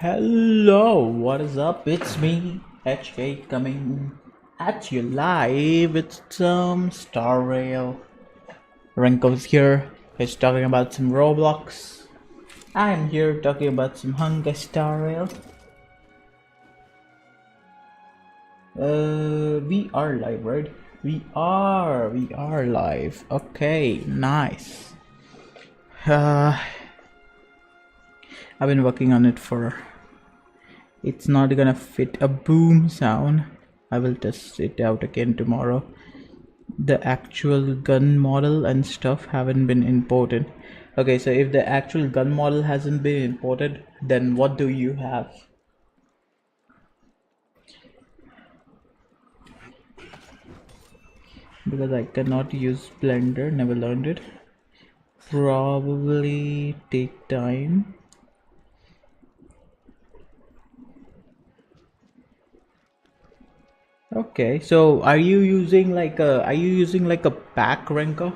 Hello, what is up? It's me, HK, coming at you live with some Star Rail. Renko's here. He's talking about some Roblox. I'm here talking about some Hunger Star Rail. We are live, right? We are live. Okay, nice. I've been working on it for. It's not gonna fit a boom sound. I will test it out again tomorrow. The actual gun model and stuff haven't been imported. Okay, so if the actual gun model hasn't been imported, then what do you have? Because I cannot use Blender, never learned it. Probably take time. Okay, so are you using like a pack, Renko?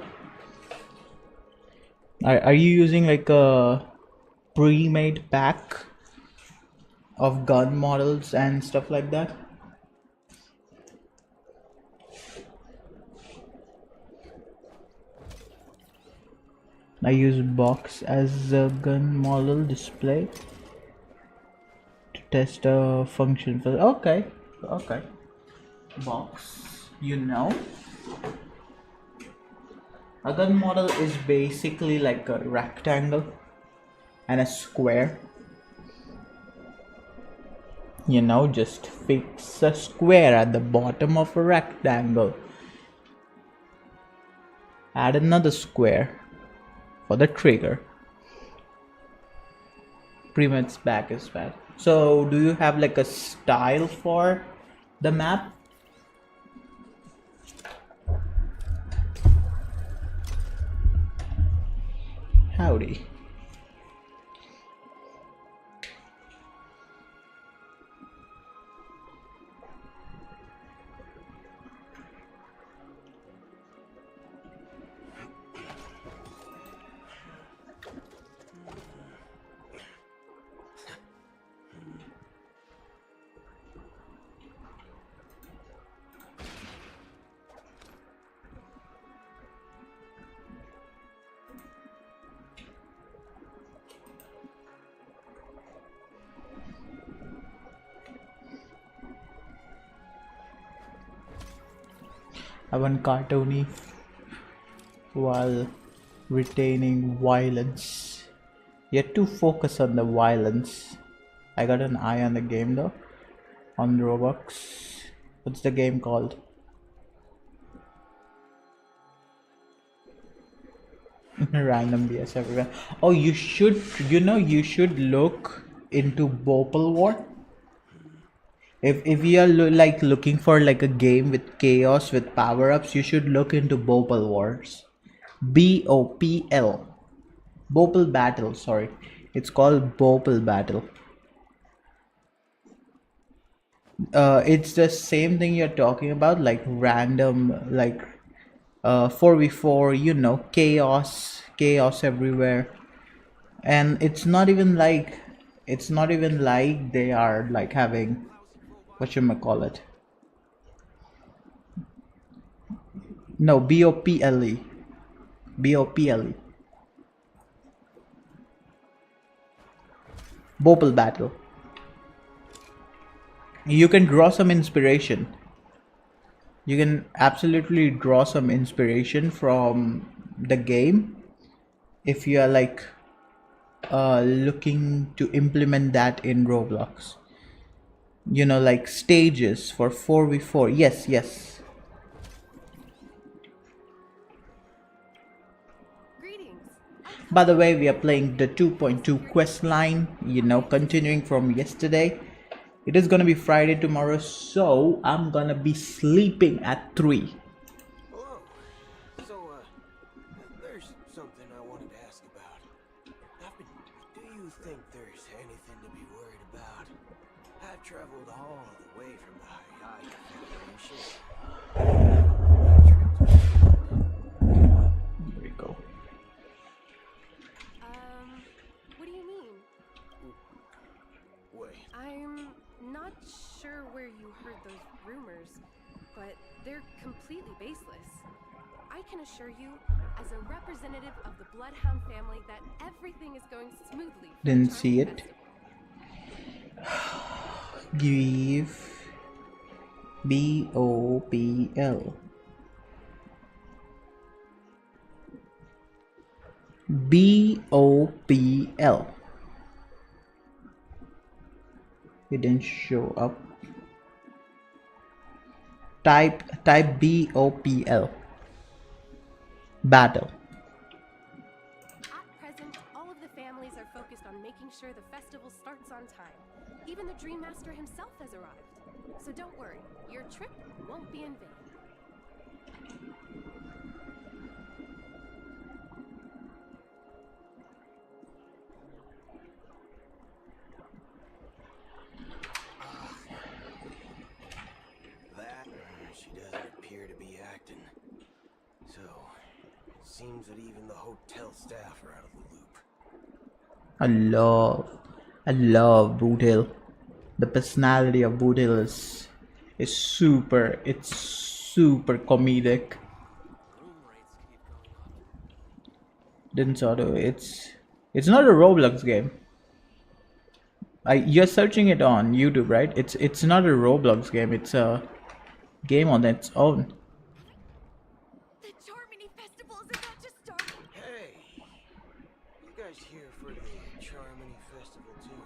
Are you using like a pre-made pack of gun models and stuff like that? I use box as a gun model display to test a function for. Okay, okay. Box, a gun model is basically like a rectangle and a square. Just fix a square at the bottom of a rectangle. Add another square for the trigger. Premed's back is bad. So do you have like a style for the map? Howdy. I want cartoony while retaining violence. Yet to focus on the violence. I got an eye on the game though. On Roblox. What's the game called? Random BS everywhere. Oh, you should look into Bopal War. If you are like looking for like a game with chaos with power-ups, you should look into Bopal Wars. BOPL. Bopal Battle, sorry. It's called Bopal Battle. It's the same thing you're talking about, like random, like 4v4, chaos everywhere. And it's not even like they are like having whatchamacallit. No, BOPLE. BOPLE. Bopal Battle. You can draw some inspiration. You can absolutely draw some inspiration from the game if you are like looking to implement that in Roblox. Like stages for 4v4. Yes. By the way, we are playing the 2.2 quest line, continuing from yesterday. It is gonna be Friday tomorrow, so I'm gonna be sleeping at 3. Hello. So, there's something I wanted to ask about. Do you think there's anything to be worried about? I've traveled all the way from the High Federation. Here we go. What do you mean? Well, I'm not sure where you heard those rumors, but they're completely baseless. I can assure you, as a representative of the Bloodhound family, that everything is going smoothly for the Didn't see Charming it. Festival. Give BOPL. BOPL. It didn't show up. Type BOPL. Battle. At present, all of the families are focused on making sure the festival starts on time. Even the Dream Master himself has arrived. So don't worry, your trip won't be in vain. That she doesn't appear to be acting. So it seems that even the hotel staff are out of the loop. I love Boot Hill. The personality of Boot Hill is super. It's super comedic. Didn't auto. It's not a Roblox game. You're searching it on YouTube, right? It's not a Roblox game. It's a game on its own. The Charmony Festival is about to start. Hey, you guys here for the Charmony Festival too?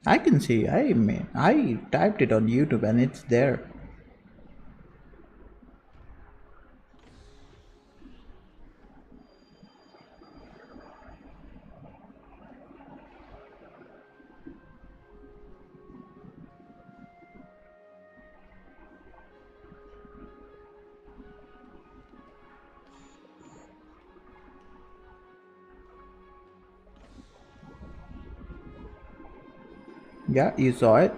I can see. I typed it on YouTube and it's there. Yeah, you saw it.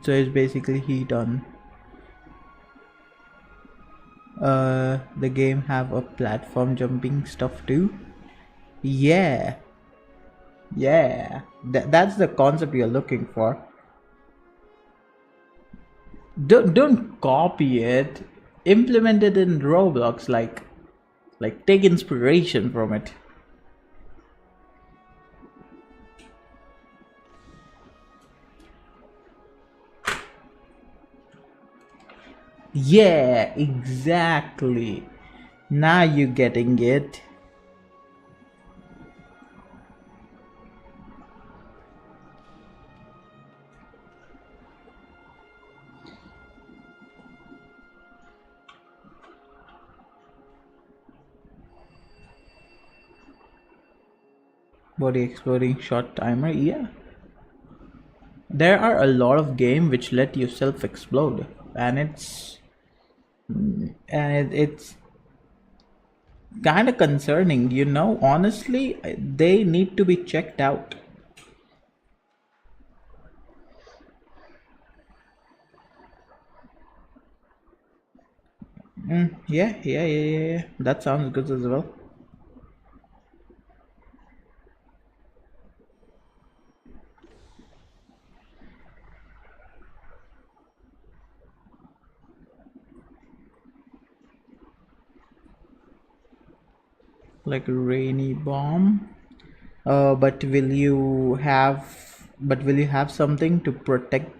So it's basically heat on. The game have a platform jumping stuff too. Yeah, that's the concept you're looking for. Don't copy it. Implement it in Roblox. Like take inspiration from it. Yeah, exactly. Now you're getting it. Body exploding short timer, yeah. There are a lot of games which let you self explode, and it's kind of concerning, you know. Honestly, they need to be checked out. Yeah. That sounds good as well. Like a rainy bomb. But will you have something to protect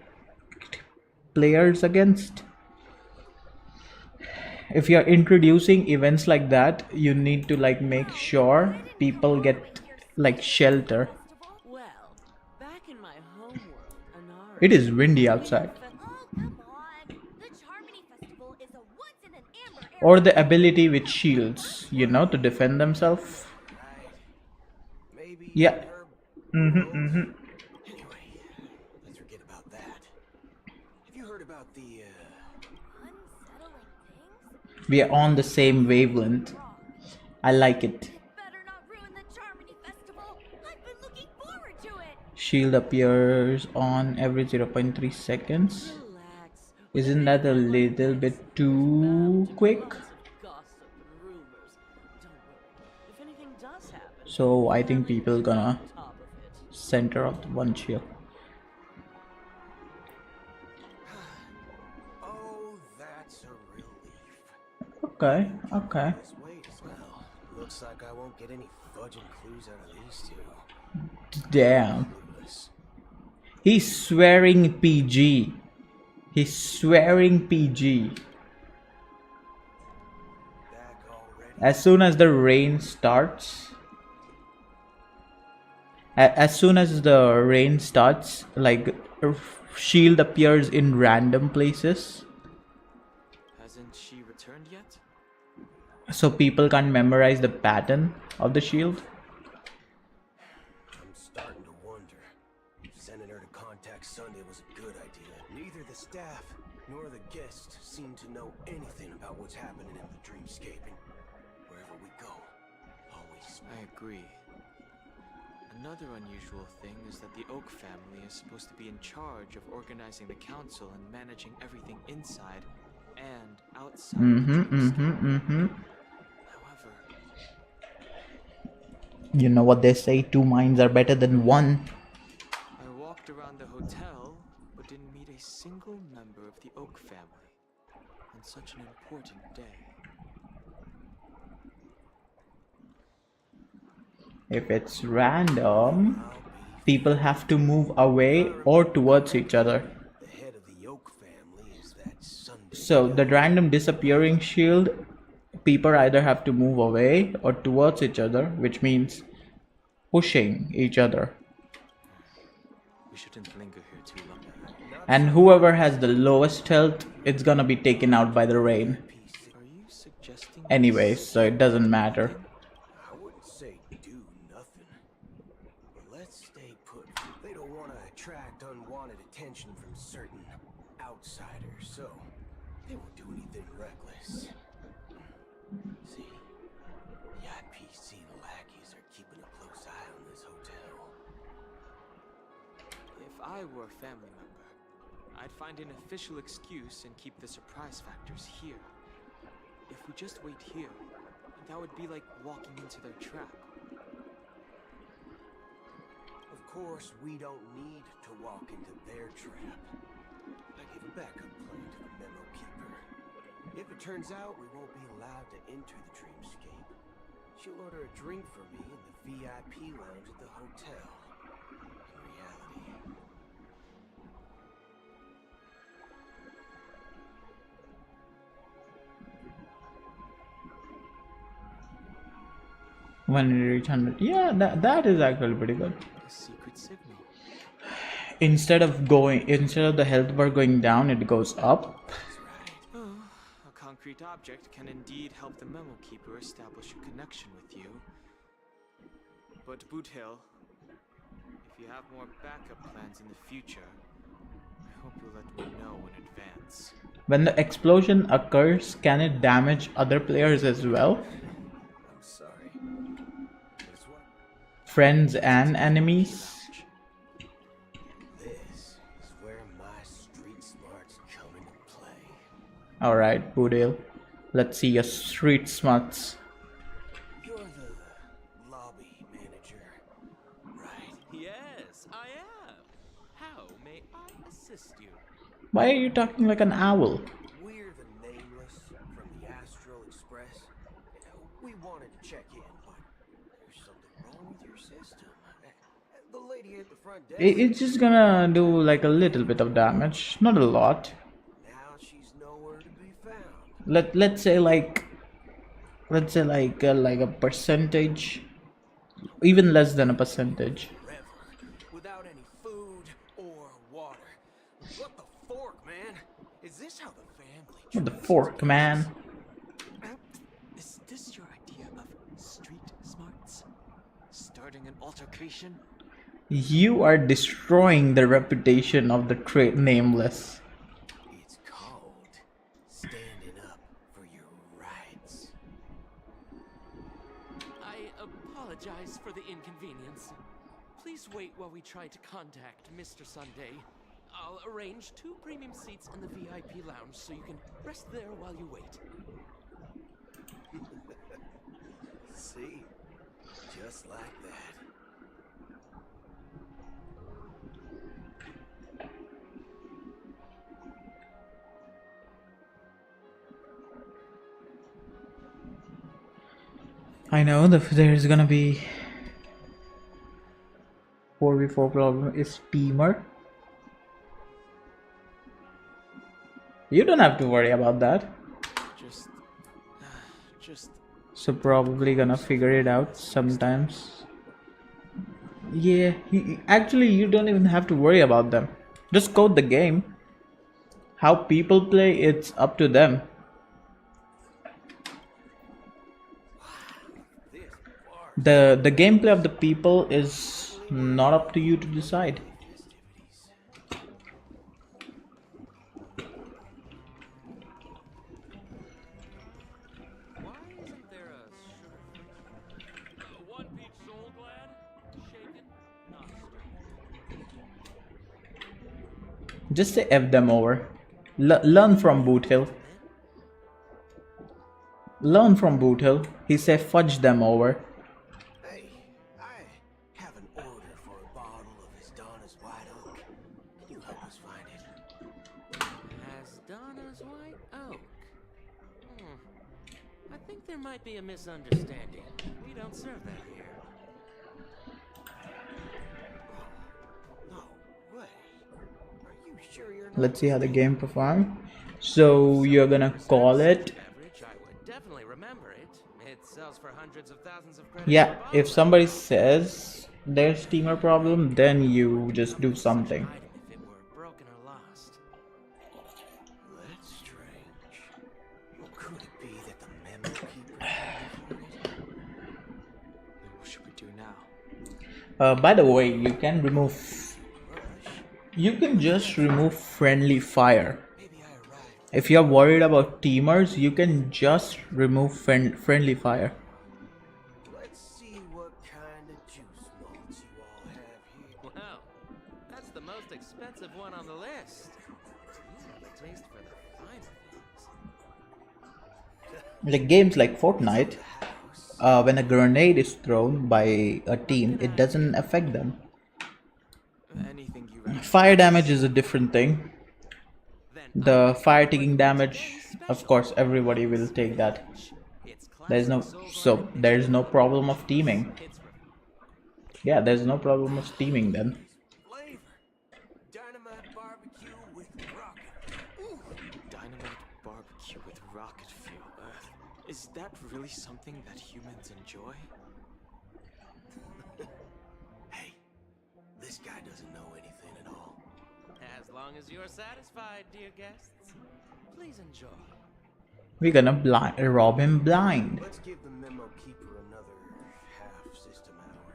players against? If you're introducing events like that, you need to like make sure people get like shelter. Well, back in my homeworld, Anara. It is windy outside. Oh, come on. The Charmony Festival is a once in an amber era. Or the ability with shields, you know, to defend themselves. Right. Maybe Yeah. her Anyway, let's forget about that. Have you heard about the, Unsettling things? We are on the same wavelength. I like it. Better not ruin the Charmony Festival. I've been looking forward to it. Shield appears on every 0.3 seconds. Relax. Isn't that a little bit too quick? Gossip and rumors. Don't worry. If anything does happen, So I think people gonna top of it. center of the one shield. oh, that's a relief. Okay, okay. Let's wait as well. Looks like I won't get any fudging clues out of these two. Damn. Clueless. He's swearing PG. He's swearing PG. Back already? As soon as the rain starts, as soon as the rain starts, like shield appears in random places, Hasn't she returned yet? so people can't memorize the pattern of the shield. I'm starting to wonder. Sending her to contact Sunday was a good idea. Neither the staff nor the guests seem to know anything about what's happening in the dreamscape. And wherever we go, always. I agree. Another unusual thing is that the Oak family is supposed to be in charge of organizing the council and managing everything inside and outside the dreamscape. However, You know what they say, two minds are better than one. I walked around the hotel but didn't meet a single member of the Oak family on such an important day. If it's random, people have to move away or towards each other. The head of the Oak family is that Sunday. So the random disappearing shield, people either have to move away or towards each other, which means pushing each other. We shouldn't linger here too long. And whoever has the lowest health, it's gonna be taken out by the rain. Are you suggesting Anyways, so it doesn't matter. I wouldn't say do nothing. But let's stay put. They don't want to attract unwanted attention from certain outsiders, so they won't do anything reckless. See, the IPC lackeys are keeping a close eye on this hotel. If I were a family member, I'd find an official excuse and keep the surprise factors here. If we just wait here, that would be like walking into their trap. Of course, we don't need to walk into their trap. I gave a backup plan to the memo keeper. If it turns out we won't be allowed to enter the dreamscape, she'll order a drink for me in the VIP lounge at the hotel. In reality, When you reach 100, yeah, that is actually pretty good. A secret signal. Instead of the health bar going down, it goes up. Oh, a concrete object can indeed help the memo keeper establish a connection with you. But Boothill, if you have more backup plans in the future, I hope you'll let me know in advance. When the explosion occurs, can it damage other players as well? I'm sorry. This one, Friends and enemies? this is where my street smarts come into play. Alright, Boodale. Let's see your street smarts. You're the lobby manager, right? Yes, I am. How may I assist you? Why are you talking like an owl? We're the Nameless from the Astral Express. We wanted to check in, but there's something wrong with your system. The lady at the front desk. It's just gonna do like a little bit of damage, not a lot. Now she's nowhere to be found. Let's say like a percentage, even less than a percentage. Forever, without any food or water. What the fork, man? Is this how the family? What the fork, man? Is this your idea of street smarts? Starting an altercation? You are destroying the reputation of the nameless. It's called standing up for your rights. I apologize for the inconvenience. Please wait while we try to contact Mr. Sunday. I'll arrange 2 premium seats in the VIP lounge so you can rest there while you wait. See? Just like that. I know there's gonna be 4v4 problem is Teamer. You don't have to worry about that. Just So probably gonna figure it out sometimes. Yeah, actually you don't even have to worry about them. Just code the game. How people play, it's up to them. The gameplay of the people is not up to you to decide. Why isn't there a One Peach Soul Glad? Shaken? Not stirred. Just say F them over. Learn from Boot Hill. Learn from Boot Hill. He said fudge them over. Hey, I have an order for a bottle of Asdana's White Oak. Can you help us find it? Asdana's White Oak. I think there might be a misunderstanding. We don't serve that here. No way. Are you sure you're not? Let's see how the game perform. So you're gonna call it. Beverage, I would definitely remember it. It sells for hundreds of thousands of credits. Yeah, if somebody says there's Steamer problem, then you just do something. If it were broken or lost. That's strange. Well, could it be that the memo keeper paid for it? then what should we do now? By the way, you can remove. You can just remove friendly fire. Maybe I arrived. If you're worried about teamers, you can just remove friendly fire. Let's see what kind of juice malts you all have here. Wow, that's the most expensive one on the list. You have a taste for the finer things. Like games like Fortnite, when a grenade is thrown by a team, it doesn't affect them. Anything you recommend? Fire damage is a different thing. The fire taking damage, of course, everybody will take that. There's no problem of teaming. Yeah, there's no problem of teaming then. Flavor. Dynamite barbecue with rocket. Ooh. Dynamite barbecue with rocket fuel. Is that really something that humans enjoy? Hey, this guy doesn't know anything at all. As long as you're satisfied, dear guests, please enjoy. We're gonna rob him blind. Let's give the memo keeper another half system hour.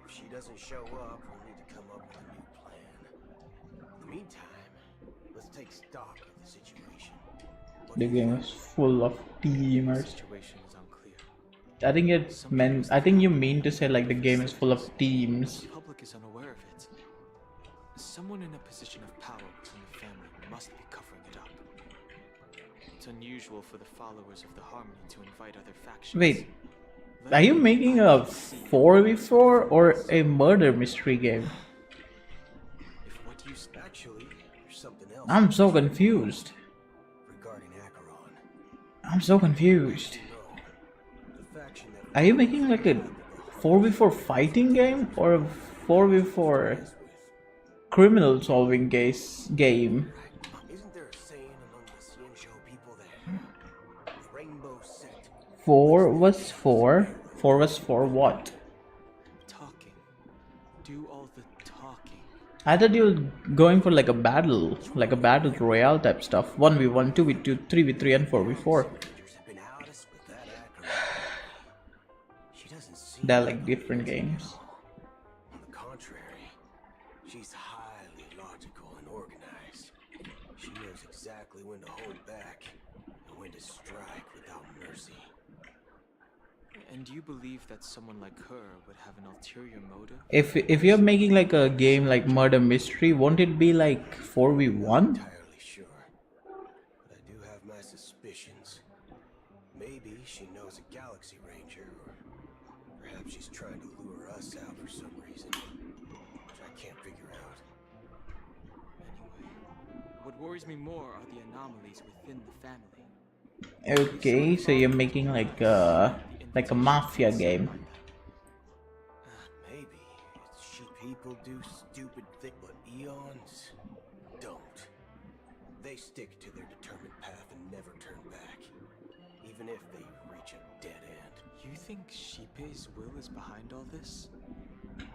If she doesn't show up, we'll need to come up with a new plan. In the meantime, let's take stock of the situation. What The do you game think? is full of teamers. Situation is unclear. I think it's meant. I think you mean to say like the game is full of teams. The public is unaware of it. Someone in a position of power within the family must be covering it up. It's unusual for the followers of the Harmony to invite other factions. Wait, Let are you alone making a 4v4 or a murder mystery game? If what you Actually, there's something else I'm so confused. regarding Acheron. I'm so confused. No, the faction that Are you making like a 4v4 fighting game or a 4v4 criminal solving game? isn't there a saying among the Xianzhou people that rainbow set 4 was 4. 4 was 4 what? talking, do all the talking. I thought you were going for like a battle royale type stuff. 1v1, 2v2, 3v3 and 4v4. soldiers have been out us with that Acheron. She doesn't seem They're like different games. On the contrary, contrary. She's highly logical and organized. She knows exactly when to hold back and when to strike without mercy. And do you believe that someone like her would have an ulterior motive? If you're making like a game like murder mystery, won't it be like 4v1? Entirely sure. But I do have my suspicions. Maybe she knows a Galaxy Ranger, or perhaps she's trying to lure us out for some reason, which I can't figure out. Anyway, what worries me more are the anomalies within the family. Okay, so you're making like a mafia game. Maybe. She people do stupid things, but eons don't. They stick to their determined path and never turn back, even if they reach a dead end. You think Shippei's will is behind all this? It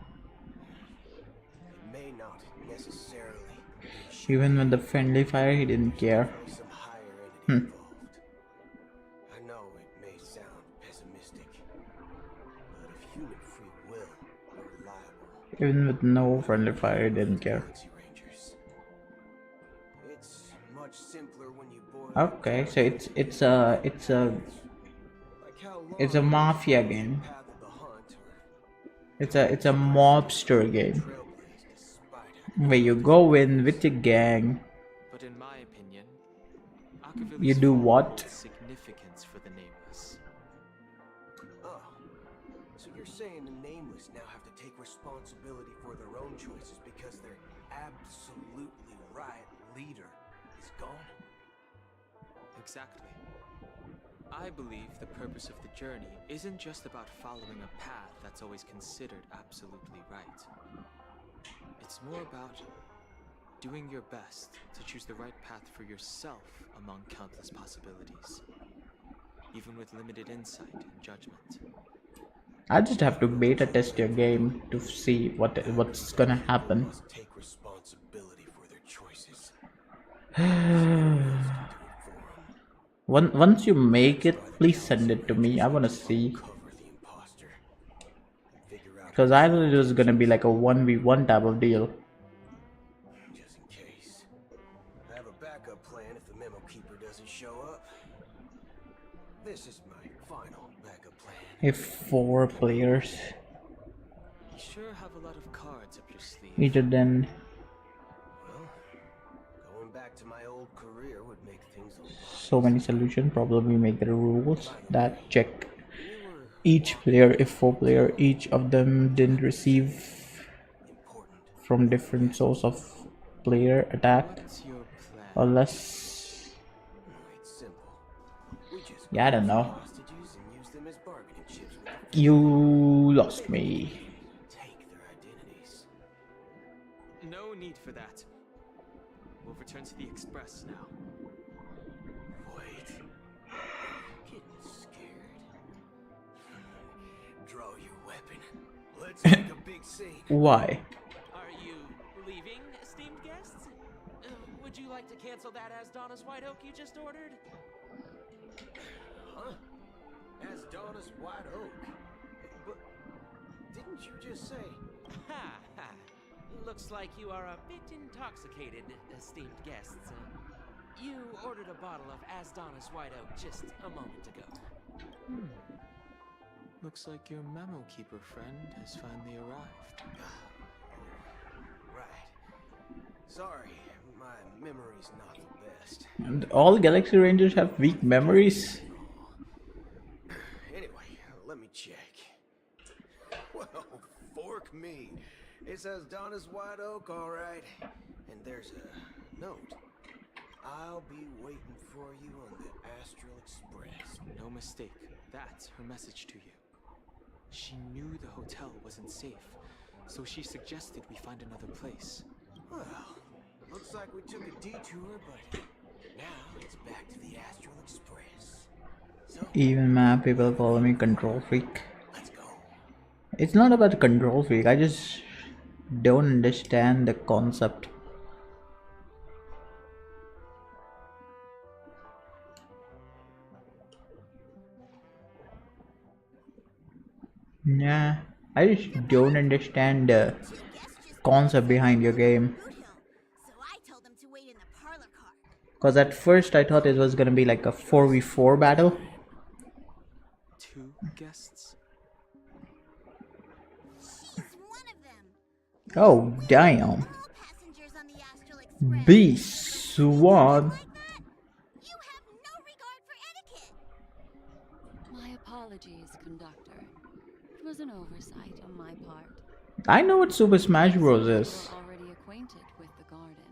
may not necessarily be Even with the friendly fire, he didn't care. some higher entity involved. I know it may sound pessimistic, but if human free will were reliable, Even with no friendly fire, he didn't care. Galaxy Rangers, it's much simpler when you boil it Okay, down so like how it's a long mafia the game. path of the hunt It's a mobster game trailblazed despite how where you go in with your gang. But in my opinion, Akavili's You do fall what? holds significance for the Nameless. Oh, so you're saying the Nameless now have to take responsibility for their own choices because their absolutely right leader is gone? Exactly. I believe the purpose of the journey isn't just about following a path that's always considered absolutely right. It's more about doing your best to choose the right path for yourself among countless possibilities, even with limited insight and judgment. I just have to beta test your game to see what's gonna happen. Must take responsibility for their choices. Once you make it, please send it to me. I wanna see. Cover the imposter. Figure out Because I thought it was gonna be like a 1v1 type of deal. just in case. I have a backup plan if the Memo Keeper doesn't show up. This is my final backup plan. If 4 players, You sure have a lot of cards up your sleeve. either then Well, going back to my old career would make things a lot so many solutions, probably make the rules that check newer, each player. If 4 player, each of them didn't receive important. from different source of player attack What's your plan? or less. It's simple. We just Yeah, I don't know. hostages and use them as bargaining chips with You lost me. take their identities. No need for that. We'll return to the Express now. Wait. Getting scared. Draw your weapon. Let's make a big scene. Why? Are you leaving, esteemed guests? Would you like to cancel that Asdonis White Oak you just ordered? Huh? As Donna's White Oak. But didn't you just say? Ha ha. Looks like you are a bit intoxicated, esteemed guests. You ordered a bottle of Asdonis White Oak just a moment ago. Looks like your Memo Keeper friend has finally arrived. Right. Sorry, my memory's not the best. And all Galaxy Rangers have weak memories. Anyway, let me check. Well, fork me. It says Donna's White Oak, all right. And there's a note. I'll be waiting for you on the Astral Express. No mistake. That's her message to you. She knew the hotel wasn't safe, so she suggested we find another place. Well, looks like we took a detour, but now it's back to the Astral Express. So, Even my people call me control freak. let's go. It's not about control freak. I just don't understand the concept. Nah, I just don't understand concept behind your game. Boot Hill, so I told them to wait in the parlor car. Because at first I thought it was gonna be like a 4v4 battle. 2 guests? She's one of them. Oh, damn. All passengers on the Astral Express. B-Swan. Like that? You have no regard for etiquette. My apologies, conductor. It was an oversight on my part. I know what Super Smash Bros. You is. were already acquainted with the garden.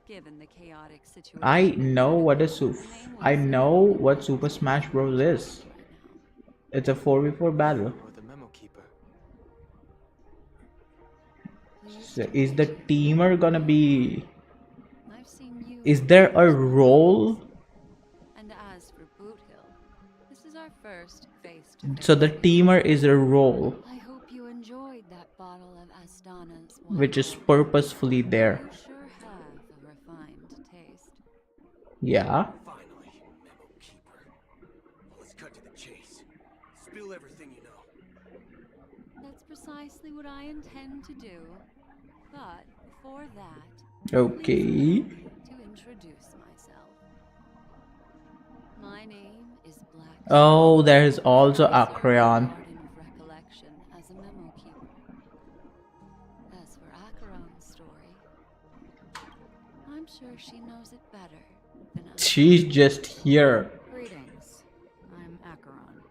Given the chaotic situation, I know what Super Smash Bros. Is. It's a 4v4 battle. Or the Memo Keeper? So is the teamer gonna be... I've seen you. Is there a role? And as for Boot Hill, this is our first face-to-face. So the teamer is a role, I hope you enjoyed that bottle of Astana's which is wine. purposefully there. You sure have a refined taste. Yeah. Finally, Memo Keeper. Let's cut to the chase. Spill everything you know. That's precisely what I intend to do. But before that, Okay. to introduce myself. My name is Black. Oh, there is also I serve Acreon. the Garden of Recollection as a memo keeper. As for Acheron's story, I'm sure she knows it better than I. She's just here. Greetings. I'm Acheron.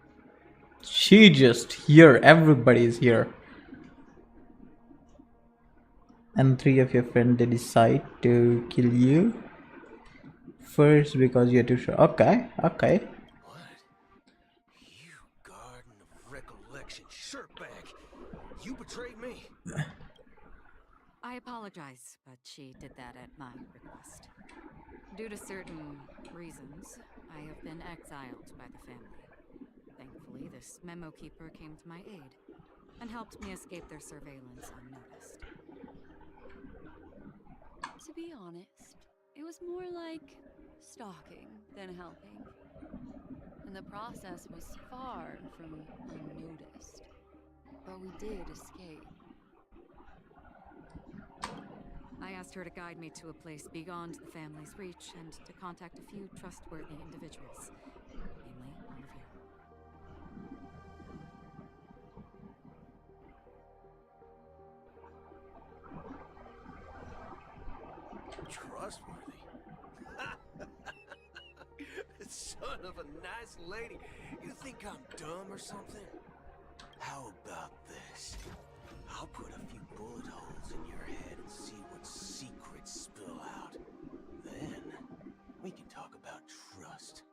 She just here. Everybody's here. And 3 of your friends they decide to kill you. First because you're too sure. Okay, okay. What? You Garden of Recollection shirtbag. You betrayed me. I apologize, but she did that at my request. Due to certain reasons, I have been exiled by the family. Thankfully, this memo keeper came to my aid and helped me escape their surveillance unnoticed. To be honest, it was more like stalking than helping. And the process was far from unnoticed. But we did escape. I asked her to guide me to a place beyond the family's reach and to contact a few trustworthy individuals, namely all of you. Trustworthy. Son of a nice lady. You think I'm dumb or something? How about this? I'll put a few bullet holes in your head and see what secrets spill out. Then we can talk about trust.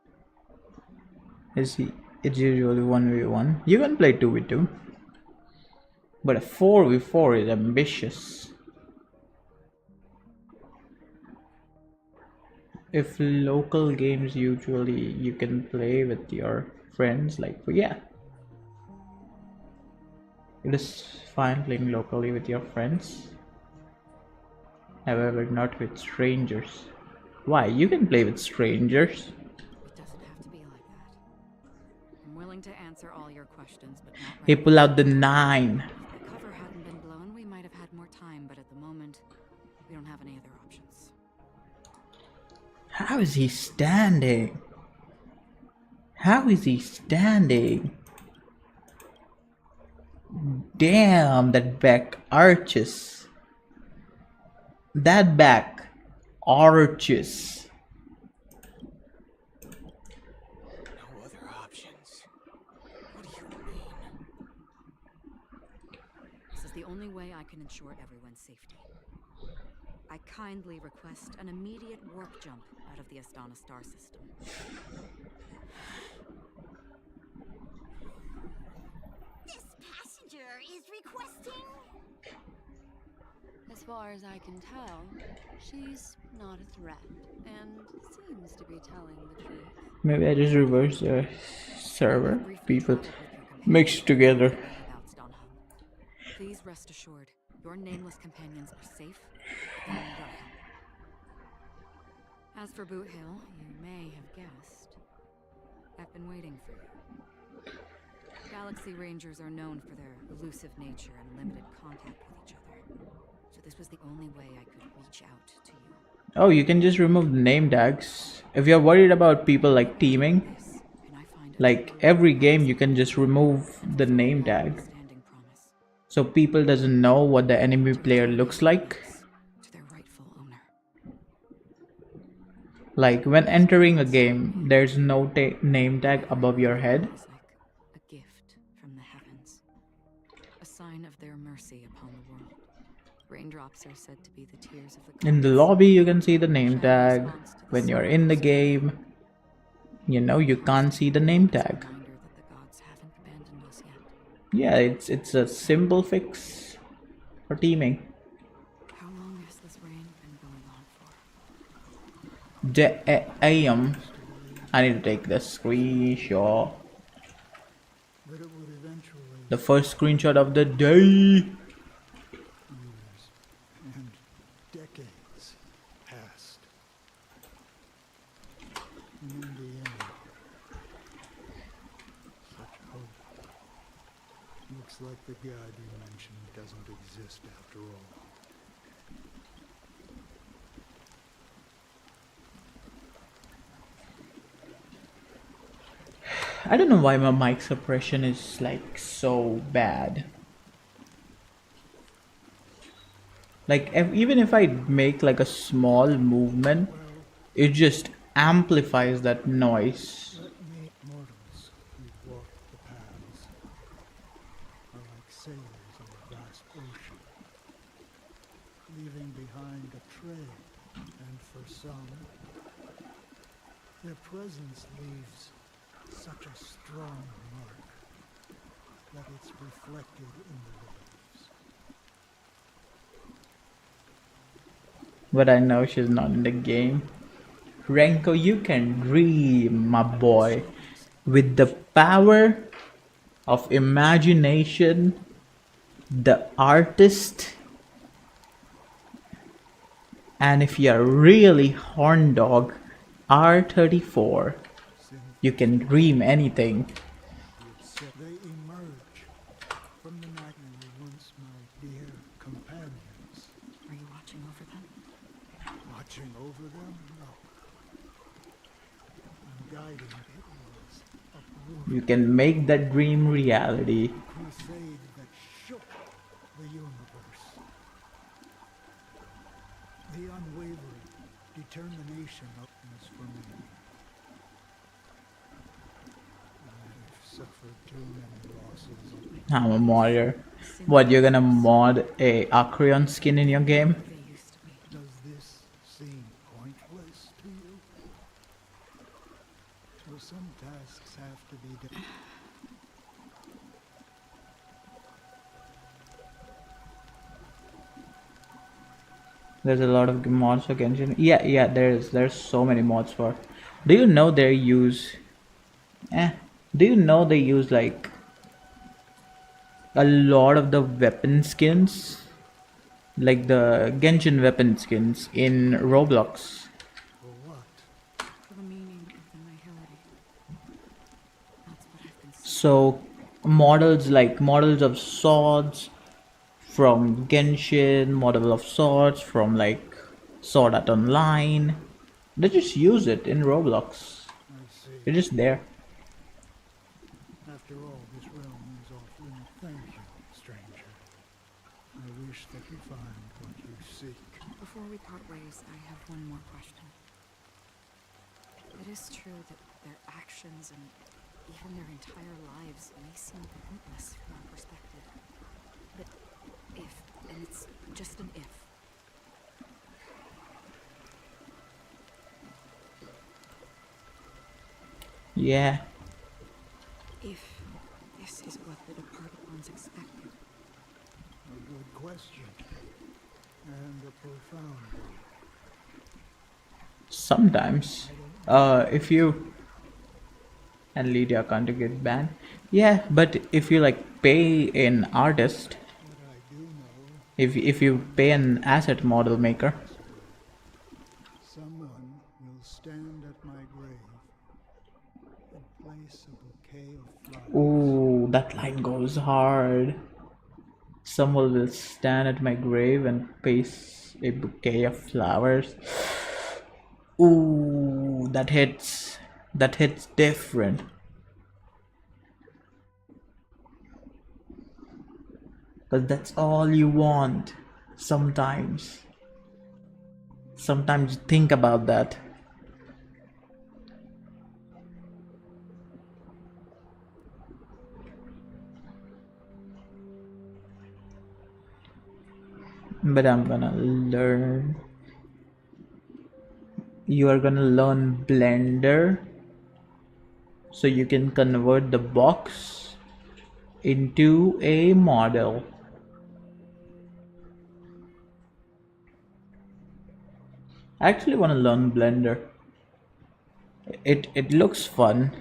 It's usually 1v1. You can play 2v2. But a 4v4 is ambitious. If local games usually you can play with your friends, like yeah. It is fine playing locally with your friends. However, not with strangers. Why? You can play with strangers. It doesn't have to be like that. I'm willing to answer all your questions, but not right He pull out the 9. If the cover hadn't been blown, we might have had more time, but at the moment, we don't have any other options. How is he standing? How is he standing? Damn, that back arches. That back arches. No other options. What do you mean? This is the only way I can ensure everyone's safety. I kindly request an immediate warp jump out of the Astana star system. This passenger is requesting. As far as I can tell, she's not a threat and seems to be telling the truth. Maybe I just reverse the server. Briefly People traveled with your companions mixed together. about Stoneham. Please rest assured, your nameless companions are safe and welcome. As for Boot Hill, you may have guessed. I've been waiting for you. Galaxy Rangers are known for their elusive nature and limited contact with each other. was the only way I could reach out to you. Oh, you can just remove the name tags. If you're worried about people like teaming, This, and I find a like truly every game, you can just remove the name tag. standing promise So people doesn't know what the enemy player looks like. to their rightful owner. Like when entering a game, there's no name tag above your head. It's like a gift from the heavens, a sign of their mercy upon the world. Raindrops are said to be the tears of the In the gods. lobby, you can see the name tag. When you're in the game, you know you can't see the name tag. Reminder that the gods haven't abandoned us yet. Yeah, it's a simple fix for teaming. How long has this rain been going on for? Damn. I need to take the screenshot. But it would eventually The first screenshot of the day. years and decades passed. And in the end, such hope. Looks like the God you mentioned doesn't exist after all. I don't know why my mic suppression is like so bad. Like even if I make like a small movement, it just amplifies that noise. Let me mortals who walk the paths are like sailors on a vast ocean, leaving behind a trail, and for some, their presence leaves such a strong mark that it's reflected in the waves. But I know she's not in the game. Renko, you can dream, my boy. With the power of imagination, the artist, and if you're really horn dog, R34, you can dream anything. They emerge from the night and were once my dear companions. Are you watching over them? Watching over them? No. I'm guiding it was uprooted. You can make that dream reality. Crusade that shook the universe. The unwavering determination of was for me. I've suffered too many losses. I'm a modder. What, you're gonna mod a Acreon skin in your game? They used to be. Does this seem pointless to you? So some tasks have to be done. There's a lot of mods for Genshin. Yeah, there's so many mods for. Do you know they use do you know they use like a lot of the weapon skins, like the Genshin weapon skins in Roblox? For what? For the meaning of the nihility. That's what I've been seeing. So models of swords from Genshin, model of swords from like Sword Art Online. They just use it in Roblox. I see. It's just there. After all, this realm is off limits. Thank you, stranger. I wish that you find what you seek. Before we part ways, I have one more question. It is true that their actions and even their entire lives may seem pointless from our perspective. But if, and it's just an if, Yeah. if this is what the departed ones expected, A good question. And a profound one. Sometimes. If you and Lydia can't get banned. Yeah, but if you like pay an artist, What I do know, if you pay an asset model maker, someone will stand at my grave and place a bouquet of flowers. ooh, that line goes hard. someone will stand at my grave and place a bouquet of flowers. Ooh, that hits. That hits different. Because that's all you want. Sometimes. Sometimes you think about that. But I'm gonna learn. You are gonna learn Blender so you can convert the box into a model. I actually want to learn Blender. It looks fun.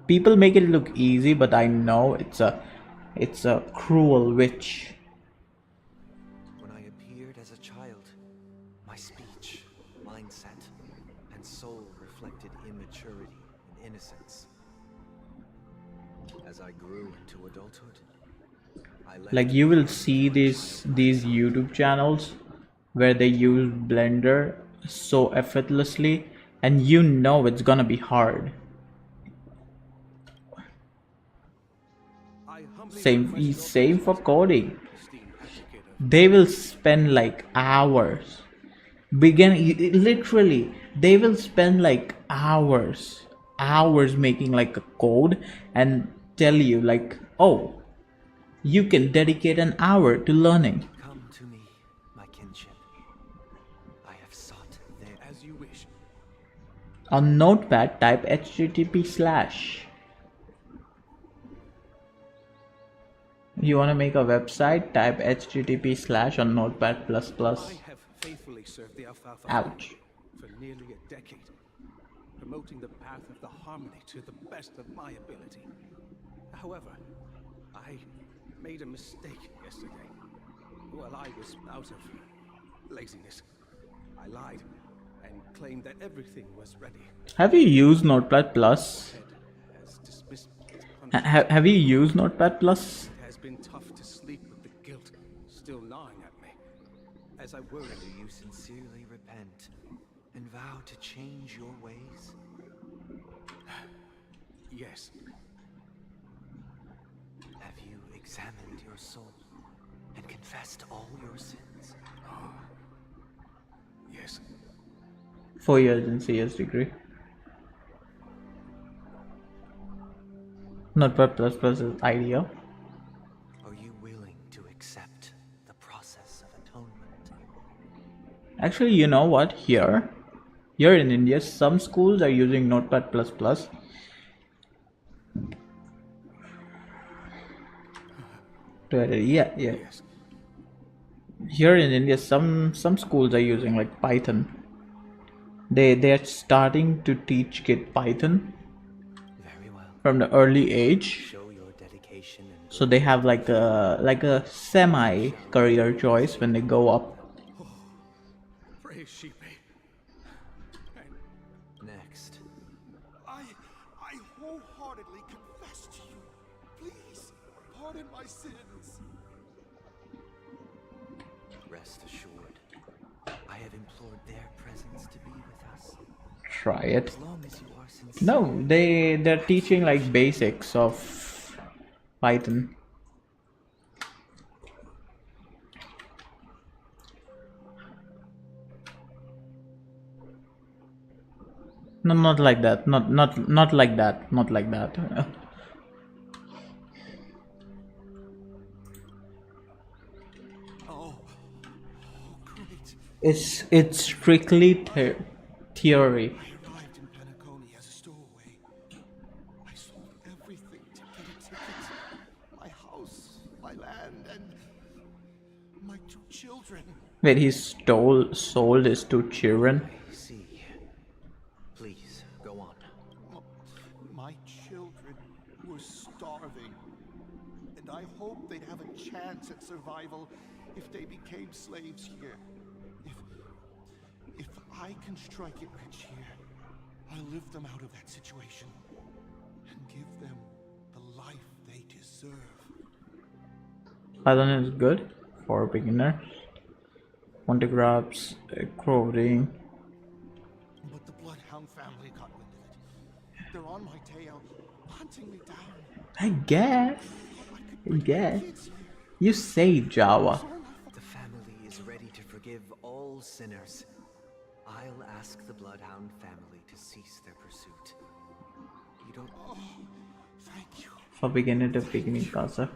People make it look easy, but I know it's a cruel witch. When I appeared as a child, my speech, mindset, and soul reflected immaturity and innocence. As I grew into adulthood, I left Like you will see these YouTube channels where they use Blender so effortlessly, and you know it's gonna be hard. Same for coding. They will spend like hours. Literally, they will spend like hours making like a code and tell you like, oh, you can dedicate an hour to learning. Come to me, my kinship. I have sought there as you wish. On Notepad, type http/. You want to make a website? Type http/ on Notepad++. I have faithfully served the Alfalfa Ouch. family for nearly a decade, promoting the path of the harmony to the best of my ability. However, I made a mistake yesterday. While I was out of laziness, I lied and claimed that everything was ready. Have you used Notepad+? Has dismissed its punishment. Have you used Notepad+? It has been tough to sleep with the guilt still gnawing at me. As I worry, do you sincerely repent and vow to change your ways? Yes. Have you examined your soul and confessed all your sins? Yes. 4 years in CS degree. Notepad++ is ideal. Are you willing to accept the process of atonement? Actually, you know what? Here in India, some schools are using Notepad++. Yeah. Yes. Here in India, some schools are using like Python. They are starting to teach kid Python Very well. from the early age. Show your dedication and So they have like a semi career choice when they go up. praise Sheepy. And next. I wholeheartedly confess to you. Please, pardon my sins. Rest assured, I have implored their presence to be with us. Try it. As long as you are sincere. No, they're teaching like basics of Python. No, not like that. Not like that. Not like that. Oh, great. It's strictly theory. I arrived in Penacony as a stowaway. I sold everything to get a ticket. My house, my land, and my 2 children. Wait, he sold his 2 children. I see. Please, go on. My children were starving, and I hoped they'd have a chance at survival if they became slaves here. If I can strike it rich here, I'll lift them out of that situation and give them the life they deserve. Python is good for beginners. Montagraphs, coding. But the Bloodhound family got wind of it. They're on my tail, hunting me down. I guess. You say Java. The family is ready to forgive all sinners. I'll ask the Bloodhound family to cease their pursuit. You don't... Oh, thank you. For beginner to beginning casa.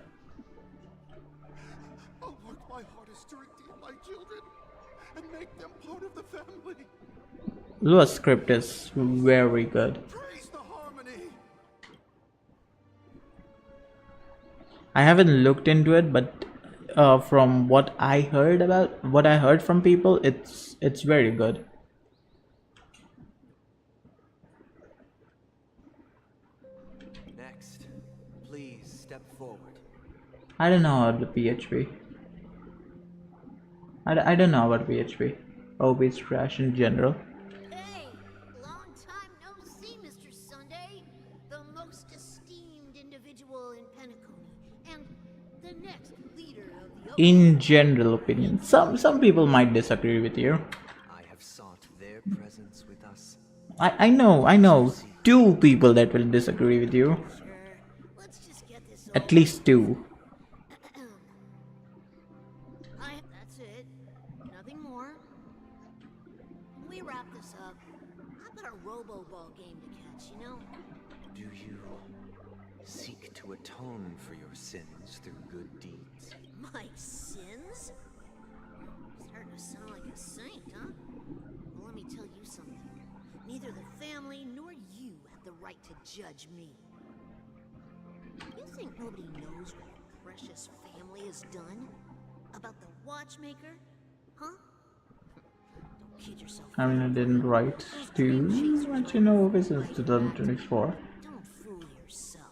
I'll work my hardest to redeem my children and make them part of the family. Lua's script is very good. Praise the harmony. I haven't looked into it, but from what I heard from people, it's very good. Next, please step forward. I don't know about the PHP. I don't know about PHP. OP is trash in general. Hey, long time no see, Mr. Sunday. The most esteemed individual in Penacony, and the next leader of the In general opinion, some people might disagree with you. I have sought their presence with us. I know 2 people that will disagree with you. Let's just get this At least 2. That's it. Nothing more. When we wrap this up, I've got a robo-ball game to catch, you know? Do you seek to atone for your sins through good deeds? My sins? Starting to sound like a saint, huh? Well, let me tell you something. Neither the family nor you have the right to judge me. You think nobody knows what your precious family has done? About the watchmaker? Huh? Don't kid yourself. I mean, I didn't write to let you know this is 2024. Don't fool yourself.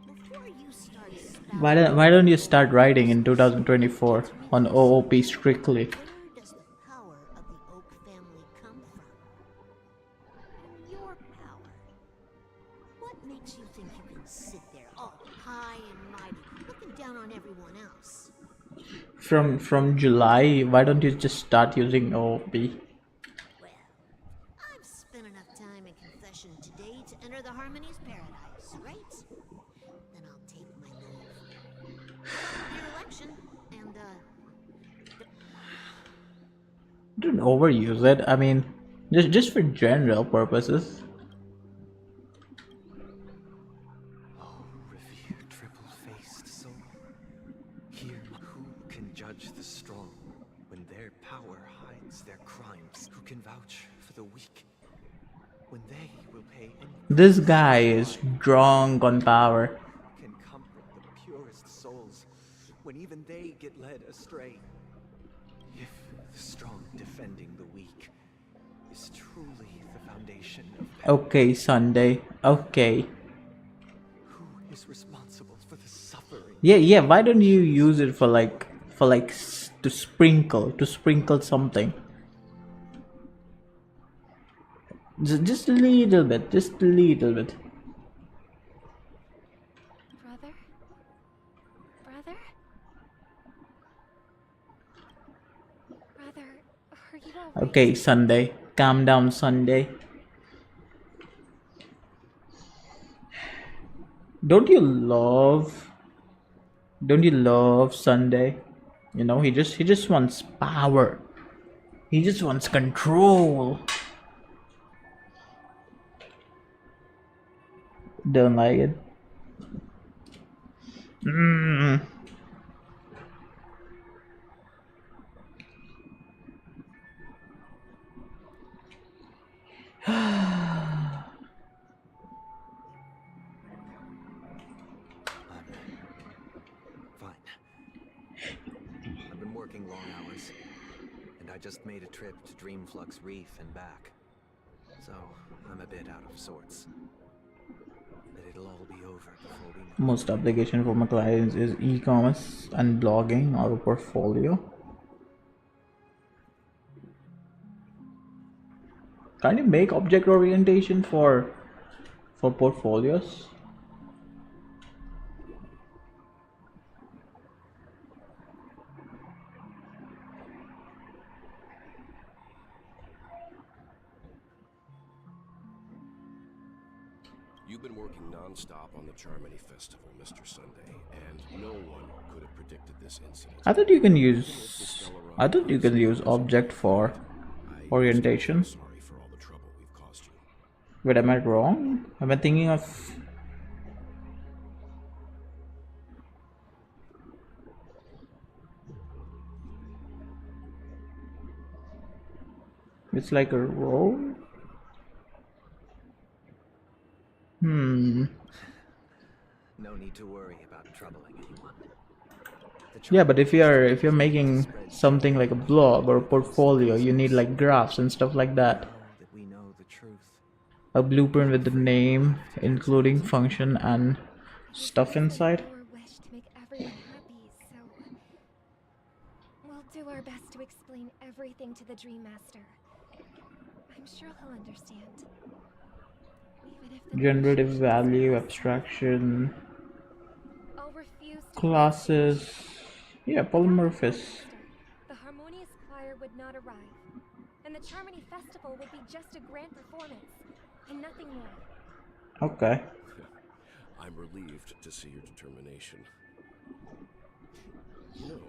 Before you start spouting, Why don't you start writing in 2024 on OOP strictly? where does the power of the Oak family come from? Your power. What makes you think you can sit there all high and mighty, looking down on everyone else? From July, why don't you just start using OOP? Well, I've spent enough time in confession today to enter the Harmony's paradise, right? Then I'll take my leave. Your election, and Don't overuse it. I mean, just for general purposes. Oh, revered triple-faced soul. Here, who can judge the strong when their power hides their crimes? Who can vouch for the weak when they will pay any This guy is drunk on power. can comfort the purest souls when even they get led astray? If the strong defending the weak is truly the foundation of Okay, Sunday. Okay. who is responsible for the suffering? Yeah. Why don't you use it for to sprinkle something? Just a little bit. Just a little bit. Brother? Brother? Brother, are you alright? Okay, Sunday. Calm down, Sunday. Don't you love Sunday? You know, he just wants power. He just wants control. Don't like it. Fine. I've been working long hours, and I just made a trip to Dreamflux Reef and back. So, I'm a bit out of sorts. But it'll all be over before we know. Most application for my clients is e-commerce and blogging or a portfolio. Can you make object orientation for for portfolios. You've been working non-stop on the Charmony Festival, Mr. Sunday, and no one could have predicted this incident. I thought you can use object for orientation. Sorry for all the trouble we've caused you. Wait, am I wrong? Am I thinking of... It's like a roll? No need to worry about troubling anyone. Yeah, but if you're making something like a blog or a portfolio, you need like graphs and stuff like that. That we know the truth. A blueprint with the name, including function and stuff inside. Our wish to make everyone happy, so we'll do our best to explain everything to the Dream Master. I'm sure he'll understand. Even if the Generative value, abstraction, I'll refuse to classes. Yeah, polymorphous. The Harmonious Choir would not arrive, and the Charmony Festival would be just a grand performance, and nothing more. Okay. I'm relieved to see your determination. You know,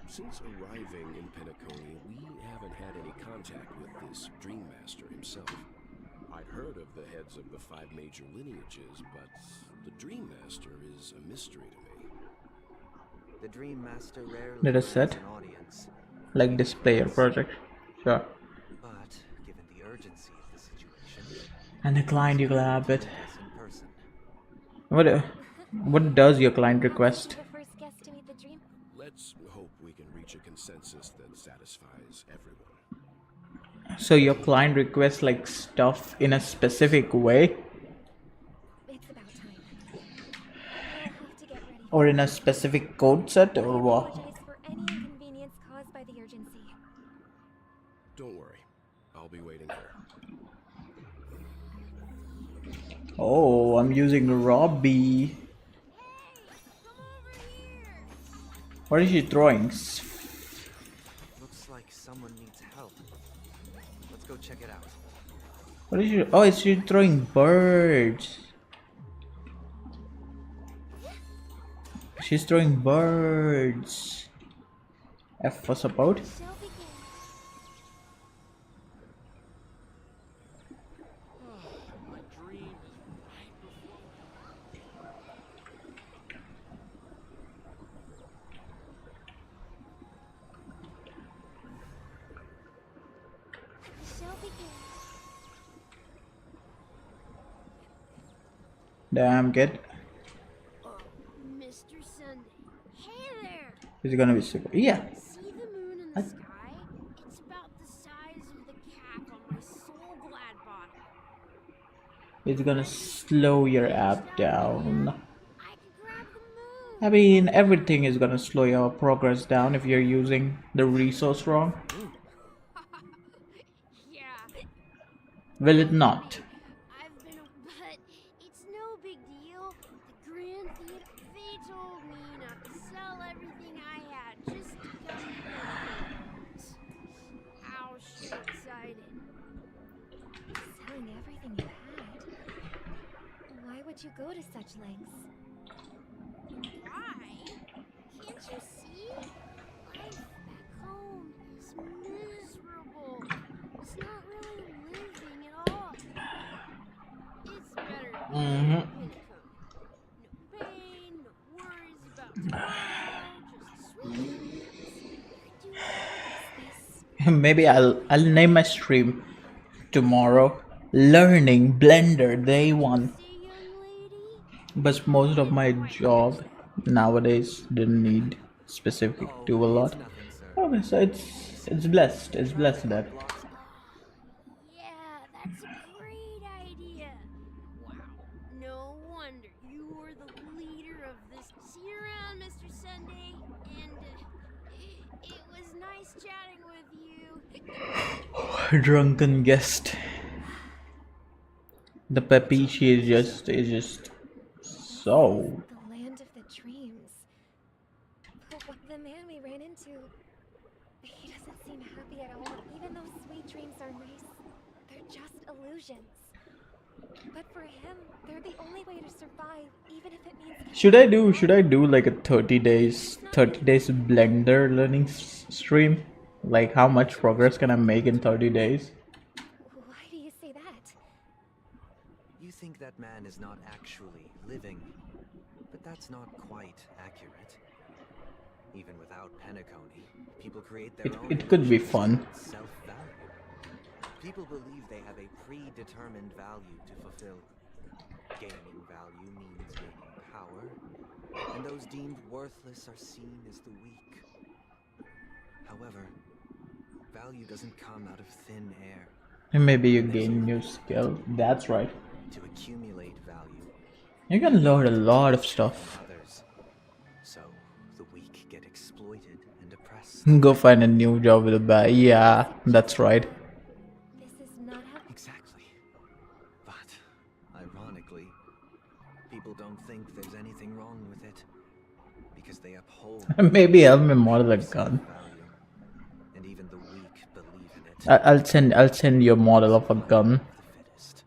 since arriving in Penacony, we haven't had any contact with this Dream Master himself. I'd heard of the heads of the 5 major lineages, but the Dream Master is a mystery to me. The Dream Master rarely Data has set? an audience, Like display or project. Sure. but given the urgency of the situation, And the client you grab it. this in person. What does your client request? The first guest to meet the Dream. Let's hope we can reach a consensus that satisfies everyone. So your client requests like stuff in a specific way It's about time. We'll have to get ready. or in a specific code set or what? Apologize for any inconvenience caused by the urgency. Don't worry, I'll be waiting here. Oh, I'm using Robbie. What is she throwing? Looks like someone needs help. Let's go check it out. What is she? Oh, is she throwing birds? She's throwing birds. F for support. Shall begin. My dream is right before Shall begin. Damn kid. Mr. Sunday. Hey there! Is it gonna be super? Yeah. See the moon in the sky? It's about the size of the cap on my soul glad bottle. It's gonna slow your app down. I can grab the moon. I mean, everything is gonna slow your progress down if you're using the resource wrong. Yeah, Will it not? I've been, but it's no big deal. The Grand Theater, they told me not to sell everything I had, just to come here. How short-sighted. Selling everything you had. Why would you go to such lengths? Why? Can't you see? Life back home is miserable. It's not really living at all. It's better to be in Pinnacle. No pain, no worries about tomorrow, just sweet dreams. I do this. Maybe I'll name my stream tomorrow. Learning Blender Day 1. See, young lady? But most of my job nowadays didn't need specific to a lot. Nothing, sir. Okay, so it's blessed. It's blessed that. Yeah, that's a great idea. Wow, no wonder you were the leader of this. See you around, Mr. Sunday. And it was nice chatting with you. Drunken guest. The Papichi is just so. The land of the dreams. But what the man we ran into, he doesn't seem happy at all. Even though sweet dreams are nice, they're just illusions. But for him, they're the only way to survive, even if it means. Should I do like a 30 days Blender learning stream? Like how much progress can I make in 30 days? Why do you say that? You think that man is not actually living, but that's not quite accurate. Even without Penacony, people create their own It could be fun. self-value. People believe they have a predetermined value to fulfill. Gaining value means gaining power, and those deemed worthless are seen as the weak. However, value doesn't come out of thin air. And maybe you gain new skill. That's right. To accumulate value, You can learn a lot of stuff. others. So the weak get exploited and oppressed. Go find a new job with a bag. Yeah, that's right. This is not how. Exactly. But, ironically, people don't think there's anything wrong with it. Because they uphold Maybe help me model a gun. value. And even the weak believe in it. I'll send you a model of a gun. The fittest.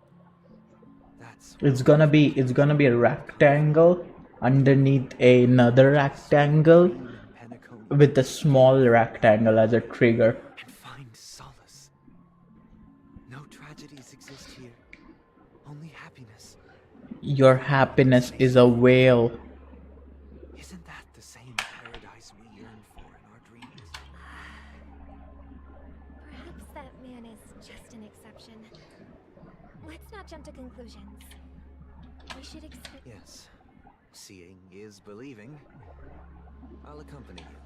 That's It's gonna be a rectangle underneath another rectangle Penacony with a small rectangle as a trigger. and find solace. No tragedies exist here. Only happiness. Your happiness is a whale. Isn't that the same paradise we yearn for in our dreams? Perhaps that man is just an exception. Let's not jump to conclusions. We should expect. Yes. Seeing is believing. I'll accompany you.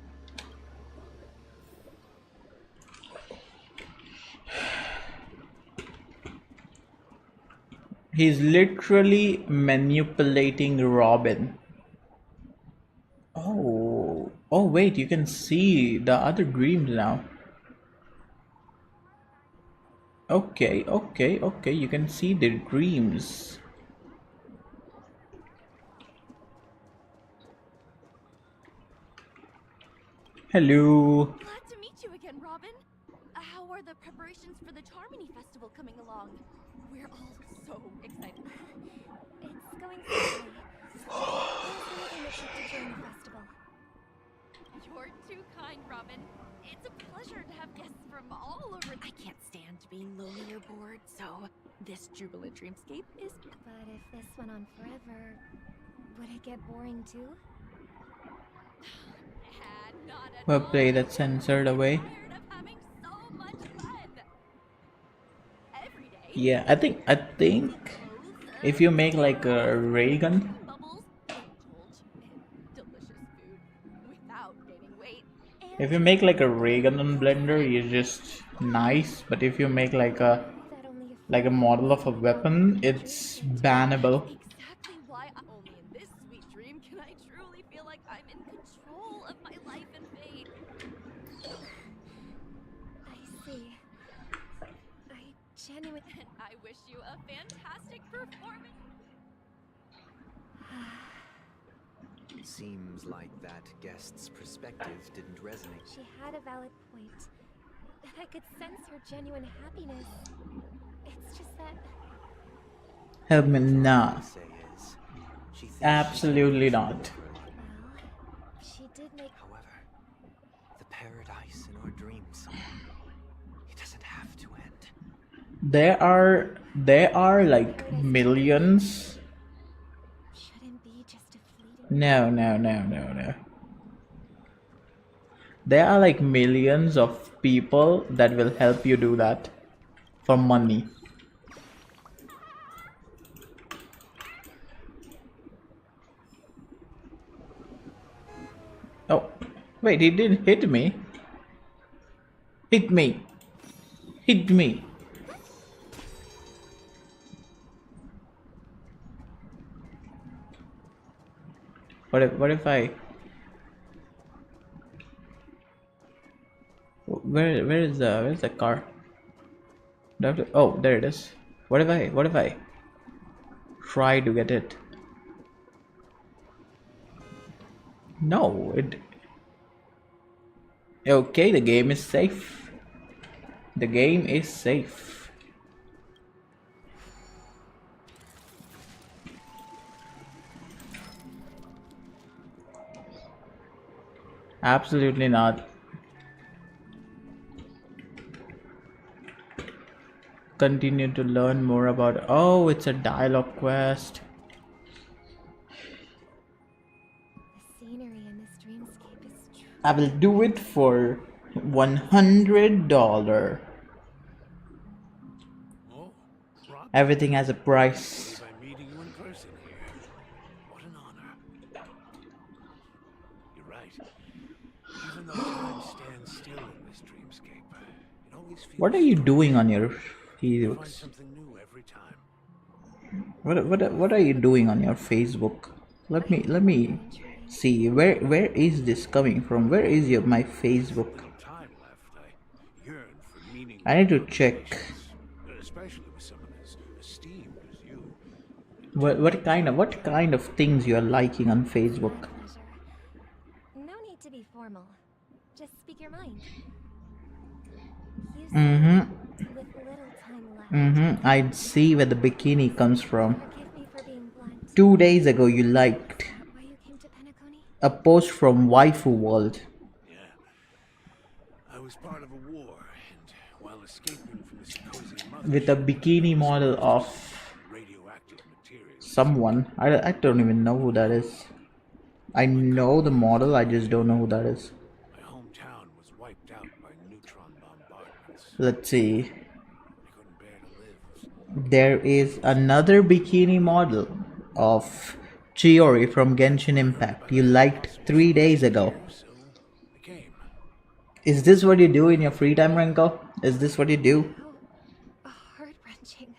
He's literally manipulating Robin. Oh wait, you can see the other dreams now. Okay, you can see the dreams. Hello. Glad to meet you again, Robin. How are the preparations for the Charmony Festival coming along? We're all so excited. It's going smoothly. We're making a trip to join the festival. You're too kind, Robin. It's a pleasure to have guests from all over. I can't stand being lonely or bored, so this jubilant dreamscape is. But if this went on forever, would it get boring too? Not at Well all. play that censored away. Tired of having so much fun. Every day. Yeah, I think if you make like a ray gun, Bubbles, indulge in delicious food without gaining weight. And if you make like a ray gun on Blender, it's just nice. But if you make like a model of a weapon, it's bannable. exactly why only in this sweet dream can I truly feel like I'm in control of my life and fate. I see. I genuinely. And I wish you a fantastic performance. Seems like that guest's perspective didn't resonate. She had a valid point. And I could sense her genuine happiness. It's just that. Help me nah. Say is, she thinks Absolutely not. Well, she did make. However, the paradise in our dreams, it doesn't have to end. There are like millions. Shouldn't be just a fleeting. No. There are like millions of people that will help you do that for money. Oh, wait, he didn't hit me. Hit me. Hit me. What if I where's the car? Do I have to, oh, there it is. What if I try to get it. No, it. Okay, the game is safe. The game is safe. Absolutely not. Continue to learn more about. Oh, it's a dialogue quest. The scenery in this dreamscape is true. I will do it for $100. Oh, Rob, Everything has a price. I'm meeting you in person here. What an honor. You're right. Even though time stands still in this dreamscape, it always feels What are you doing on your find Facebook? something new every time. What are you doing on your Facebook? Let me see. Where is this coming from? Where is my Facebook? Time left, I yearn for meaning. I need to check. Especially with someone as esteemed as you. What kind of things you are liking on Facebook? Pleasure. No need to be formal. Just speak your mind. You Mm-hmm. with little time left. I'd see where the bikini comes from. Forgive me for being blunt. 2 days ago, you liked Why you came to Penacony? a post from Waifu World Yeah. I was part of a war, and while escaping from this cozy mother with a bikini model of radioactive materials, someone. I don't even know who that is. I know the model, I just don't know who that is. my hometown was wiped out by neutron bombardments. Let's see. I couldn't bear to live. There is another bikini model of Chiori from Genshin Impact you liked 3 days ago. So the game. Is this what you do in your free time, Renko? Is this what you do? Oh, heart-wrenching.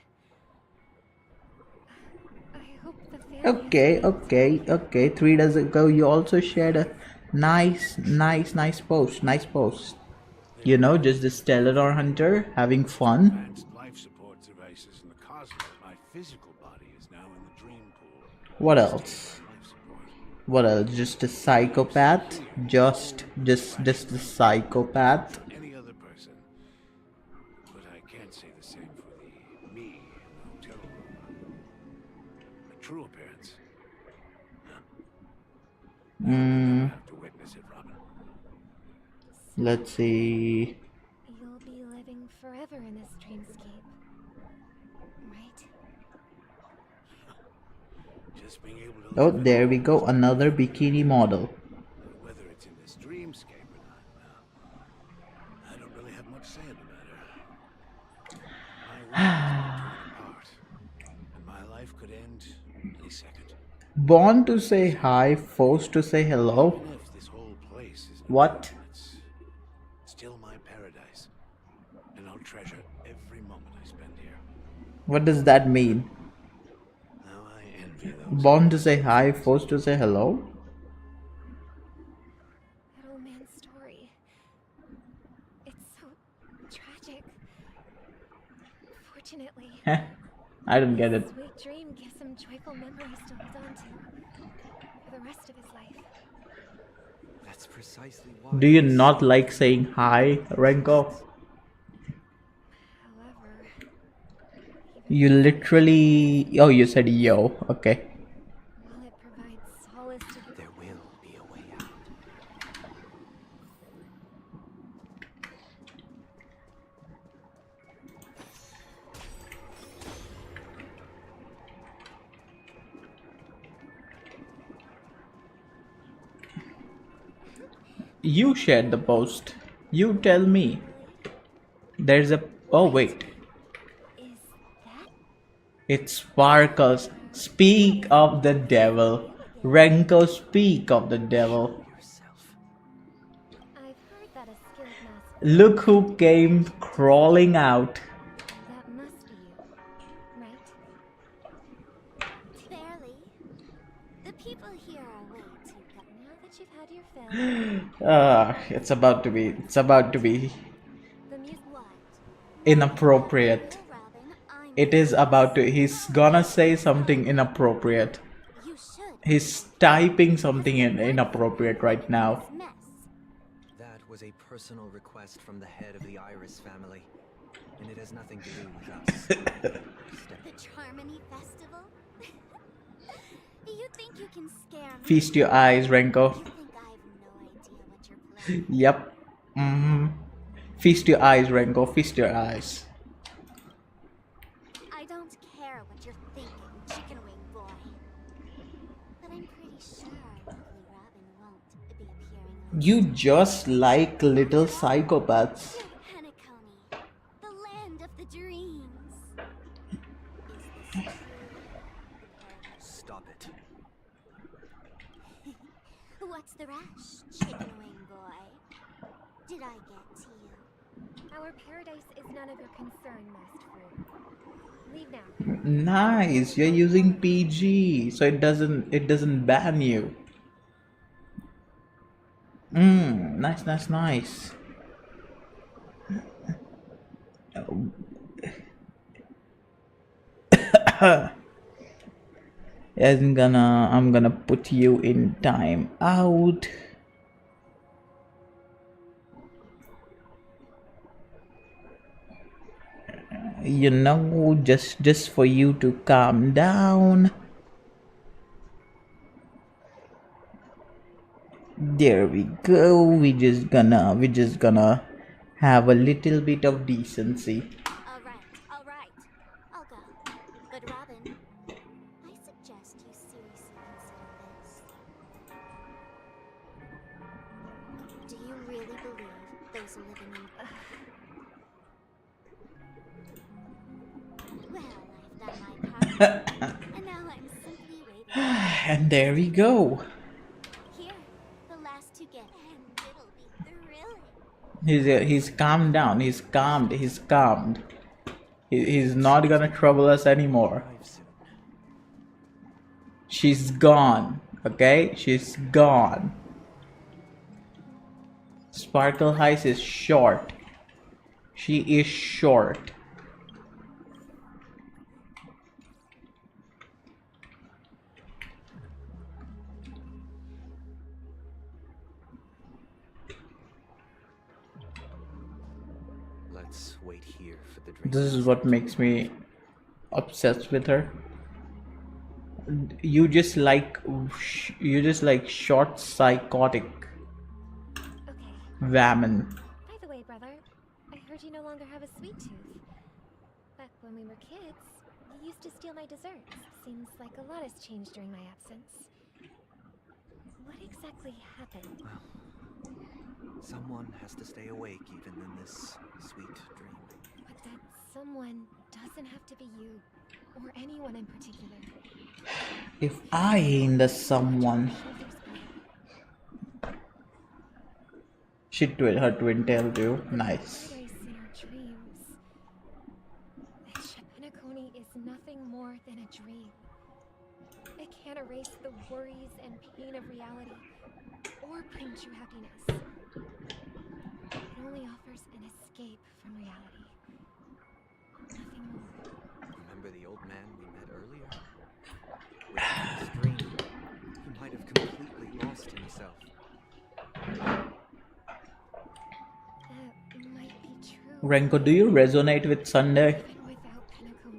I hope the family... Okay. 3 days ago you also shared a nice post. Nice post. You know, just the Stellar Hunter having fun. Advanced life support devices in the cosmos. My physical body is now in the dream pool. What else? Life support. What else? Just a psychopath? Just a psychopath? Any other person. But I can't say the same for the me in the hotel room. My true appearance. Hmm. Have to witness it, Robin. Let's see. You'll be living forever in this dreamscape. Right? Just being able to Oh, live in there we go. Another bikini model. whether it's in this dreamscape or not. Well, I don't really have much say in the matter. My world is torn apart, and my life could end any second. Born to say hi, forced to say hello. Even if this whole place is What? it's still my paradise, and I'll treasure every moment I spend here. What does that mean? Now I envy those. Born to say hi, forced to say hello? That old man's story. It's so tragic. Fortunately, I don't get it. sweet dream gives him joyful memories to hold on to for the rest of his life. That's precisely why. Do you not like saying hi, Renko? However, You literally. Oh, you said yo. Okay. while it provides solace to the... There will be a way out. You shared the post. You tell me. There's a. Oh, wait. Is that... It sparkles. Speak of the devil. Renko, speak of the devil. Yourself. I've heard that a skilled master... Look who came crawling out. That must be you, right? Barely. The people here are way too Now that you've had your fill, It's about to be the music... What? inappropriate. Robin, I it is about to, he's gonna say something inappropriate. He's typing something inappropriate right now. That was a personal request from the head of the Iris family, and it has nothing to do with us. The Charmony Festival? You think you can scare me? Feast your eyes, Renko. You think I have no idea what you're planning? Yep. Feast your eyes, Renko. Feast your eyes. I don't care what you're thinking, Chicken Wing Boy. But I'm pretty sure Lovely Robin won't be appearing on You just like little psychopaths. Penacony, the land of the dreams. Stop it. What's the rush, Chicken Wing Boy? Did I get to you? Our paradise is none of your concern, Masked Fool. Leave now. Nice. You're using PG, so it doesn't ban you. Nice, nice, nice. I'm gonna put you in time out. You know, just for you to calm down. There we go. We're just gonna have a little bit of decency. All right. I'll go. But Robin, I suggest you seriously consider this. Do you really believe those living in... Well, I've done my part, and now I'm simply waiting. And there we go. Here, the last to get, and it'll be thrilling. He's calmed down. He's calmed. He's not gonna trouble us anymore. She's gone. Okay? She's gone. Sparkle Heist is short. She is short. Let's wait here for the drink. This is what makes me obsessed with her. You just like short psychotic women. By the way, brother, I heard you no longer have a sweet tooth. Back when we were kids, you used to steal my desserts. Seems like a lot has changed during my absence. What exactly happened? Someone has to stay awake even in this sweet dream. But that someone doesn't have to be you, or anyone in particular. If I ain't the someone. Her twin tail too. Nice. Race in our dreams. Penacony is nothing more than a dream. It can't erase the worries and pain of reality, or bring true happiness. It only offers an escape from reality. Nothing more. Remember the old man we met earlier? Without his dream, he might have completely lost himself. That might be true. Renko, do you resonate with Sunday?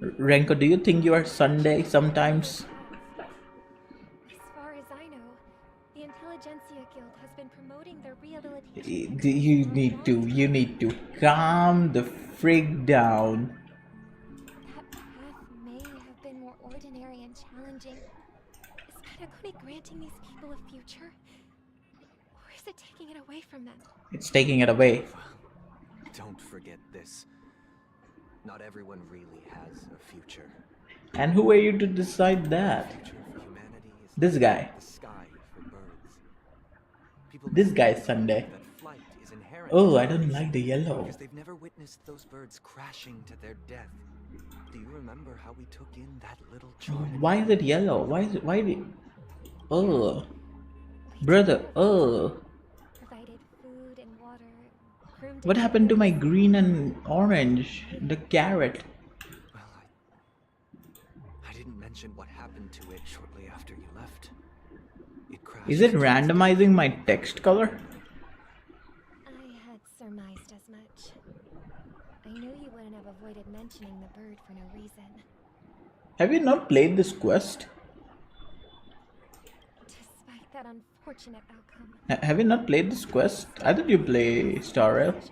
Renko, do you think you are Sunday sometimes? As far as I know, the Intelligentsia Guild has been promoting their rehabilitation. You need to calm the freak down. That path may have been more ordinary and challenging. Is Penacony granting these people a future? Or is it taking it away from them? It's taking it away. Don't forget this. Not everyone really has a future. And who are you to decide that? This guy. This guy is Sunday. Oh, I don't like the yellow. Because they've never witnessed those birds crashing to their death. Do you remember how we took in that little child? Why is it yellow? Why did... Oh. Brother, oh. Provided food and water. What happened to my green and orange? The carrot. mention what happened to it shortly after you left. It crashed. Is it randomizing my text color? I had surmised as much. I knew you wouldn't have avoided mentioning the bird for no reason. Have you not played this quest? Despite that unfortunate outcome. Have you not played this quest? I thought you play Star Rail. Birds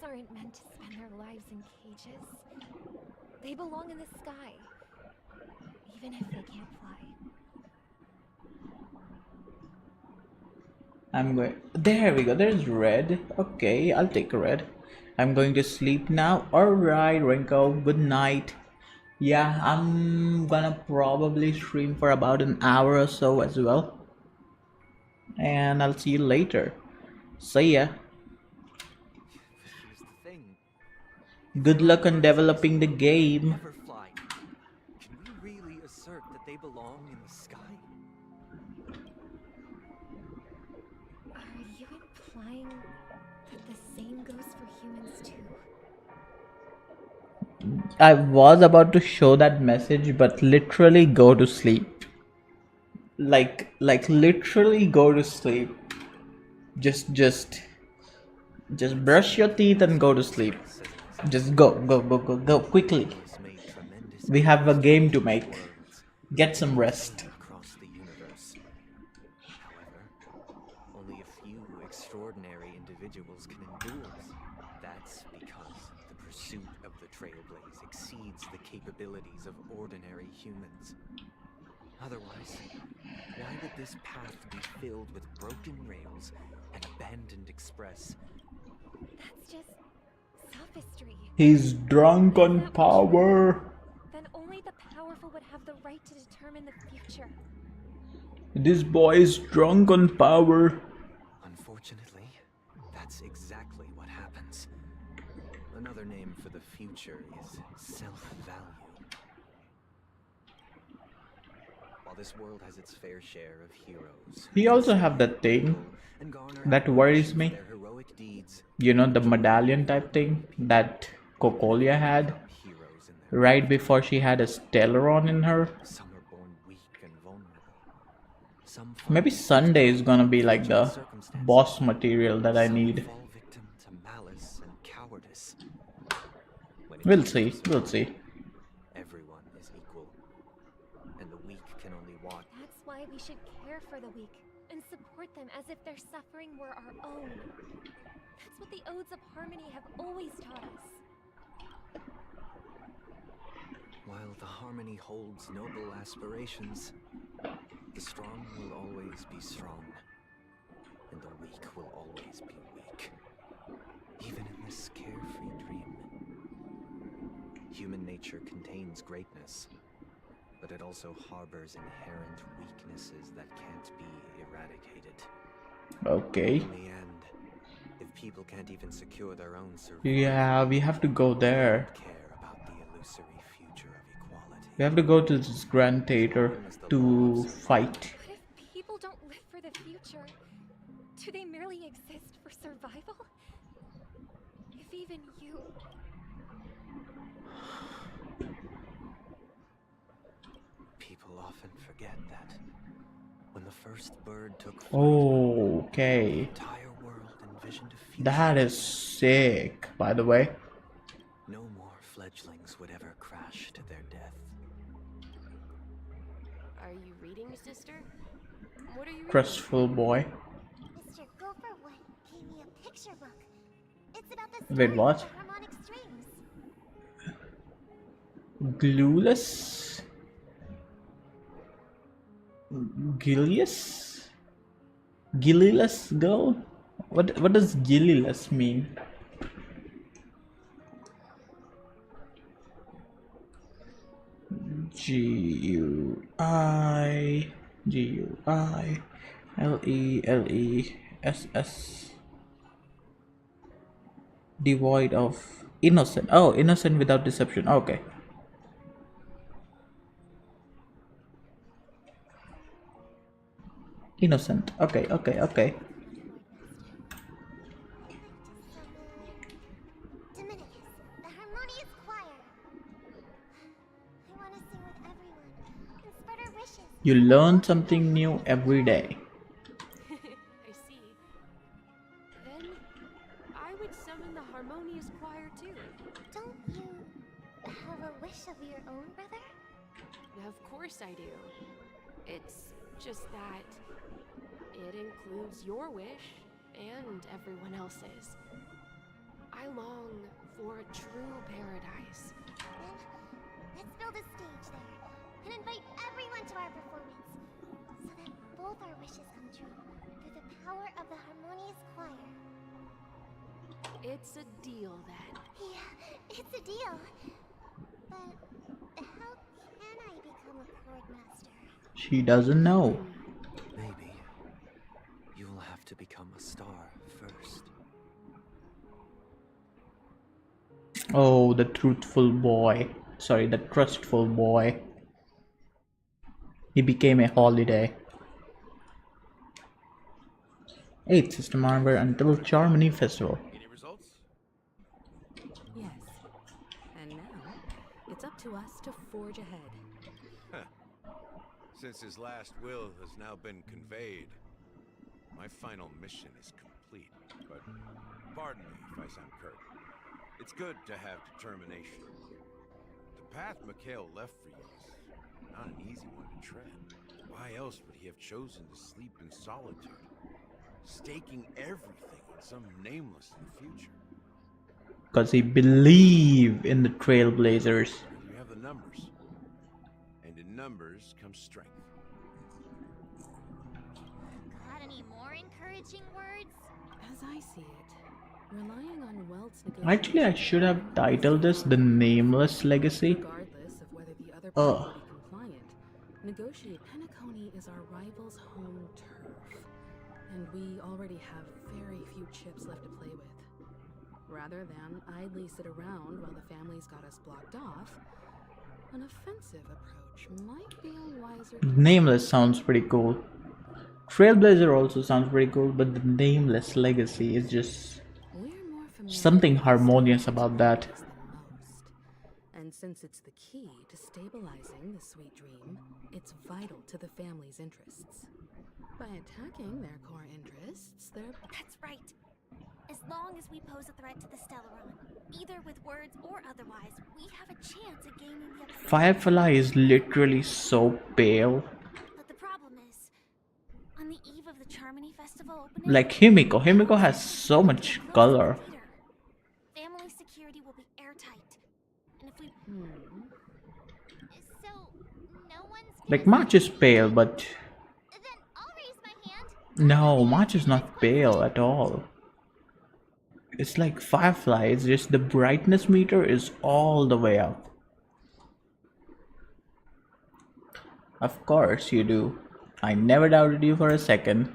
aren't meant to spend their lives in cages. They belong in the sky, even if they can't fly. I'm going. There we go. There's red. Okay, I'll take red. I'm going to sleep now. Alright, Rinko. Good night. Yeah, I'm gonna probably stream for about an hour or so as well. And I'll see you later. See ya. Here's the thing. Good luck on developing the game. Never fly. Can we really assert that they belong in the sky? Are you implying that the same goes for humans too? I was about to show that message, but literally go to sleep. Like literally go to sleep. Just brush your teeth and go to sleep. Just go quickly. We have a game to make. Get some rest. Across the universe. However, only a few extraordinary individuals can endure this. That's because the pursuit of the Trailblaze exceeds the capabilities of ordinary humans. Otherwise, why would this path be filled with broken rails and abandoned express? That's just sophistry. He's drunk on power. Then only the powerful would have the right to determine the future. This boy is drunk on power. Unfortunately, that's exactly what happens. Another name for the future is self-value. While this world has its fair share of heroes, He also have that thing that worries me. their heroic deeds, You know, the medallion type thing that Cocolia had right before she had a Stellaron in her. some are born weak and vulnerable. Some Maybe Sunday is gonna be like the boss material that I need. fall victim to malice and cowardice. When it We'll comes see, to we'll see. everyone is equal, and the weak can only watch. That's why we should care for the weak and support them as if their suffering were our own. That's what the Odes of Harmony have always taught us. While the Harmony holds noble aspirations, the strong will always be strong, and the weak will always be weak. Even in this carefree dream, human nature contains greatness, but it also harbors inherent weaknesses that can't be eradicated. Okay. In the end, if people can't even secure their own survival, Yeah, we have to go there. care about the illusory future of equality. We have to go to this Grand Theater to fight. But if people don't live for the future, do they merely exist for survival? If even you... People often forget that when the first bird took flight, Oh, the okay. entire world envisioned a future. That is sick, by the way. No more fledglings would ever crash to their death. Are you reading, sister? What are you reading? Trustful boy. Mr. Gopherwood gave me a picture book. It's about the Wait, story what? of the harmonic strings. Glueless? Gilius? Gililess girl? What does Gililess mean? Guileless. Devoid of innocent. Oh, innocent without deception. Okay. Innocent. Okay. Dominicus, the harmonious choir. I You learn something new every day. I see. Then I would summon the Harmonious Choir too. Don't you have a wish of your own, brother? Of course I do. It's just that it includes your wish and everyone else's. I long for a true paradise. Then let's build a stage there and invite everyone to our performance so that both our wishes come true through the power of the Harmonious Choir. It's a deal then. Yeah, it's a deal. But how can I become a chord master? She doesn't know. Maybe you will have to become a star first. Oh, the truthful boy. Sorry, the trustful boy. He became a holiday. 8th system member until Charmony Festival. Any results? Yes. And now, it's up to us to forge ahead. Huh. Since his last will has now been conveyed, my final mission is complete. But pardon me if I sound curt. It's good to have determination. The path Mikhail left for you is not an easy one to tread. Why else would he have chosen to sleep in solitude, staking everything on some nameless in the future? Because he believed in the Trailblazers. You have the numbers, and in numbers comes strength. Got any more encouraging words? As I see it, relying on Welt's Actually, I should have titled this The Nameless Legacy. regardless of whether the other party Ugh. will be compliant, negotiate Penacony is our rival's home turf, and we already have very few chips left to play with. Rather than idly sit around while the family's got us blocked off, an offensive approach might be a wiser. Nameless sounds pretty cool. Trailblazer also sounds pretty cool, but the Nameless Legacy is just something harmonious about that. And since it's the key to stabilizing the sweet dream, it's vital to the family's interests. By attacking their core interests, they're... That's right. As long as we pose a threat to the Stellaron, either with words or otherwise, we have a chance at gaining the upper hand. Firefly is literally so pale. But the problem is, on the eve of the Charmony Festival opening, Like Himiko. Himiko has so much color. family security will be airtight. And if we... So, no one's... Like March is pale, but... No, March is not pale at all. It's like Firefly, it's just the brightness meter is all the way up. Of course you do. I never doubted you for a second.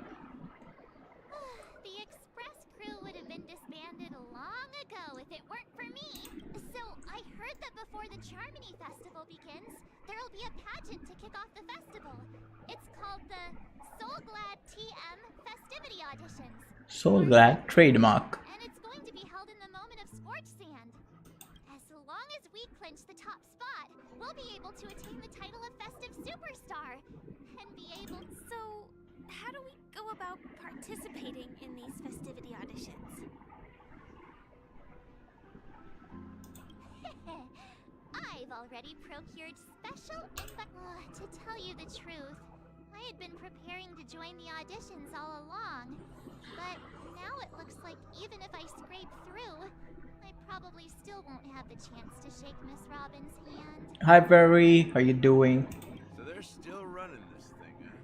The Express crew would have been disbanded long ago if it weren't for me. So, I heard that before the Charmony Festival begins, there'll be a pageant to kick off the festival. It's called the Soulglad TM Festivity Auditions. So glad trademark. And it's going to be held in the moment of Scorch Sand. As long as we clinch the top spot, we'll be able to attain the title of Festive Superstar. And be able... So, how do we go about participating in these festivity auditions? I've already procured special to tell you the truth, I had been preparing to join the auditions all along. But now it looks like even if I scrape through, I probably still won't have the chance to shake Miss Robin's hand. Hi Perry, how you doing? So they're still running this thing, huh?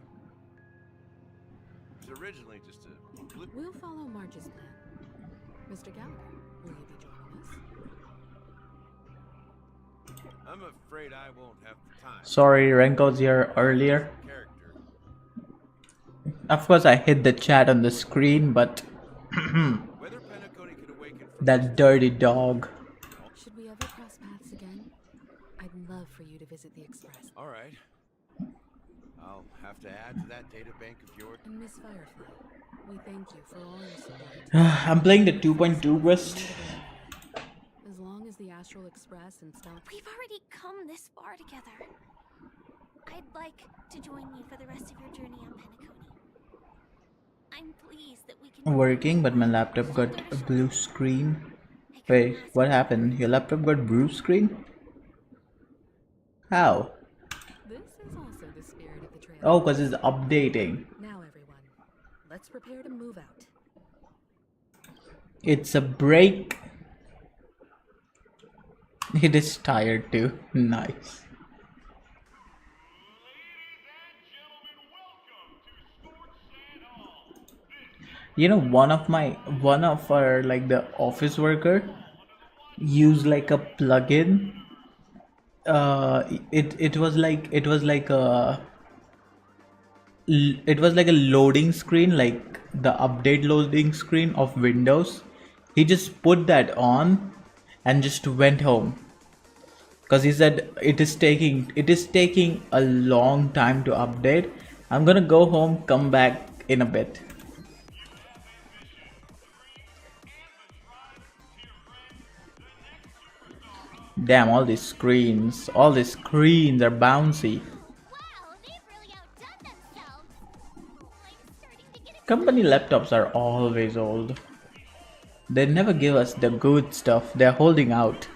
It was originally just a... We'll follow March's plan. Mr. Gallagher, will you be joining us? I'm afraid I won't have the time. Sorry, Renko's here earlier. Of course I hit the chat on the screen, but... that dirty dog. Should we ever cross paths again? I'd love for you to visit the Express. All right. I'll have to add to that data bank of yours. And Miss Firefly, we thank you for all your support. I'm playing the 2.2 quest. As long as the Astral Express and stuff. We've already come this far together. I'd like to join you for the rest of your journey on Penacony. I'm pleased that we can Working, but my laptop got a blue screen. Wait, what happened? Your laptop got blue screen? How? This is also the spirit of the trail. Oh, because it's updating. Now, everyone, let's prepare to move out. It's a break. It is tired too. Nice. You know, one of our like the office worker used like a plugin. It was like a loading screen, like the update loading screen of Windows. He just put that on and just went home because he said it is taking a long time to update. I'm gonna go home, come back in a bit. Damn, all these screens are bouncy. Company laptops are always old. They never give us the good stuff. They're holding out. Is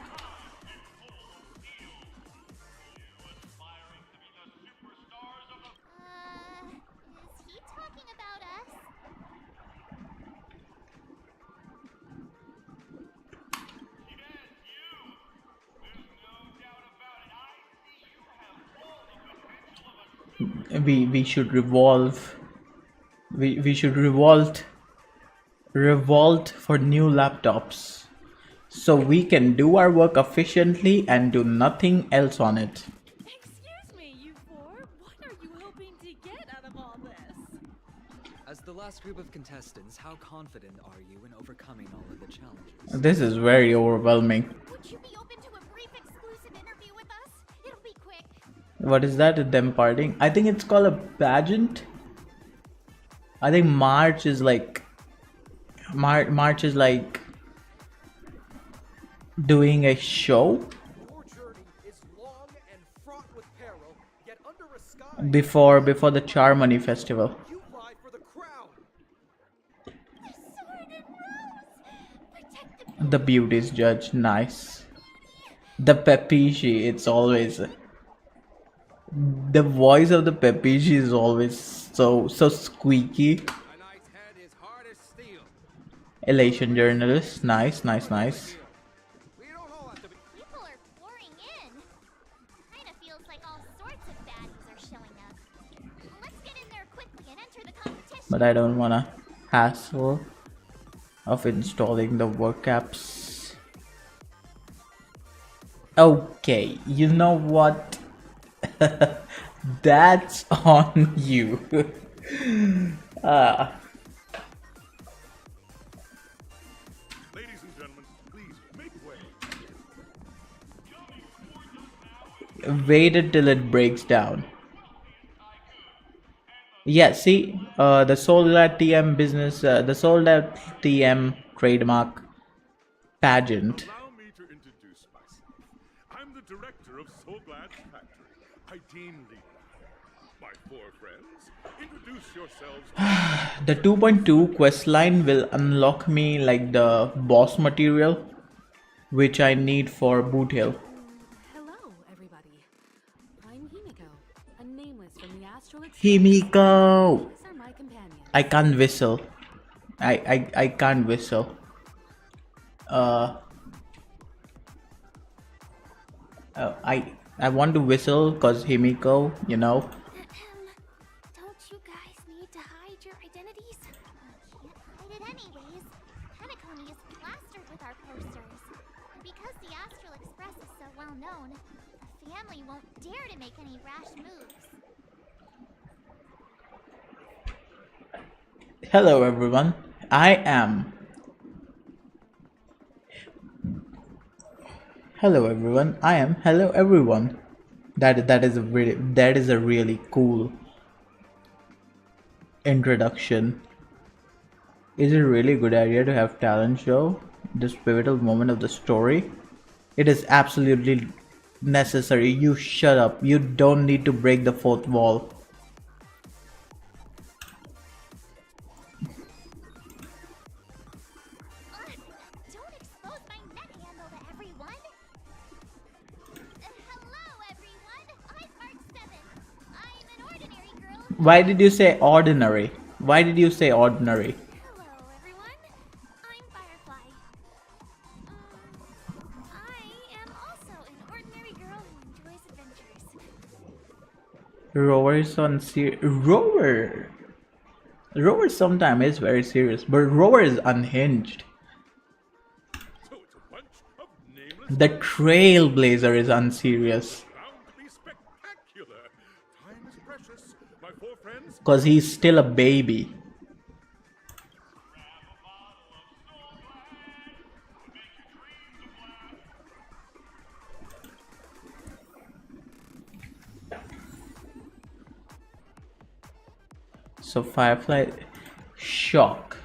he talking about us? We should revolve. We should revolt for new laptops so we can do our work efficiently and do nothing else on it. Excuse me, you four. What are you hoping to get out of all this? As the last group of contestants, how confident are you in overcoming all of the challenges? This is very overwhelming. Would you be open to a brief exclusive interview with us? It'll be quick. What is that? Them partying? I think it's called a pageant. I think March is like doing a show before the Charmony festival. The beauty's judge, nice. The Pepishi, it's always the voice of the Pepishi is always so squeaky. Elation journalist, nice. People are pouring in. Kinda feels like all sorts of baddies are showing up. Let's get in there quickly and enter the competition. But I don't wanna hassle of installing the work apps. Okay, you know what? That's on you. Ladies and gentlemen, please make way. Wait until it breaks down. Yeah, see, the Sold Out TM business, the Sold Out TM trademark pageant. Allow me to introduce myself. I'm the director of Soul Glad's factory. I Dean Lee. My four friends, introduce yourselves. The 2.2 questline will unlock me like the boss material, which I need for Boot Hill. Hello, everybody. I'm Himiko, a nameless from the Astral Express. Himiko! These are my companions. I can't whistle. I can't whistle. I want to whistle because Himiko, you know. Don't you guys need to hide your identities? Can't hide it anyways. Penacony is plastered with our posters. And because the Astral Express is so well known, the family won't dare to make any rash moves. Hello everyone. I am. Hello everyone. I am. Hello everyone. That is a really cool introduction. Is it a really good idea to have talent show this pivotal moment of the story? It is absolutely necessary. You shut up. You don't need to break the fourth wall. Don't expose my net handle to everyone. Hello, everyone. I'm Part 7. I'm an ordinary girl. Why did you say ordinary? Why did you say ordinary? Hello, everyone. I'm Firefly. I am also an ordinary girl who enjoys adventures. Rower is on Rower. Rower sometimes is very serious, but Rower is unhinged. The Trailblazer is unserious. Because he's still a baby. So Firefly, shock.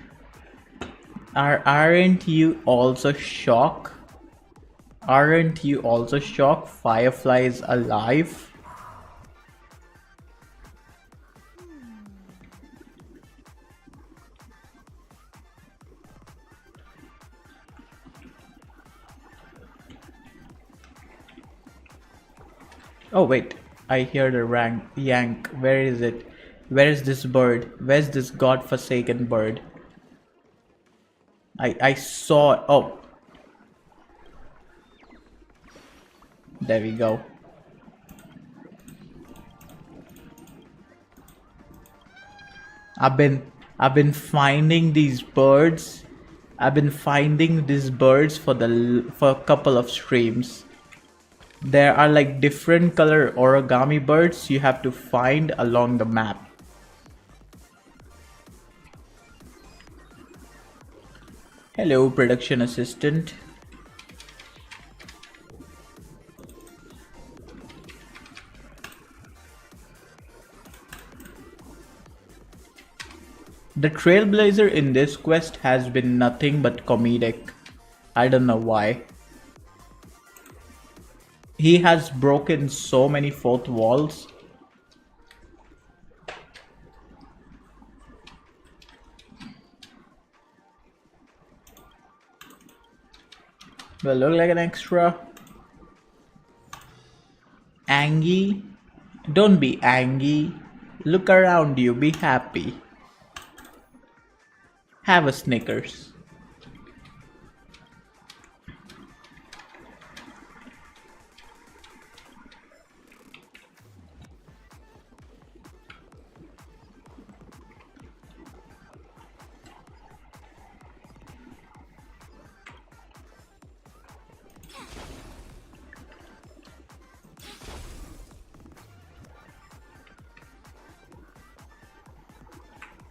Aren't you also shocked? Aren't you also shocked Firefly is alive? Oh wait, I hear the yank. Where is it? Where is this bird? Where's this godforsaken bird? I saw. Oh, there we go. I've been finding these birds. I've been finding these birds for a couple of streams. There are like different color origami birds you have to find along the map. Hello, production assistant. The Trailblazer in this quest has been nothing but comedic. I don't know why. He has broken so many fourth walls. Will look like an extra. Angie? Don't be Angie. Look around you, be happy. Have a Snickers.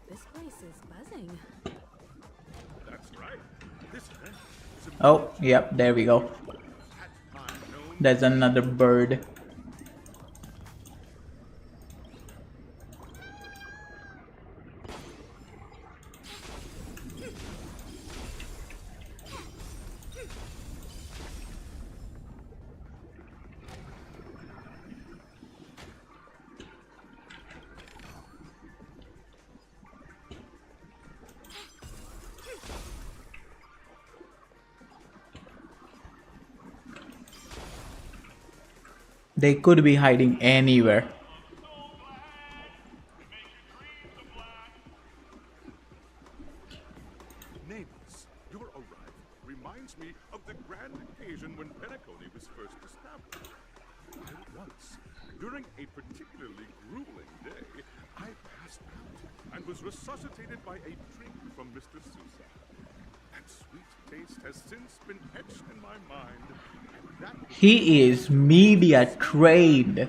This place is buzzing. That's right. This event is Oh, yep, there we go. There's another bird. They could be hiding anywhere. Neighbors, your arrival reminds me of the grand occasion when Penacony was first established. At once, during a particularly grueling day, I passed out and was resuscitated by a drink from Mr. Sousa. That sweet taste has since been etched in my mind. And that He is media trained.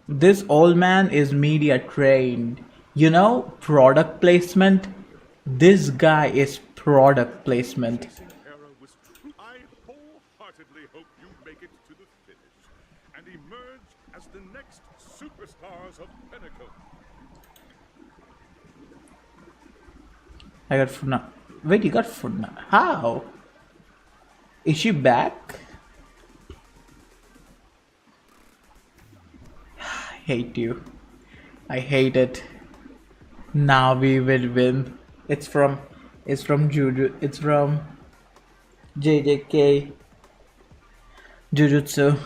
This old man is media trained. You know, product placement? This guy is product placement. I wholeheartedly hope you make it to the finish and emerge as the next superstars of Penacony. I got Funa. Wait, you got Funa? How? Is she back? hate you. I hate it. Now we will win. It's from Juju. It's from JJK Jujutsu.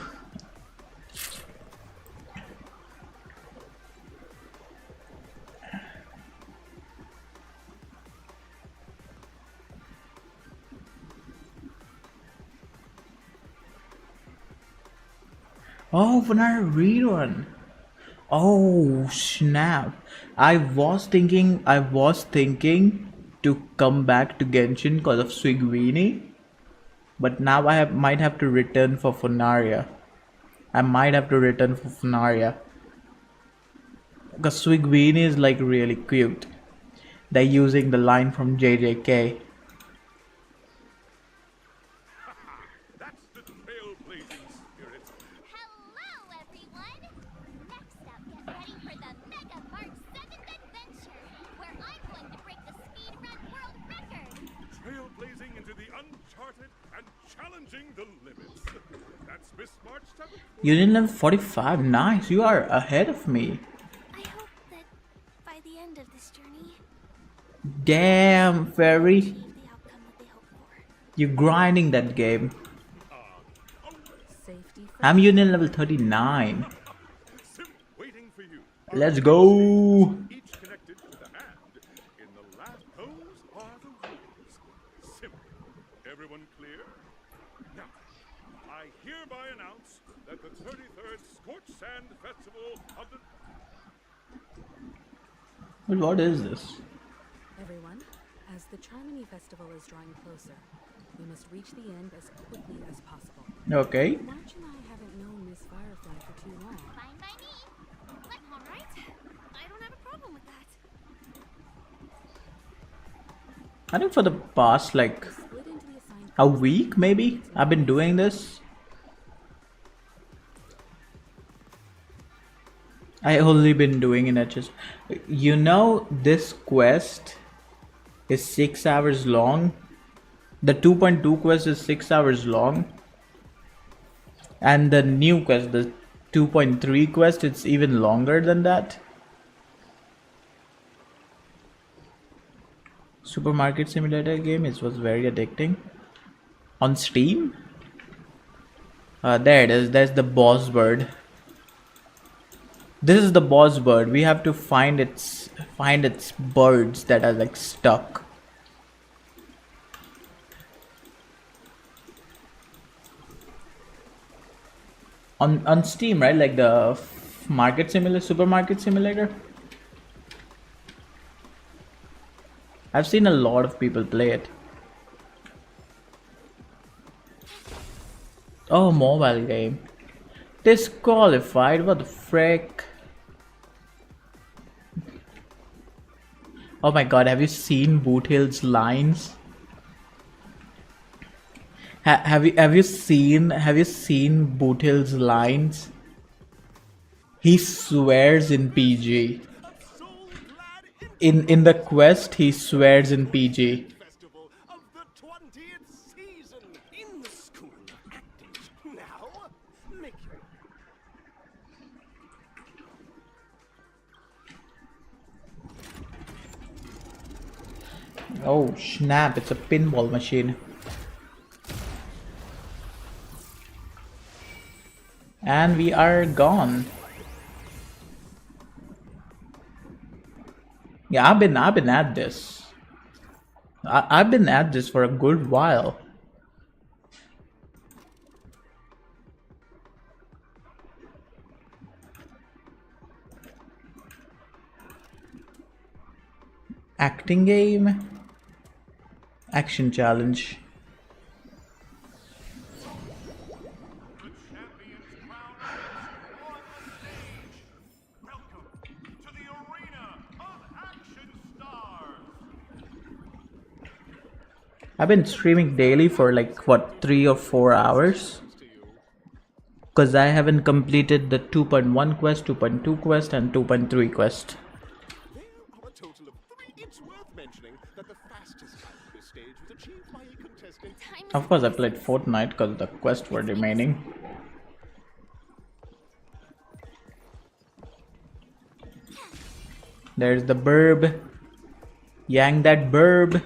Oh, another rerun. Oh snap! I was thinking to come back to Genshin because of Swigwini, but now might have to return for Funaria. I might have to return for Funaria because Swigwini is like really cute. They're using the line from JJK. That's the trailblazing spirit. Hello, everyone! Next up, get ready for the Mega March 7th adventure, where I'm going to break the speedrun world record! Trailblazing into the uncharted and challenging the limits. That's Miss March 7th. Union level 45. Nice. You are ahead of me. I hope that by the end of this journey, Damn, Fairy. You grinding that game. I'm Union level 39. Waiting for you. Let's go. Each connected to the hand. In the last pose are the rules. Simple. Everyone clear? Now, I hereby announce that the 33rd Scorched Sand Festival of the... But what is this? Everyone, as the Charmony Festival is drawing closer, we must reach the end as quickly as possible. Okay. March and I haven't known Miss Firefly for too long. fine by me. All right. I don't have a problem with that. I think for the past like a week maybe I've been doing this. I only been doing it at just, you know, this quest is 6 hours long. The 2.2 quest is 6 hours long, and the new quest, the 2.3 quest, it's even longer than that. Supermarket simulator game, it was very addicting. On Steam, there it is. There's the boss bird. This is the boss bird. We have to find its birds that are like stuck. On Steam, right? Like the supermarket simulator. I've seen a lot of people play it. Oh, mobile game. Disqualified, what the frick? Oh my god, have you seen Boothill's lines? Have you seen Boothill's lines? He swears in PG. In the quest, he swears in PG. Oh snap, it's a pinball machine. And we are gone. Yeah, I've been at this. I've been at this for a good while. Acting game. Action challenge. I've been streaming daily for like what, 3 or 4 hours, because I haven't completed the 2.1 quest, 2.2 quest and 2.3 quest. Of course I played Fortnite because the quests were remaining. There's the burb. Yang that burb.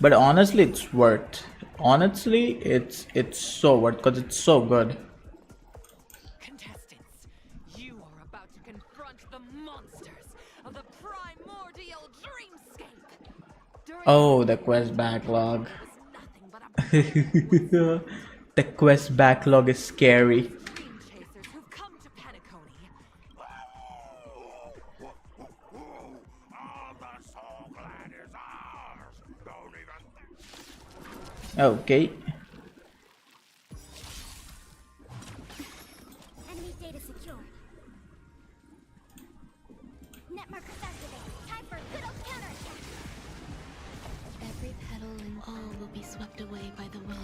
But honestly, it's worth. Honestly, it's so worth because it's so good. Contestants, you are about to confront the monsters of the primordial dreamscape. Oh, the quest backlog. The quest backlog is scary. Dream chasers who've come to Penacony. Okay. Enemy data secure. Net markers activated. Time for a good old counterattack. Every petal and all will be swept away by the wind.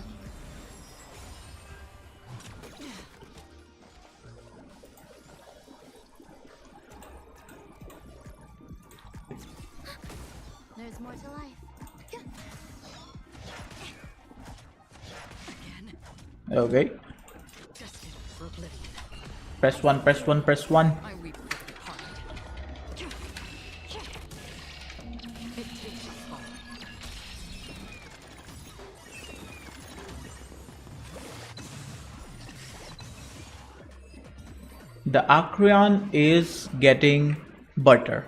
There's more to life. Okay. Press one, press one, press one. The Acreon is getting butter.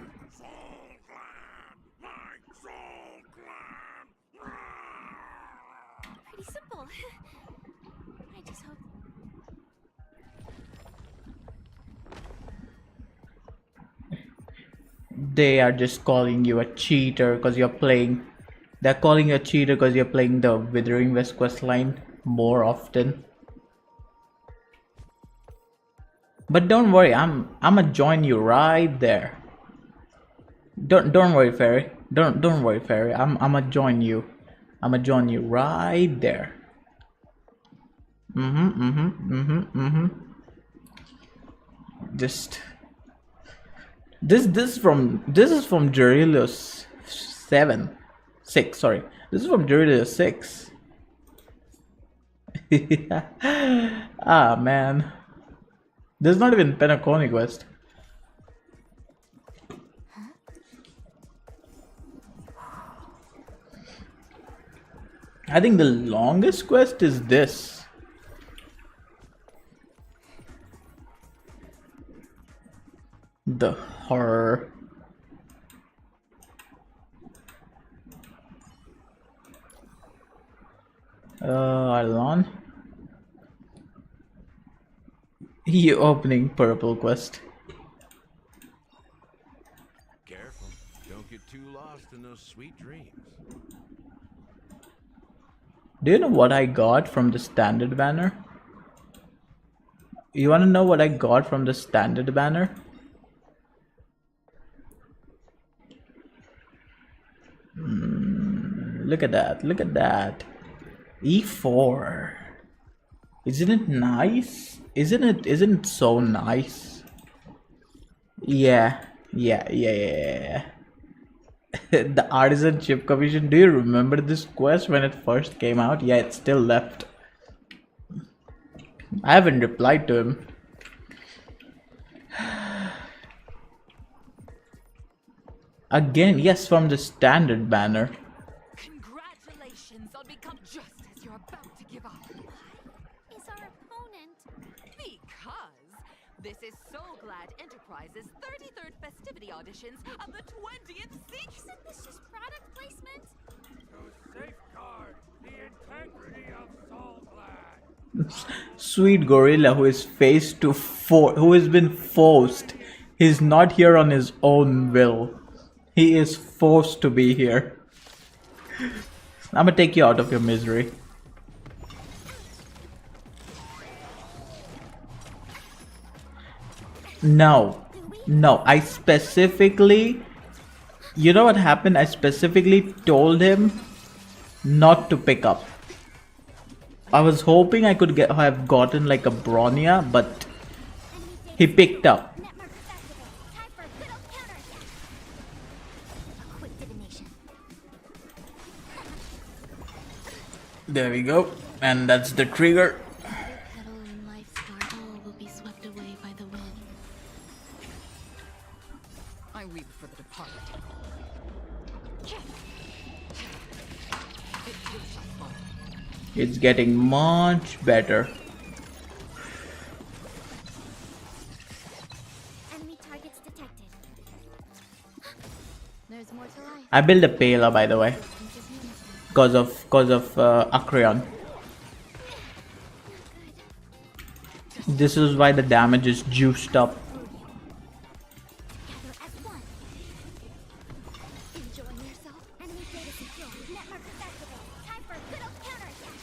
Pretty simple. I just hope. They are just calling you a cheater because you're playing. They're calling you a cheater because you're playing the Withering West quest line more often. But don't worry, I'ma join you right there. Don't worry, Fairy. Don't worry, Fairy. I'ma join you. I'ma join you right there. Just this is from Durillius 6. Sorry, this is from Durillius 6. Ah man, there's not even Penacony quest. I think the longest quest is this. The horror. Arlon. You opening purple quest. Careful. Don't get too lost in those sweet dreams. Do you know what I got from the standard banner? You wanna know what I got from the standard banner? Look at that, look at that. E4. Isn't it nice? Isn't it so nice? Yeah. The Artisan Chip Commission. Do you remember this quest when it first came out? Yeah, it's still left. I haven't replied to him. Again, yes, from the standard banner. Congratulations on become just as you're about to give up. Is our opponent? Because this is So Glad Enterprises' 33rd festivity auditions of the 20th season. Isn't this just product placement? To safeguard the integrity of Soul Glad. Sweet gorilla who is who has been forced. He's not here on his own will. He is forced to be here. I'm gonna take you out of your misery. No, I specifically, you know what happened? I specifically told him not to pick up. I was hoping I could have gotten like a Bronya, but he picked up. There we go. And that's the trigger. Petal in life's scar, all will be swept away by the wind. I weep for the departed. It's getting much better. Enemy targets detected. There's more to life. I built a Pela, by the way, because of Acreon. This is why the damage is juiced up. Enjoying yourself? Enemy data secure. Net markers activate. Time for a good old counterattack.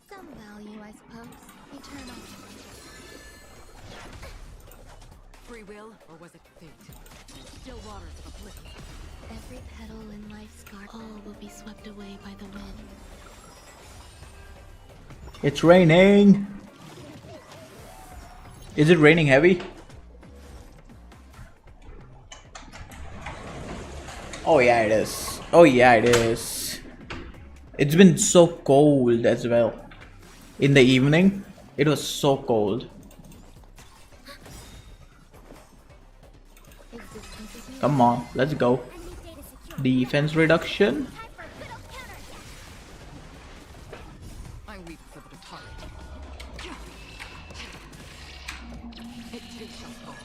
Some value, I suppose. Eternal. Free will, or was it fate? Still waters of oblivion. Every petal in life's scar, all will be swept away by the wind. It's raining. Is it raining heavy? Oh yeah, it is. Oh yeah, it is. It's been so cold as well. In the evening, it was so cold. Come on, let's go. Defense reduction. I weep for the departed. It too shall fall.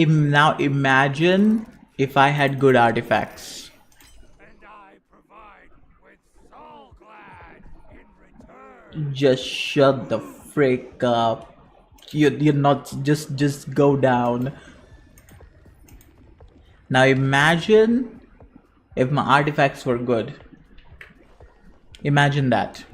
Now imagine if I had good artifacts. Just shut the frick up. You're not just go down. Now imagine if my artifacts were good. Imagine that.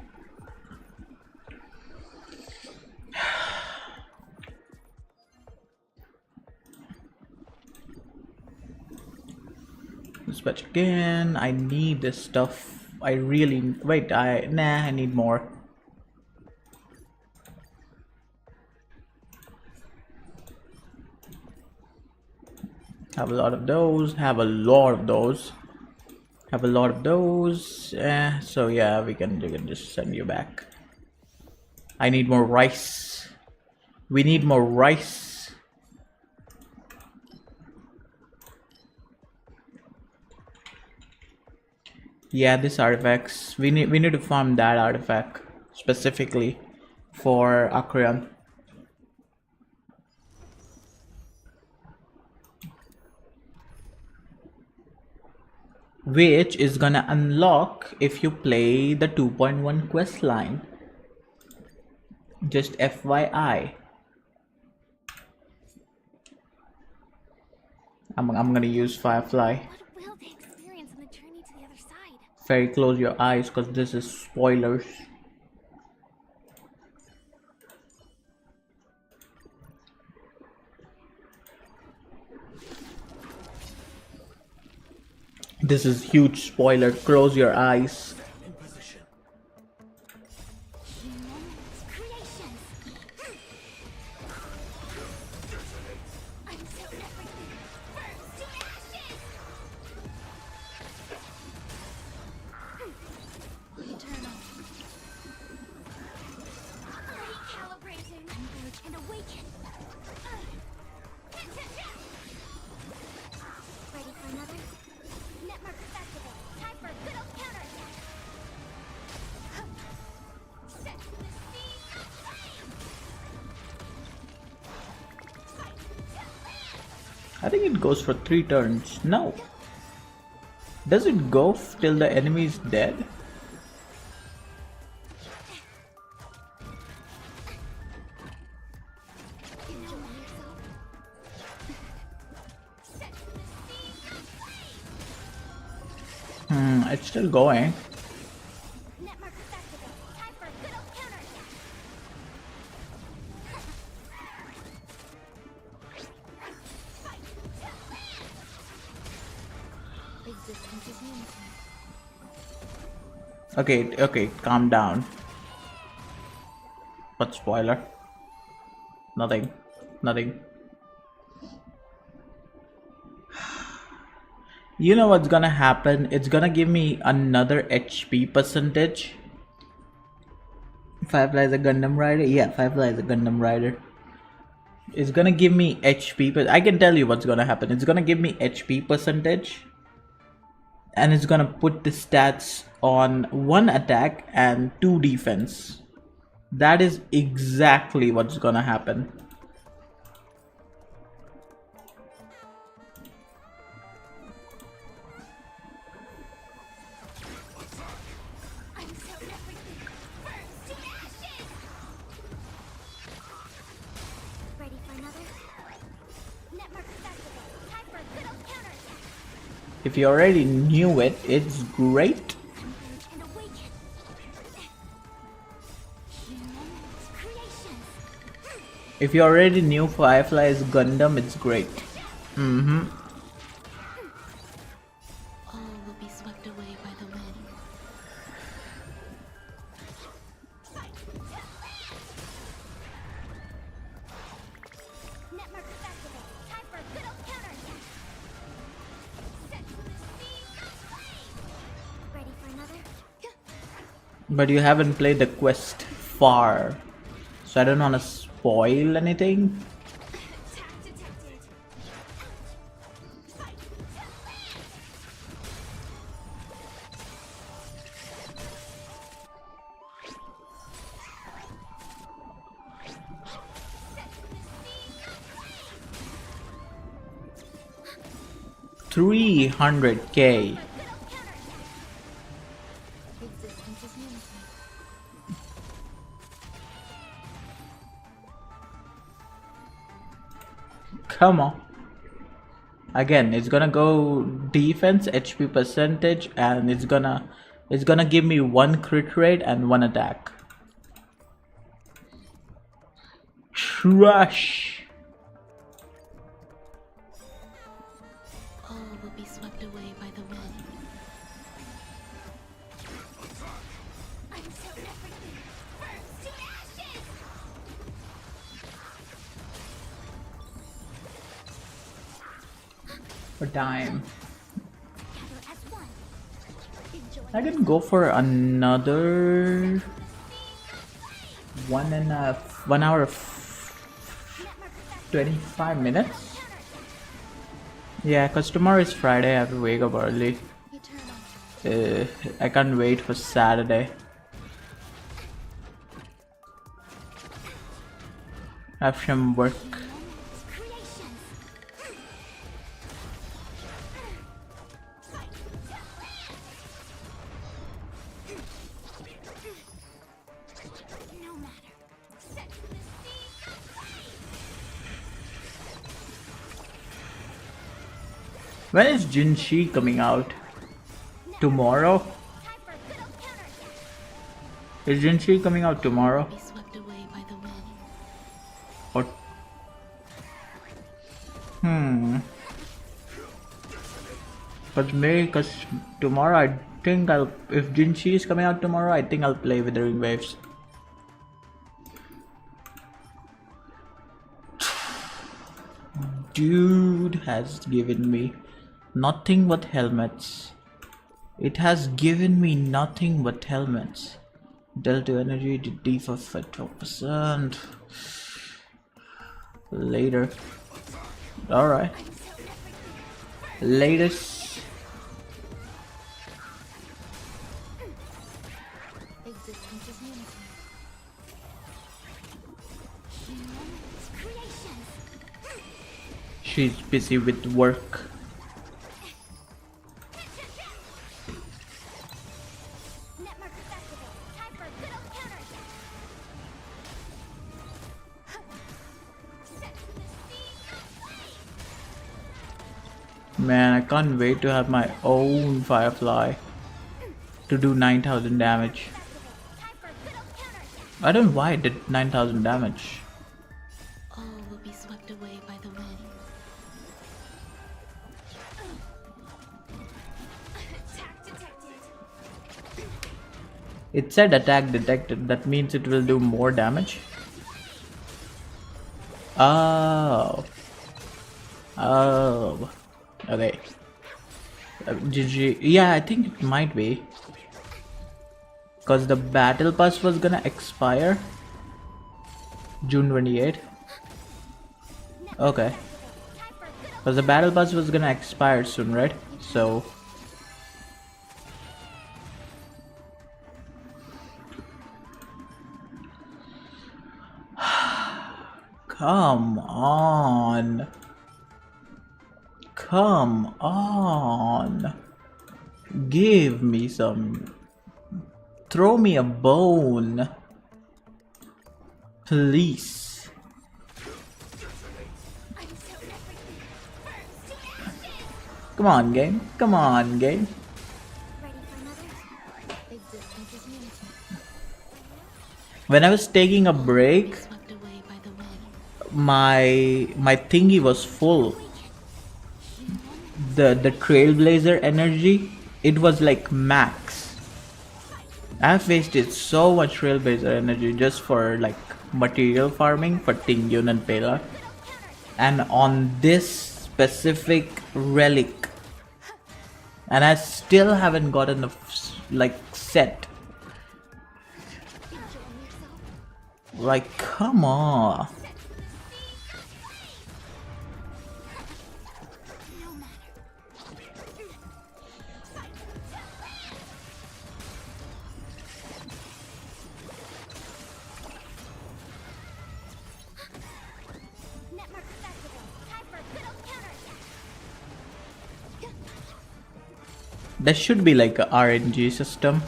Dispatch again. I need this stuff. I really wait. I need more. Have a lot of those. Have a lot of those. Have a lot of those. So yeah, we can just send you back. I need more rice. We need more rice. Yeah, this artifacts. We need to farm that artifact specifically for Acreon. Which is gonna unlock if you play the 2.1 quest line. Just FYI. I'm gonna use Firefly. What will they experience on the journey to the other side? Very close your eyes because this is spoilers. This is huge spoiler. Close your eyes. Recalibrating and awaken. Ready for another? Net markers activate. Time for a good old counterattack. Set the scene aflame. Fight to land. I think it goes for 3 turns. No. Does it go till the enemy is dead? It's still going. Net markers activate. Time for a good old counterattack. Fight to land. Existence is unity. Okay, calm down. What spoiler? Nothing. Nothing. You know what's gonna happen? It's gonna give me another HP percentage. Firefly is a Gundam Rider? Yeah, Firefly is a Gundam Rider. It's gonna give me HP, but I can tell you what's gonna happen. It's gonna give me HP percentage. And it's gonna put the stats on 1 attack and 2 defense. That is exactly what's gonna happen. If you already knew it, it's great. If you already knew Firefly is Gundam, it's great. All will be swept away by the wind. But you haven't played the quest far, so I don't want to spoil anything. $300K. Come on. Again, it's gonna go defense, HP percentage, and it's gonna give me 1 crit rate and 1 attack. Trash. All will be swept away by the wind. For time. I can go for another 1 hour 25 minutes. Yeah, cause tomorrow is Friday. I have to wake up early. I can't wait for Saturday. I have some work. When is Jinshi coming out? Tomorrow? Is Jinshi coming out tomorrow? Or Cause tomorrow I think if Jinshi is coming out tomorrow, I think I'll play Withering Waves. Dude has given me nothing but helmets. It has given me nothing but helmets. Delta energy, debuff for 12%. Later. Alright. Latest. She's busy with work. Man, I can't wait to have my own Firefly to do 9,000 damage. I don't know why it did 9,000 damage. All will be swept away by the wind. It said attack detected, that means it will do more damage. Oh. Oh. Okay. GG. Yeah, I think it might be. Because the battle pass was gonna expire June 28th. Okay. Because the battle pass was gonna expire soon, right? So. Come on. Come on. Give me some. Throw me a bone. Please. Come on, game. Come on, game. When I was taking a break, my thingy was full. The Trailblazer energy, it was like max. I've wasted so much Trailblazer energy just for like material farming for Tingyun and Pela. And on this specific relic. And I still haven't gotten a like set. Like, come on. There should be like a RNG system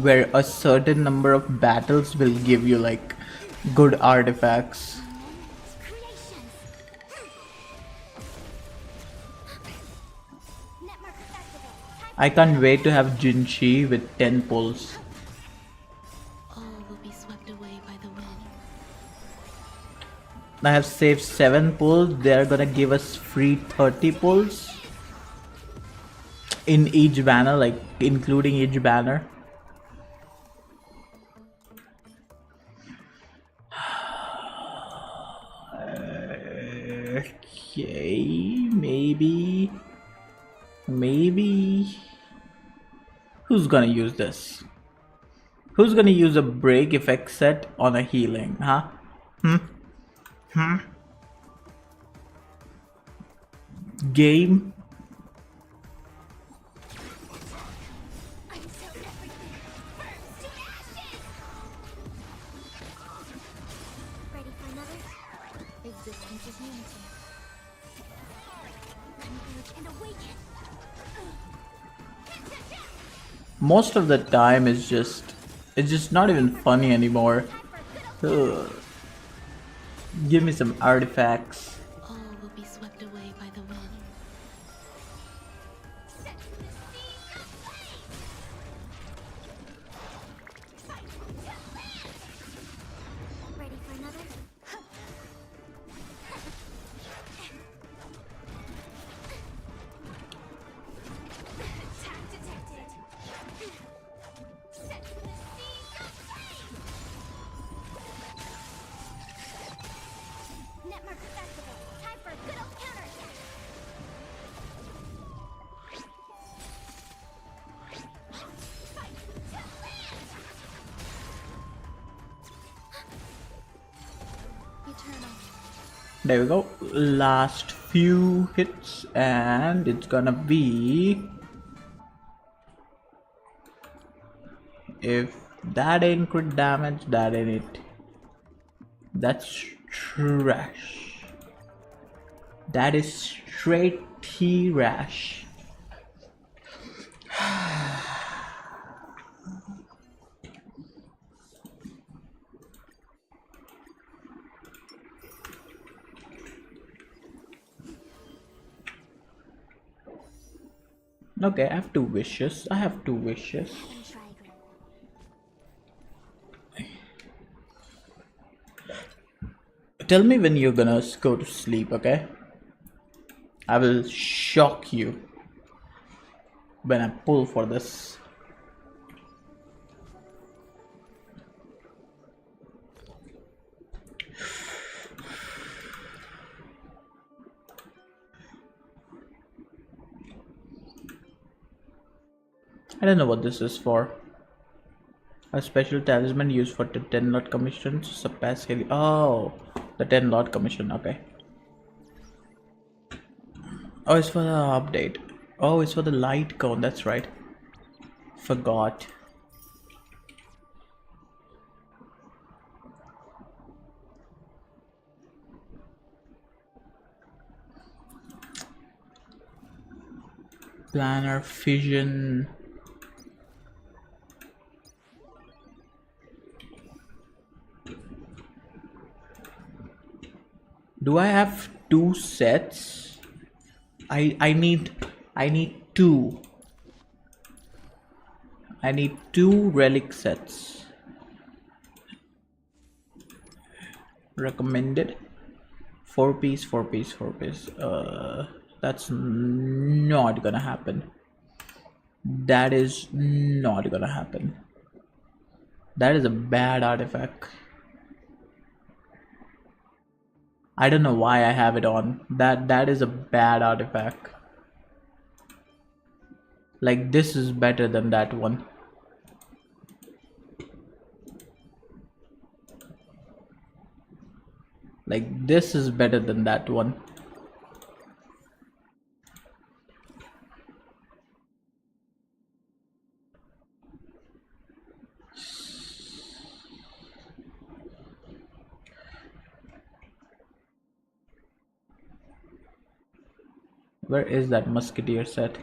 where a certain number of battles will give you like good artifacts. I can't wait to have Jinchi with 10 pulls. All will be swept away by the wind. I have saved 7 pulls. They're gonna give us free 30 pulls in each banner, like including each banner. Okay, maybe. Who's gonna use this? Who's gonna use a break effect set on a healing, huh? Game. Most of the time it's just not even funny anymore. Ugh. Give me some artifacts. All will be swept away by the wind. Ready for another? There we go. Last few hits, and it's gonna be, if that ain't crit damage, that ain't it. That's trash. That is straight trash. Okay, I have 2 wishes. I have 2 wishes. Tell me when you're gonna go to sleep, okay? I will shock you when I pull for this. I don't know what this is for. A special talisman used for the 10 lot commission to surpass Haley. Oh, the 10 lot commission. Okay. Oh, it's for the update. Oh, it's for the light cone. That's right. Forgot. Planar fission. Do I have 2 sets? I need two. I need 2 relic sets. Recommended 4 piece. That's not gonna happen. That is not gonna happen. That is a bad artifact. I don't know why I have it on. That is a bad artifact. Like, this is better than that one. Like, this is better than that one. Where is that musketeer set?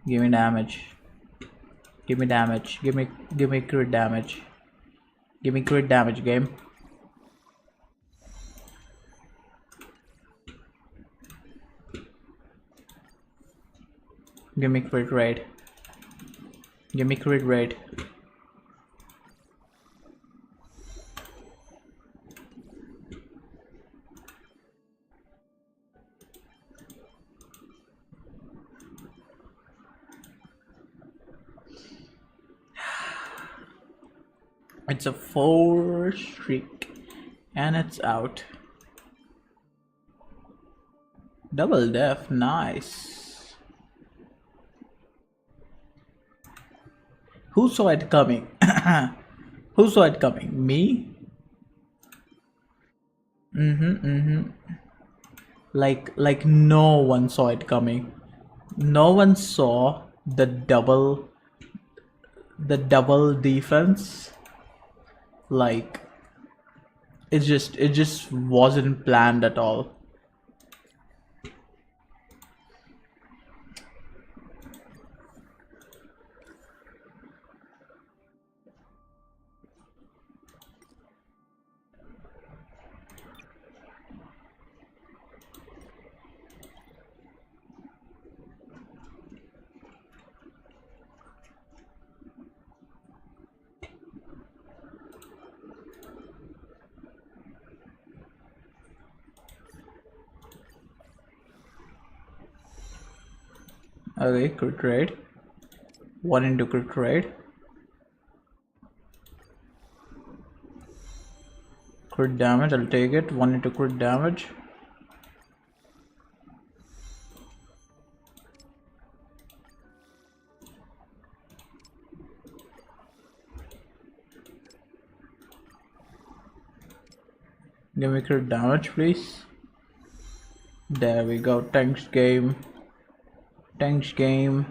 Give me damage. Give me damage. Give me crit damage. Give me crit damage, game. Give me crit rate. Give me crit rate. It's a 4 streak and it's out. Double def, nice. Who saw it coming? Who saw it coming? Me? Like no one saw it coming. No one saw the double defense. Like, it just wasn't planned at all. Okay, crit rate. 1 into crit rate. Crit damage, I'll take it. 1 into crit damage. Give me crit damage, please. There we go. Thanks, game. Thanks, game.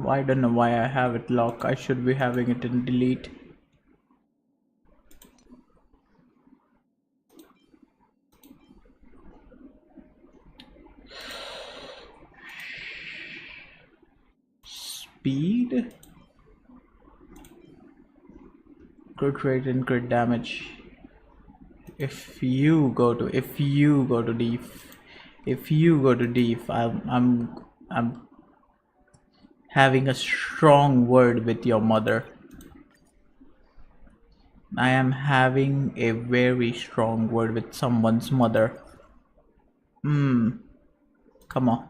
I don't know why I have it locked. I should be having it in delete. Speed, crit rate and crit damage. If you go to deef, I'm having a strong word with your mother. I am having a very strong word with someone's mother. Come on.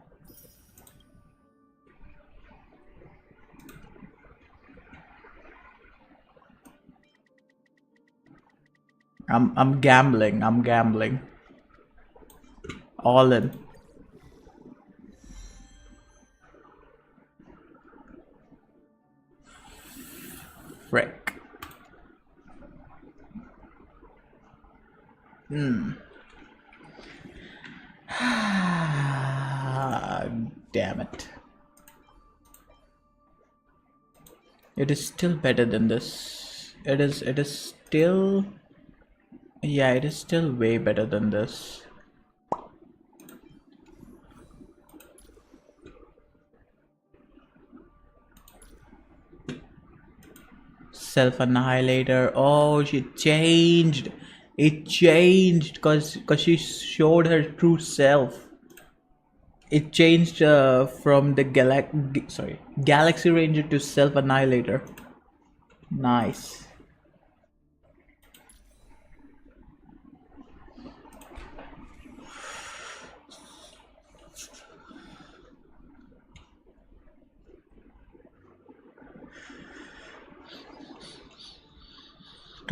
I'm gambling. I'm gambling. All in. Frick. Damn it. It is still better than this. It is still, yeah, it is still way better than this. Self-annihilator. Oh, she changed. It changed because she showed her true self. It changed from the Galaxy Ranger to Self-Annihilator. Nice.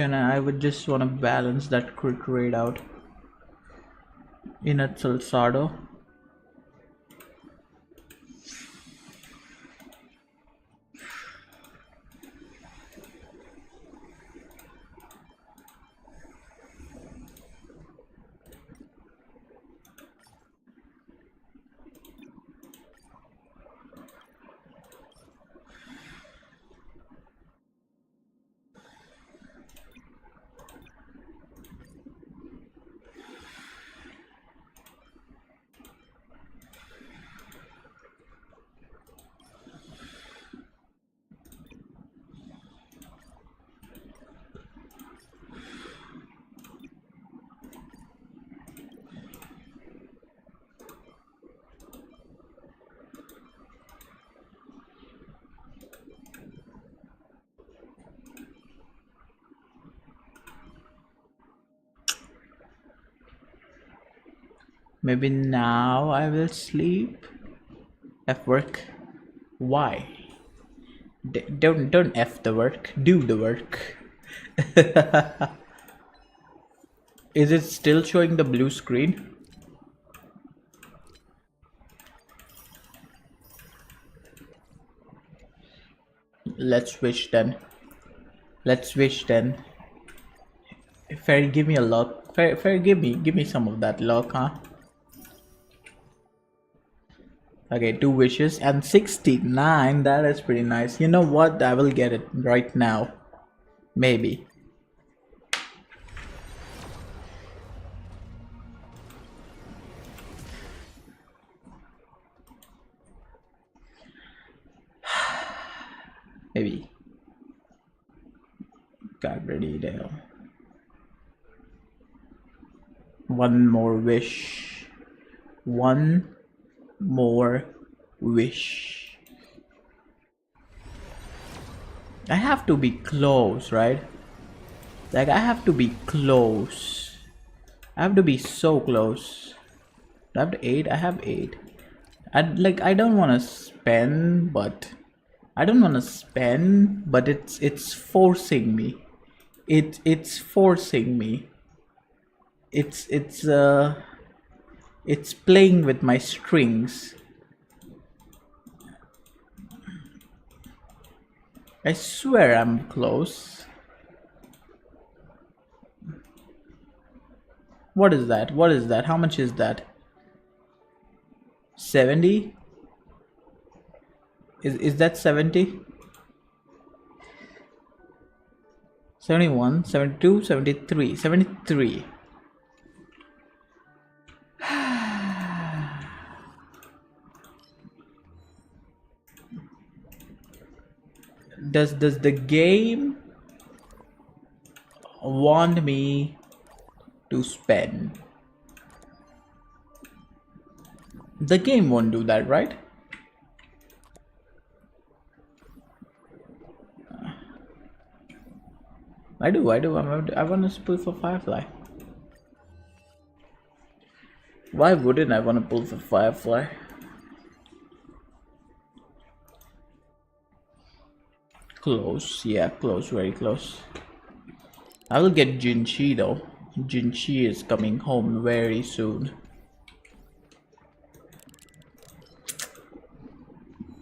I would just want to balance that crit rate out. In a Salsado. Maybe now I will sleep. F work. Why? Don't F the work. Do the work. Is it still showing the blue screen? Let's switch then. Let's switch then. Fairy, give me a lock. Fairy, give me some of that lock, huh? Okay, 2 wishes and 69. That is pretty nice. You know what? I will get it right now. Maybe. Maybe. Got ready there. One more wish. One more wish. I have to be close, right? Like I have to be close. I have to be so close. Do I have 8? I have 8. I don't want to spend, but it's forcing me. It's forcing me. It's playing with my strings. I swear I'm close. What is that? What is that? How much is that? 70? Is that 70? 71, 72, 73, 73. Does the game want me to spend? The game won't do that, right? I do. I want to pull for Firefly. Why wouldn't I want to pull for Firefly? Close, yeah, close, very close. I will get Jinchi though. Jinchi is coming home very soon.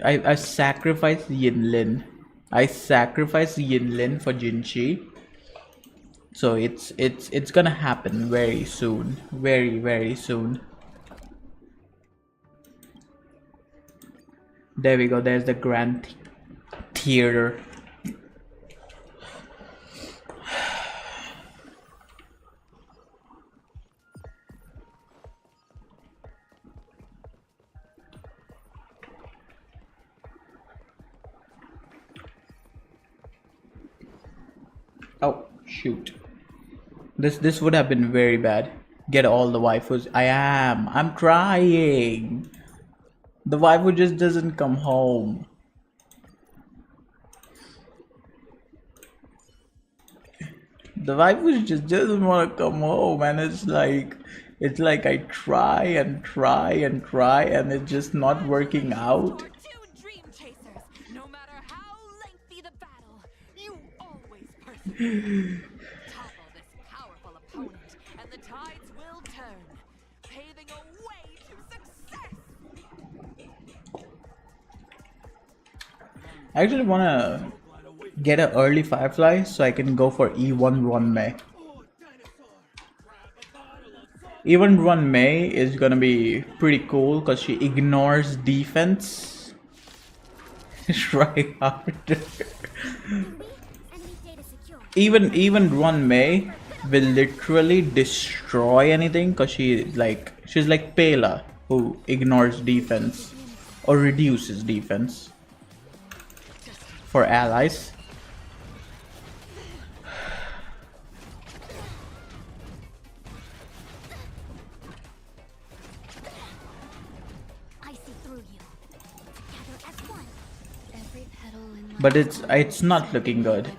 I sacrificed Yinlin. I sacrificed Yinlin for Jinchi. So it's gonna happen very soon. Very soon. There we go, there's the Grand Theater. Oh shoot. This would have been very bad. Get all the waifus. I'm trying. The waifu just doesn't come home. The waifu just doesn't want to come home, and it's like I try and try and try, and it's just not working out. I actually wanna get an early Firefly so I can go for E1 Runmei. E1 Runmei is gonna be pretty cool because she ignores defense. Try harder. Even Runmei will literally destroy anything because she's like Pela, who ignores defense or reduces defense for allies. But it's not looking good.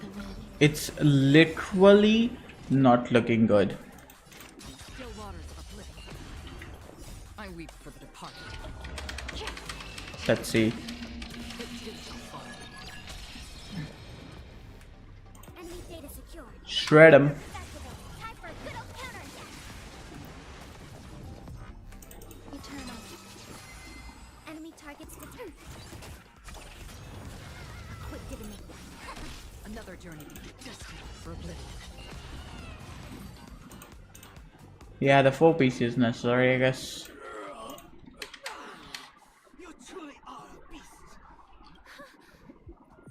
It's literally not looking good. Let's see. Shred him. Enemy targets returned. Quick didn't make that. Another journey destined for oblivion. Yeah, the 4-piece is necessary, I guess. You truly are a beast.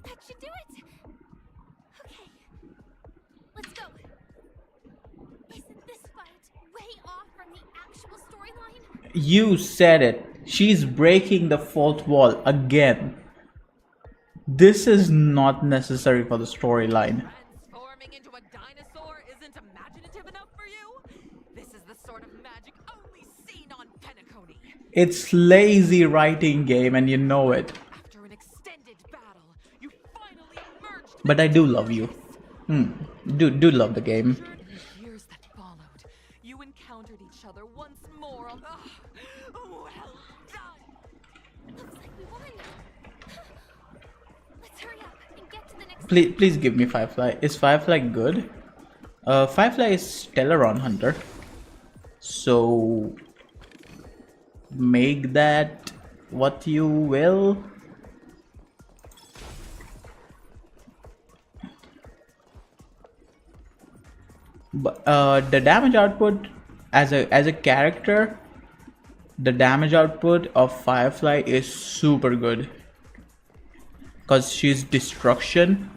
That should do it. Okay, let's go. Isn't this fight way off from the actual storyline? You said it. She's breaking the fourth wall again. This is not necessary for the storyline. Transforming into a dinosaur isn't imaginative enough for you? This is the sort of magic only seen on Penacony. It's lazy writing game and you know it. After an extended battle, you finally emerged. But I do love you. Do love the game. In the years that followed, you encountered each other once more on well done. Looks like we won. Let's hurry up and get to the next. Please give me Firefly. Is Firefly good? Firefly is Stellaron Hunter. So make that what you will. But the damage output as a character, the damage output of Firefly is super good because she's destruction.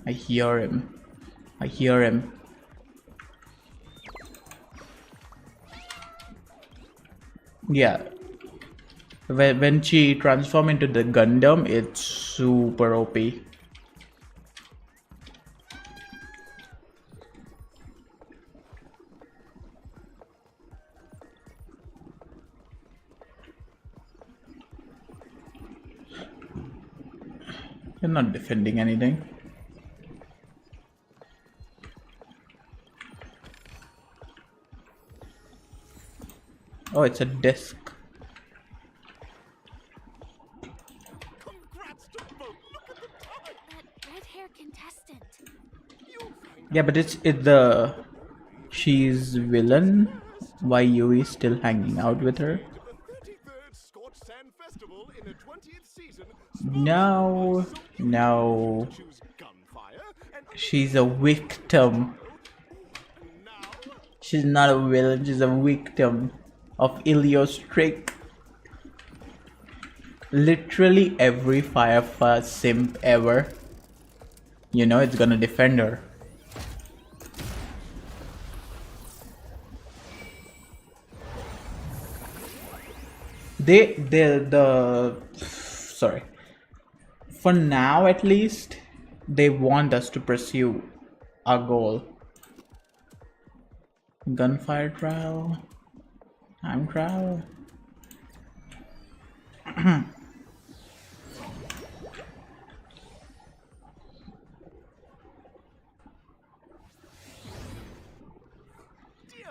I hear him. I hear him. Yeah. When she transforms into the Gundam, it's super OP. You're not defending anything. Oh, it's a disc. That red hair contestant. Yeah, but it's the she's villain. Why Yui still hanging out with her? No, no. She's a victim. She's not a villain, she's a victim of Ilio's trick. Literally every Firefly simp ever, you know, it's gonna defend her. Sorry. For now, at least, they want us to pursue our goal. Gunfire trial, time trial.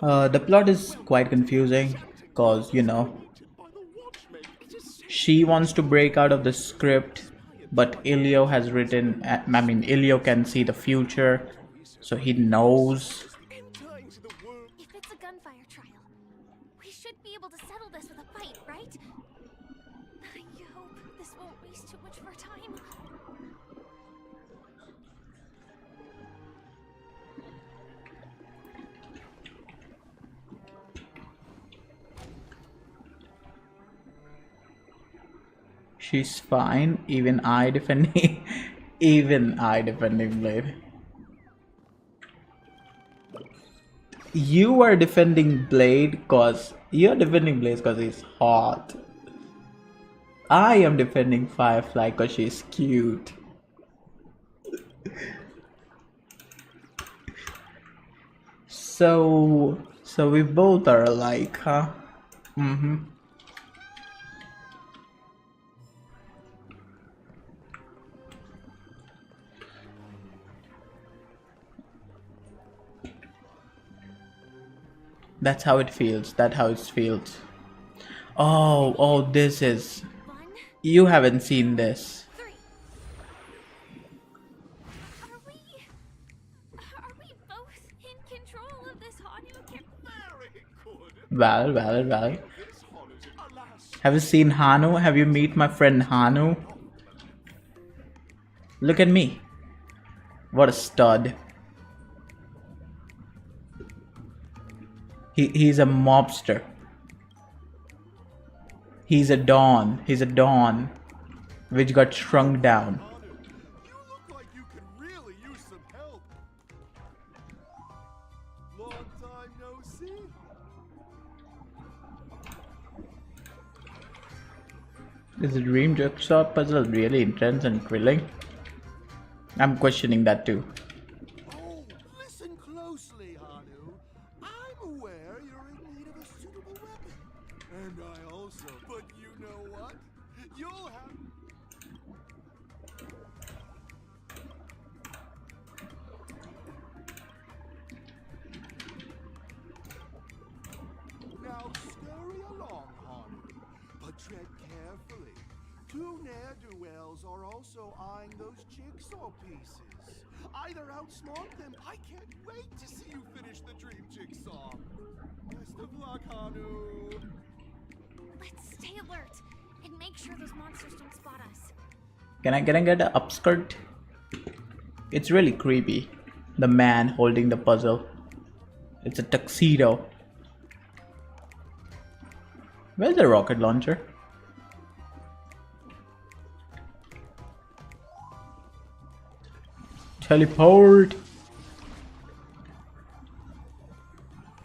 The plot is quite confusing because, you know, she wants to break out of the script, but Ilio has written, I mean, Ilio can see the future, so he knows. If it's a gunfire trial, we should be able to settle this with a fight, right? I hope this won't waste too much of our time. She's fine. Even I defending, even I defending Blade. You are defending Blade cause you're defending Blade cause he's hot. I am defending Firefly cause she's cute. So we both are alike, huh? Mm-hmm. That's how it feels. That's how it feels. Oh, this is... You haven't seen this. Are we both in control of this Hanu? Well. Have you seen Hanu? Have you met my friend Hanu? Look at me. What a stud. He's a mobster. He's a Dawn. He's a Dawn, which got shrunk down. Is the dream jigsaw puzzle really intense and thrilling? I'm questioning that too. Listen closely, Hanu. I'm aware you're in need of a suitable weapon. And I also, but you know what? You'll have... Now scurry along, Hanu, but tread carefully. Two ne'er-do-wells are also eyeing those jigsaw pieces. Either outsmart them. I can't wait to see you finish the dream jigsaw. Best of luck, Hanu. Let's stay alert and make sure those monsters don't spot us. Can I get an upskirt? It's really creepy. The man holding the puzzle. It's a tuxedo. Where's the rocket launcher? Teleport.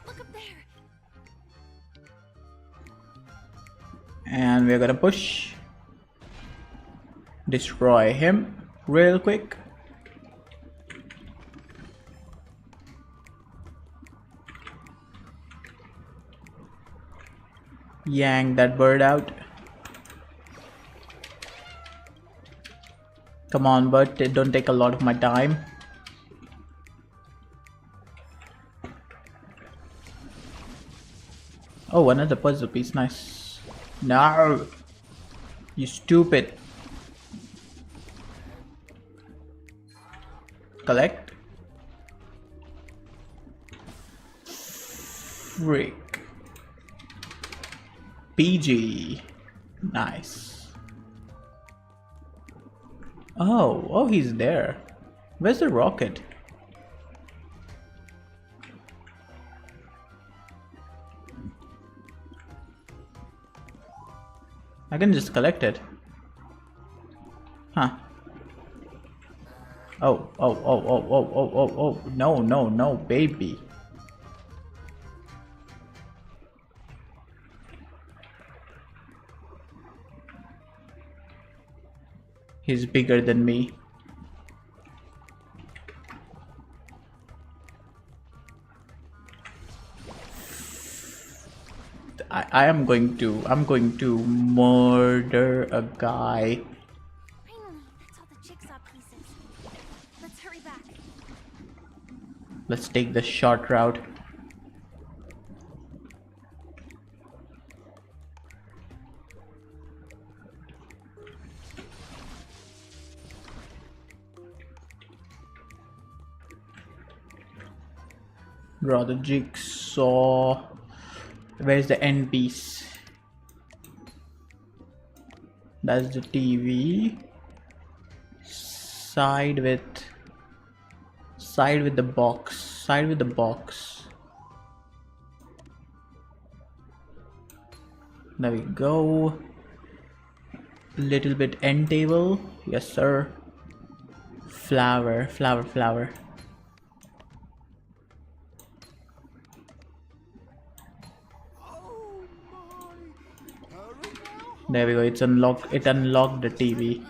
Look up there. And we're gonna push. Destroy him real quick. Yank that bird out. Come on, but don't take a lot of my time. Oh, another puzzle piece. Nice. No! You stupid. Collect. Frick. PG. Nice. Oh, he's there. Where's the rocket? I can just collect it. Huh. Oh. No, baby. He's bigger than me. I'm going to murder a guy. Finally, that's all the jigsaw pieces. Let's hurry back. Let's take the short route. Draw the jigsaw. Where's the end piece? That's the TV. Side with the box. Side with the box. There we go. Little bit end table. Yes, sir. Flower. There we go, it's unlocked. It unlocked the TV.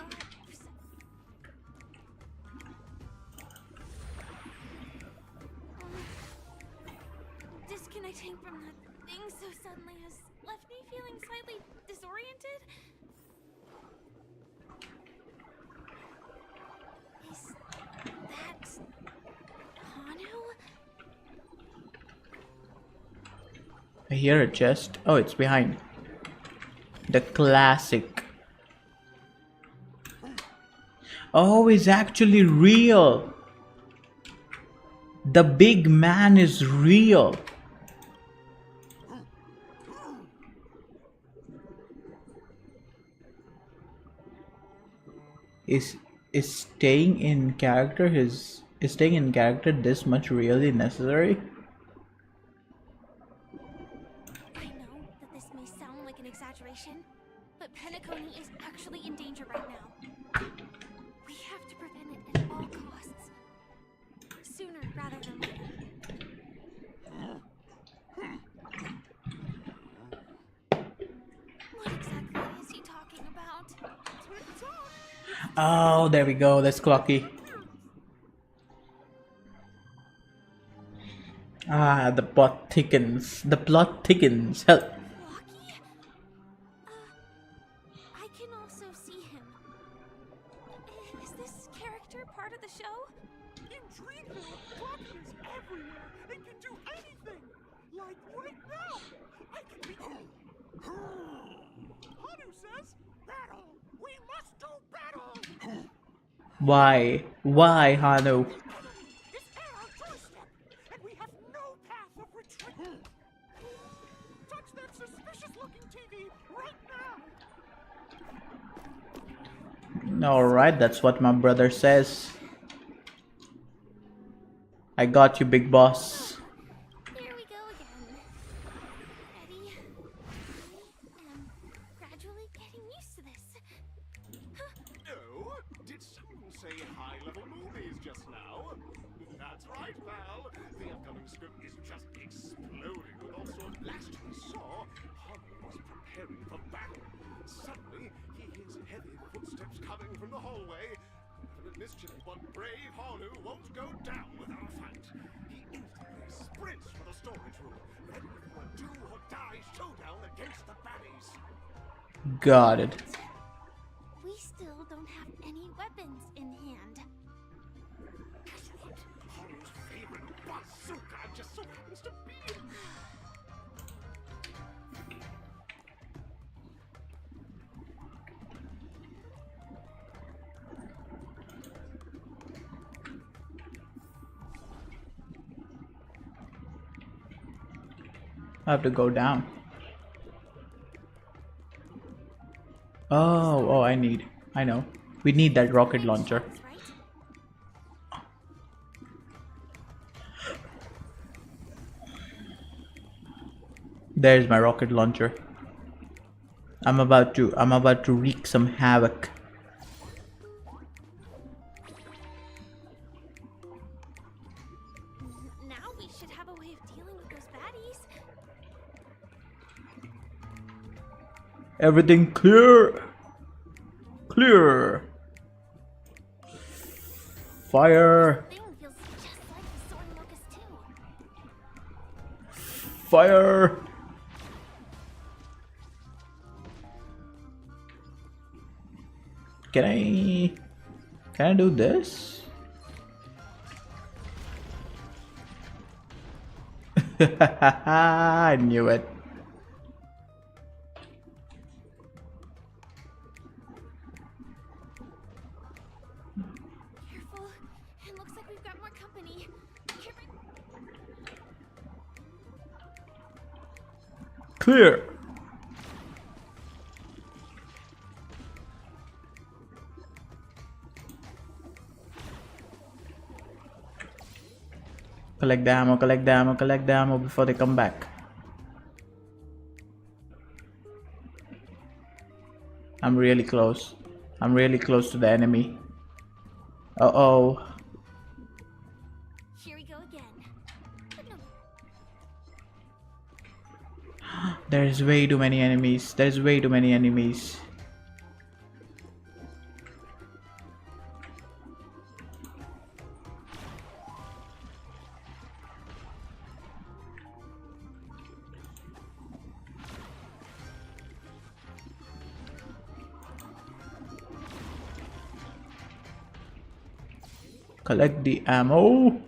Disconnecting from that thing so suddenly has left me feeling slightly disoriented. Is that Hanu? I hear a chest. Oh, it's behind. The classic. Oh, it's actually real. The big man is real. Is staying in character this much really necessary? But Penacony is actually in danger right now. We have to prevent it at all costs. Sooner rather than later. What exactly is he talking about? Oh, there we go. That's Clocky. Ah, the plot thickens. The plot thickens. Help. I can also see him. Is this character part of the show? In Dreamville, Clocky is everywhere and can do anything. Like right now, I can be. Hanu says, "Battle! We must do battle!" Why? Why, Hanu? It's at our doorstep, and we have no path of retreat. Touch that suspicious-looking TV right now. Alright, that's what my brother says. I got you, big boss. Here we go again. Ready? I'm gradually getting used to this. Oh, did someone say high-level movies just now? That's right, pal. The upcoming script is just exploding with all sorts. Last we saw, Hanu was preparing for battle. Suddenly, he hears heavy footsteps coming from the hallway. Infinite mischief, but brave Hanu won't go down without a fight. He instantly sprints for the storage room, ready for a do-or-die showdown against the baddies. Got it. We still don't have any weapons in hand. Guess what? Hanu's favorite bazooka just so happens to be in I have to go down. Oh, I know. We need that rocket launcher. There's my rocket launcher. I'm about to wreak some havoc. Now we should have a way of dealing with those baddies. Everything clear. Clear. Fire. Thing feels just like the soaring locust too. Fire. Can I do this? I knew it. Careful. It looks like we've got more company. Clear. Collect the ammo, collect the ammo, collect the ammo before they come back. I'm really close. I'm really close to the enemy. Uh-oh. Here we go again. But no. There's way too many enemies. There's way too many enemies. Collect the ammo. That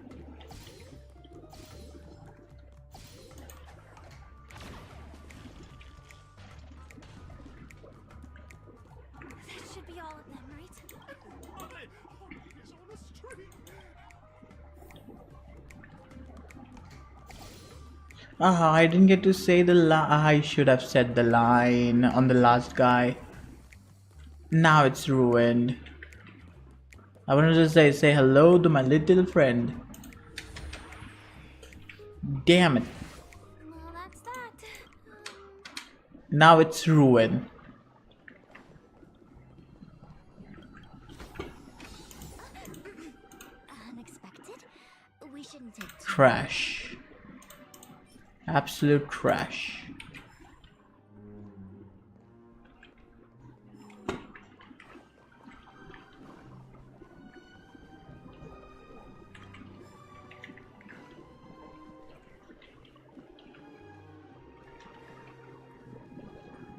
should be all of them, right? I didn't get to say the line. I should have said the line on the last guy. Now it's ruined. I wanted to say hello to my little friend. Damn it. Well, that's that. Now it's ruined. Unexpected? We shouldn't take too Trash. Absolute trash.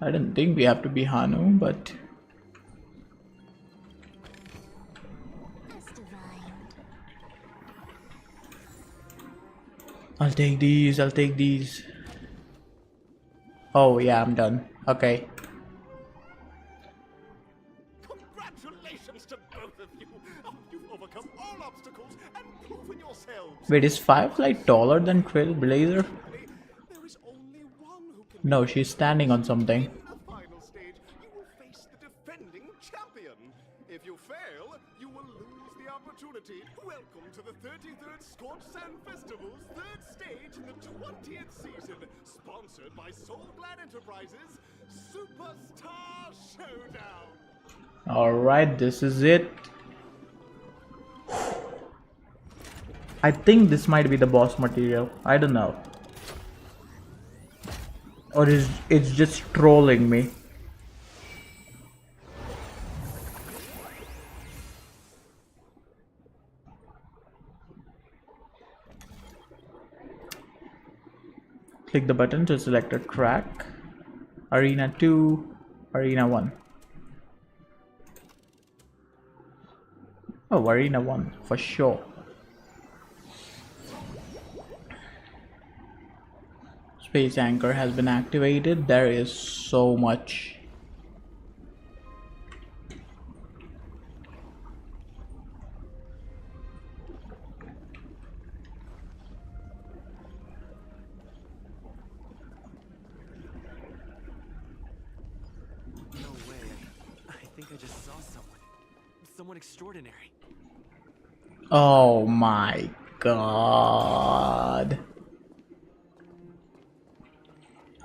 I didn't think we have to be Hanu, but I'll take these, I'll take these. Oh yeah, I'm done. Okay. Congratulations to both of you! You've overcome all obstacles and proven yourselves. Wait, is Firefly taller than Trailblazer? No, she's standing on something. In the final stage, you will face the defending champion. If you fail, you will lose the opportunity. Welcome to the 33rd Scorch Sand Festival's 3rd stage in the 20th season. Sponsored by Soulglad Enterprises, Superstar Showdown. Alright, this is it. I think this might be the boss material. I don't know. Or it's just trolling me. Click the button to select a track. Arena 2, Arena 1. Oh, Arena 1 for sure. Space anchor has been activated. There is so much. someone extraordinary. Oh my god.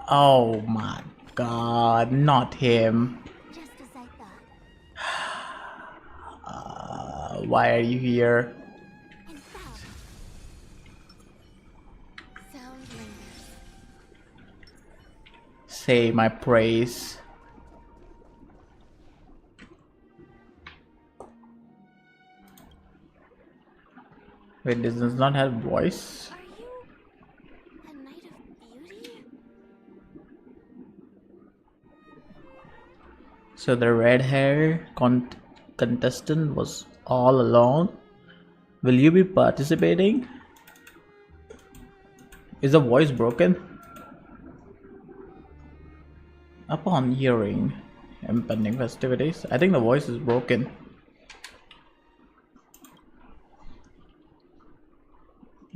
Oh my god, not him. Just as I thought. Why are you here? Sound lingers. Say my praise. Wait, this does not have voice. A night of beauty? So the red hair contestant was all alone. Will you be participating? Is the voice broken? Upon hearing impending festivities, I think the voice is broken.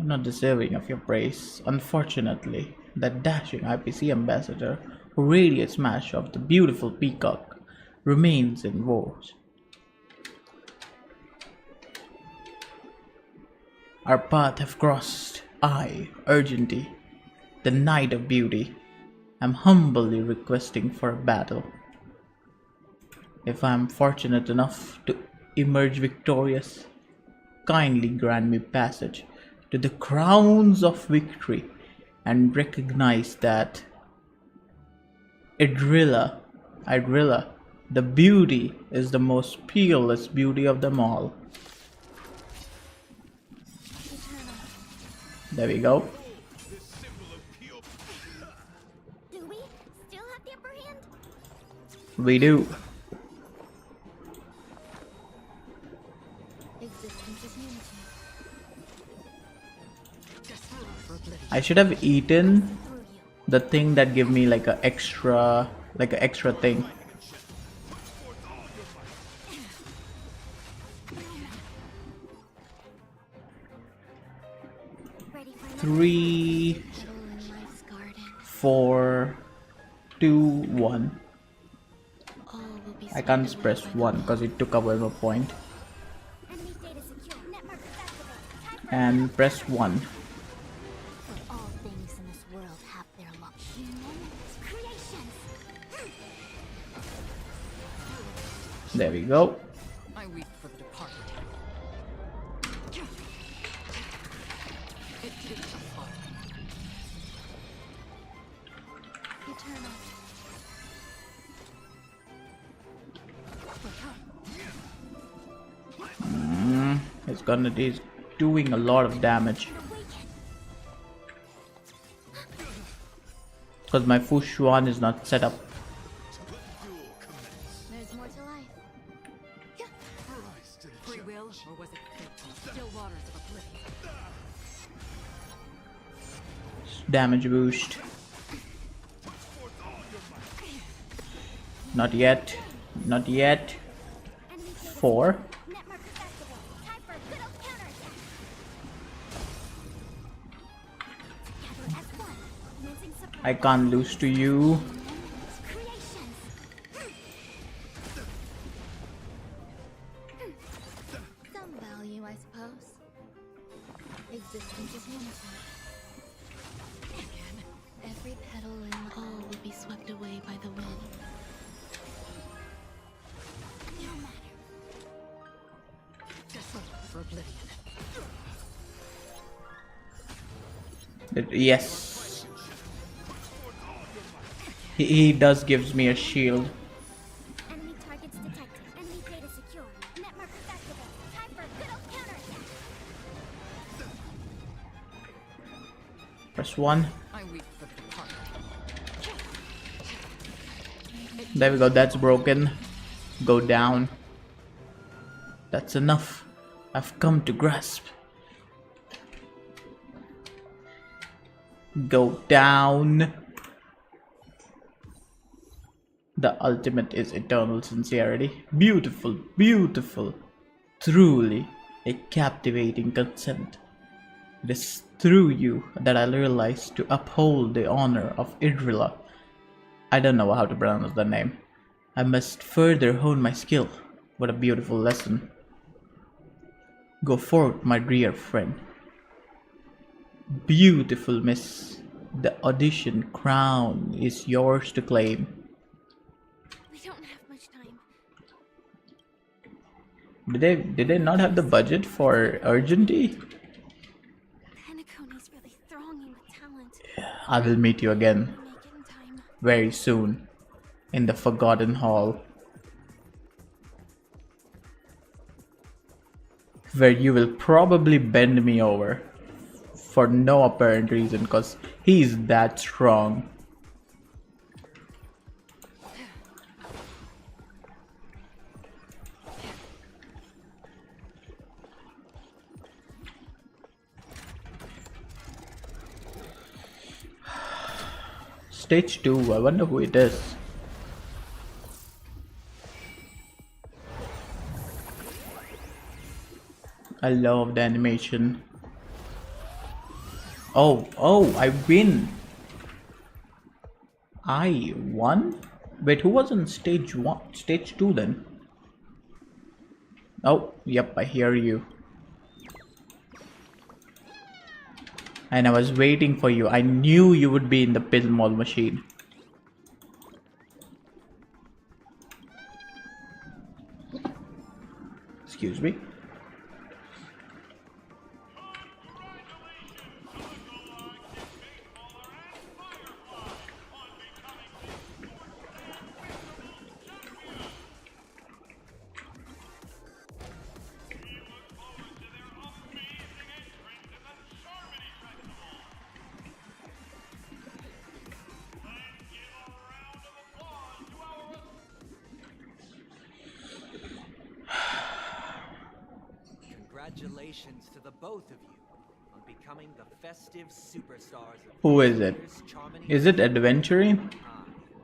I'm not deserving of your praise. Unfortunately, that dashing IPC ambassador who radiates smash of the beautiful peacock remains in wars. Our path have crossed. I, Urgenty, the Knight of Beauty, am humbly requesting for a battle. If I am fortunate enough to emerge victorious, kindly grant me passage to the crowns of victory and recognize that Idrilla, the beauty, is the most peerless beauty of them all. There we go. Do we still have the upper hand? We do. Existence is unity. I should have eaten the thing that give me like a extra thing. Three, 4, 2, 1. I can't press 1 because it took away my point. And press 1. All things in this world have their luck. Humans, creations. There we go. I weep for the departed. It did come far. Eternal. It's doing a lot of damage. Because my Fu Xuan is not set up. There's more to life. Free will, or was it fate? Still waters of oblivion. Damage boost. Not yet. Not yet. 4. I can't lose to you. Some value, I suppose. Existence is unity. Every petal in all will be swept away by the wind. No matter. Desolate for oblivion. Yes. He does gives me a shield. Enemy targets detected. Enemy data secure. Net markers activated. Time for a good old counterattack. Press 1. I weep for the departed. There we go. That's broken. Go down. That's enough. I've come to grasp. Go down. The ultimate is eternal sincerity. Beautiful, beautiful. Truly a captivating consent. It is through you that I realize to uphold the honor of Idrilla. I don't know how to pronounce the name. I must further hone my skill. What a beautiful lesson. Go forth, my dear friend. Beautiful miss. The audition crown is yours to claim. We don't have much time. Did they not have the budget for urgency? Penacony's really thronging with talent. I will meet you again very soon in the Forgotten Hall, where you will probably bend me over for no apparent reason, because he's that strong. Stage 2, I wonder who it is. I love the animation. Oh, I win. I won? Wait, who was on stage 1? Stage 2 then? Oh, yep, I hear you. And I was waiting for you. I knew you would be in the pinball machine. Excuse me. Congratulations to the both of you on becoming the festive superstars of Who is it? Is it Adventuring?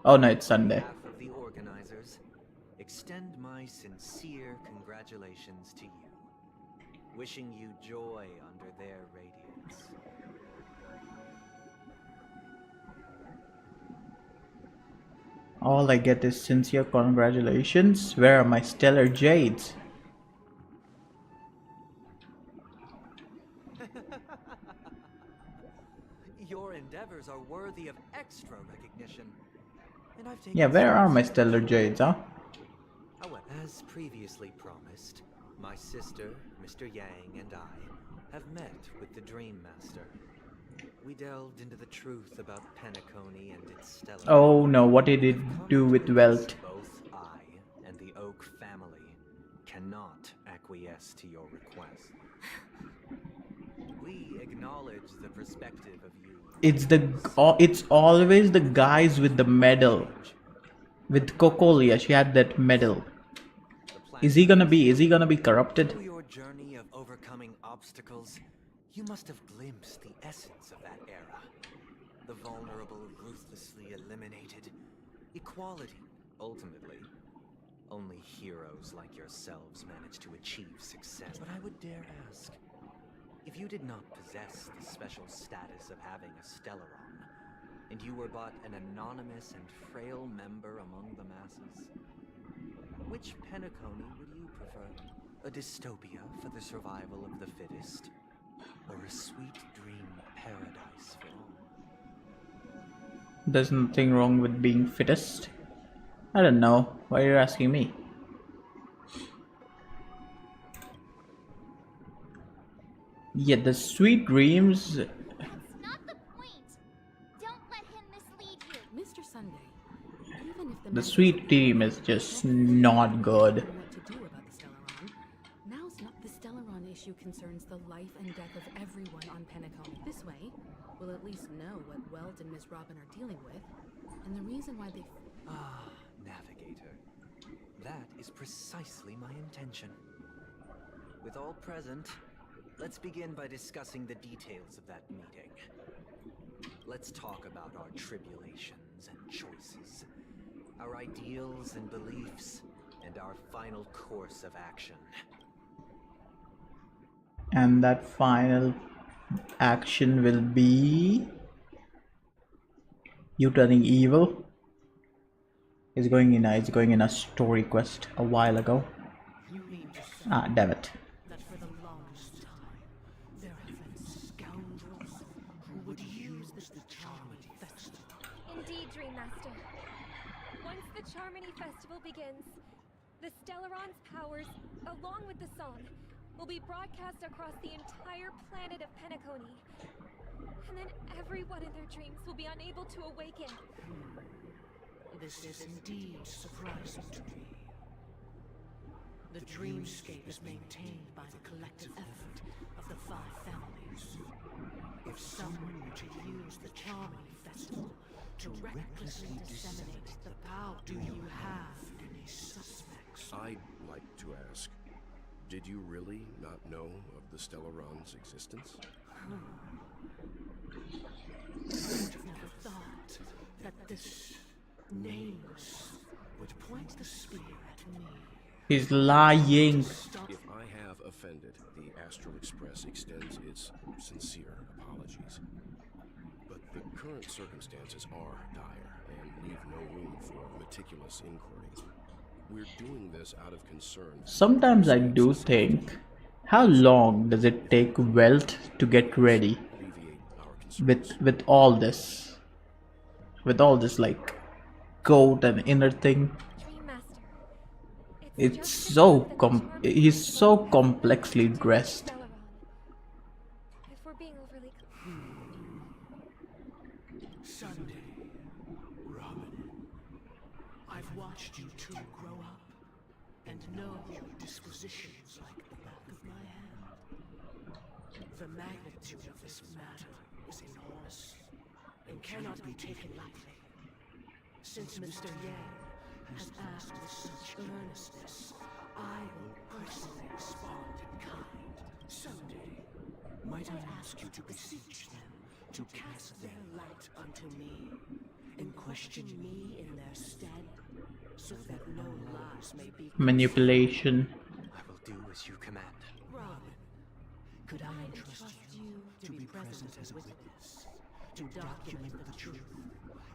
Oh no, it's Sunday. On behalf of the organizers, extend my sincere congratulations to you, wishing you joy under their radiance. All I get is sincere congratulations. Where are my stellar jades? Your endeavors are worthy of extra recognition, and I've taken Yeah, where are my steps- stellar jades, huh? However, as previously promised, my sister, Mr. Yang, and I have met with the Dream Master. We delved into the truth about Penacony and its stellar. Oh no, what did it do with wealth? Both I and the Oak family cannot acquiesce to your request. We acknowledge the perspective of you. It's always the guys with the medal. With Cocolia, she had that medal. Is he gonna be corrupted? Through your journey of overcoming obstacles, you must have glimpsed the essence of that era. The vulnerable ruthlessly eliminated. Equality, ultimately. Only heroes like yourselves manage to achieve success. But I would dare ask, if you did not possess the special status of having a Stellaron, and you were but an anonymous and frail member among the masses, which Penacony would you prefer? A dystopia for the survival of the fittest, or a sweet dream paradise for all? There's nothing wrong with being fittest. I don't know. Why are you asking me? Yeah, the sweet dreams. Mr. Sunday, even if the The sweet dream is just not good. what to do about the Stellaron, now's not the Stellaron issue concerns the life and death of everyone on Penacony. This way, we'll at least know what Welt and Miss Robin are dealing with, and the reason why they. Ah, Navigator. That is precisely my intention. With all present, let's begin by discussing the details of that meeting. Let's talk about our tribulations and choices, our ideals and beliefs, and our final course of action. And that final action will be you turning evil. It's going in a story quest a while ago. Ah, damn it. that for the longest time, there have been scoundrels who would use this Charmony Festival. Indeed, Dream Master. Once the Charmony Festival begins, the Stellaron's powers, along with the song, will be broadcast across the entire planet of Penacony. And then everyone in their dreams will be unable to awaken. This is indeed surprising to me. The dreamscape is maintained by the collective effort of the 5 families. If someone were to use the Charmony Festival to recklessly disseminate the power, do you have any suspects? I'd like to ask, did you really not know of the Stellaron's existence? I would have never thought that this nameless would point the spear at me. He's lying. If I have offended, the Astral Express extends its sincere apologies. But the current circumstances are dire and leave no room for meticulous inquiry. We're doing this out of concern. Sometimes I do think, how long does it take Welt to get ready with all this? With all this like code and inner thing. It's so he's so complexly dressed. If we're being overly... Sunday, Robin, I've watched you two grow up and know your dispositions like the back of my hand. The magnitude of this matter is enormous and cannot be taken lightly. Since Mr. Yang has asked with such earnestness, I will personally respond in kind. Someday, might I ask you to beseech them to cast their light unto me and question me in their stead, so that no lies may be Manipulation. I will do as you command. Robin, could I entrust you to be present as a witness, to document the truth,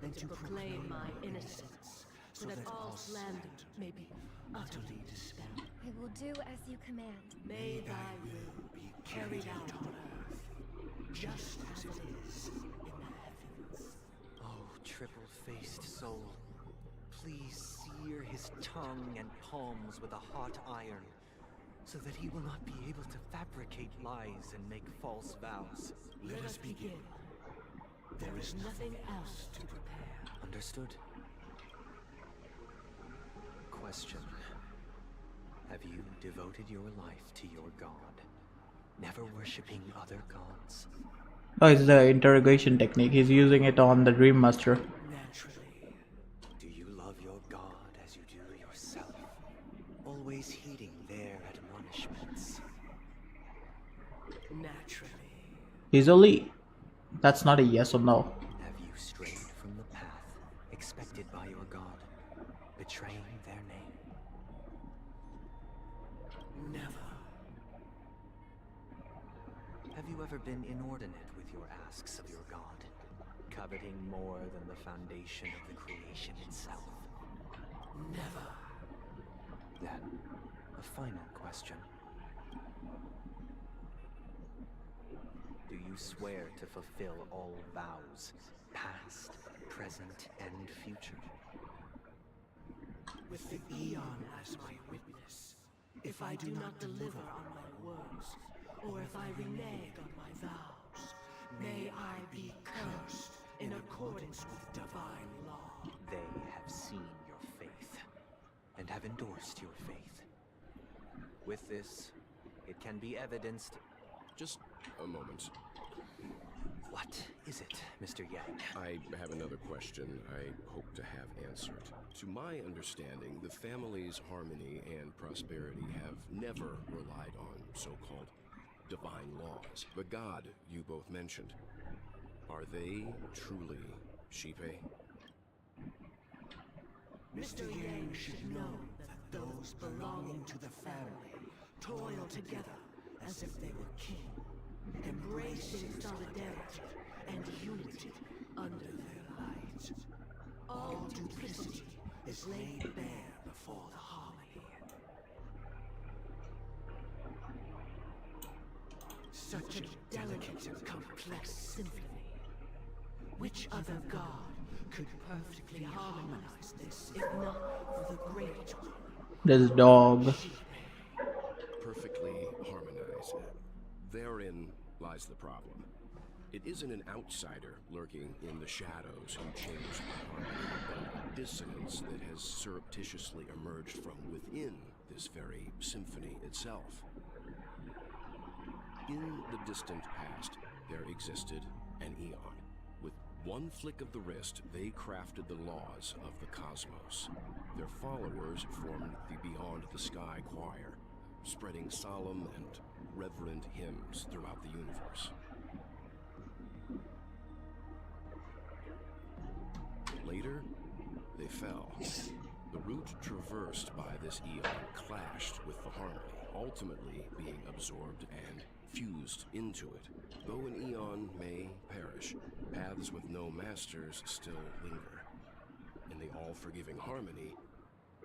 and to proclaim my innocence, so that all slander may be utterly dispelled? I will do as you command. May thy will be carried out on earth, just as it is in the heavens. Oh, triple-faced soul, please sear his tongue and palms with a hot iron, so that he will not be able to fabricate lies and make false vows. Let us begin. There is nothing else to prepare. Understood. Question. Have you devoted your life to your god, never worshipping other gods? Oh, it's the interrogation technique. He's using it on the Dream Master. Naturally. Do you love your god as you do yourself, always heeding their admonishments? Naturally. He's only... That's not a yes or no. Have you strayed from the path expected by your god, betraying their name? Never. Have you ever been inordinate with your asks of your god, coveting more than the foundation of the creation itself? Never. Then, a final question. Do you swear to fulfill all vows, past, present, and future? With the Eon as my witness, if I do not deliver on my words, or if I renege on my vows, may I be cursed in accordance with divine law. They have seen your faith, and have endorsed your faith. With this, it can be evidenced... Just a moment. What is it, Mr. Yang? I have another question I hope to have answered. To my understanding, the family's harmony and prosperity have never relied on so-called divine laws. The god you both mentioned, are they truly Xipe? Mr. Yang should know that those belonging to the family toil together as if they were kin, embracing solidarity and unity under their light. All duplicity is laid bare before the harmony. such a delicate and complex symphony. Which other god could perfectly harmonize this, if not for the great one? This dog. Perfectly harmonized. Therein lies the problem. It isn't an outsider lurking in the shadows who changed the harmony, but a dissonance that has surreptitiously emerged from within this very symphony itself. In the distant past, there existed an Eon. With one flick of the wrist, they crafted the laws of the cosmos. Their followers formed the Beyond the Sky Choir, spreading solemn and reverent hymns throughout the universe. Later, they fell. The route traversed by this Eon clashed with the harmony, ultimately being absorbed and fused into it. Though an Eon may perish, paths with no masters still linger. In the all-forgiving harmony,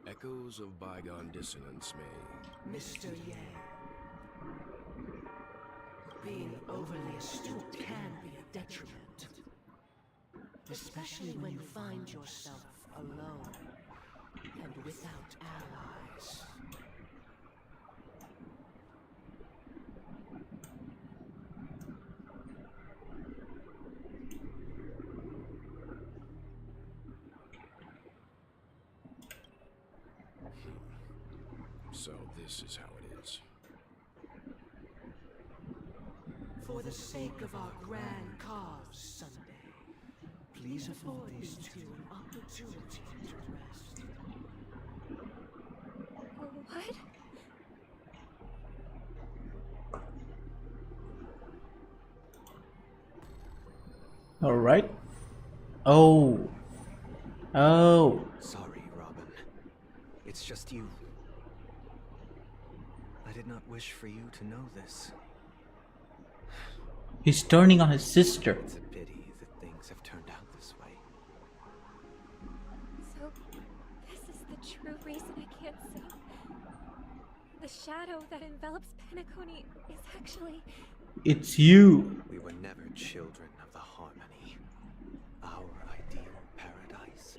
echoes of bygone dissonance may... Mr. Yang, being overly astute can be a detriment. Especially when you find yourself alone and without allies. So this is how it is. For the sake of our grand cause, Sunday, please afford these two an opportunity to rest. What? All right. Oh. Oh. Sorry, Robin. It's just you. I did not wish for you to know this. He's turning on his sister. It's a pity that things have turned out this way. So, this is the true reason I can't see. The shadow that envelops Penacony is actually... It's you. We were never children of the harmony. Our ideal paradise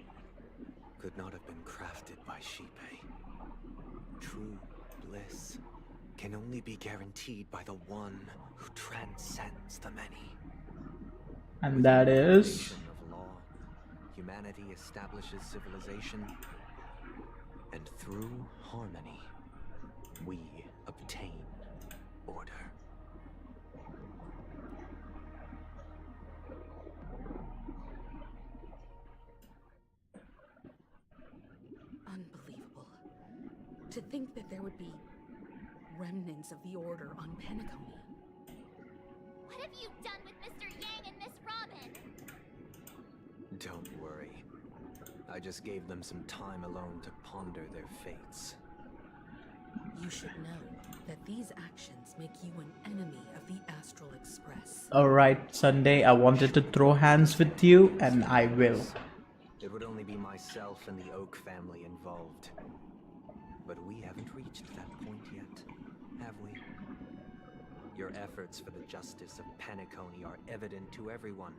could not have been crafted by Xipe. True bliss can only be guaranteed by the one who transcends the many. And that is... Of law, humanity establishes civilization, and through harmony, we obtain order. Unbelievable. To think that there would be remnants of the Order on Penacony. What have you done with Mr. Yang and Miss Robin? Don't worry. I just gave them some time alone to ponder their fates. You should know that these actions make you an enemy of the Astral Express. Alright, Sunday, I wanted to throw hands with you, and I will. It would only be myself and the Oak family involved. But we haven't reached that point yet, have we? Your efforts for the justice of Penacony are evident to everyone,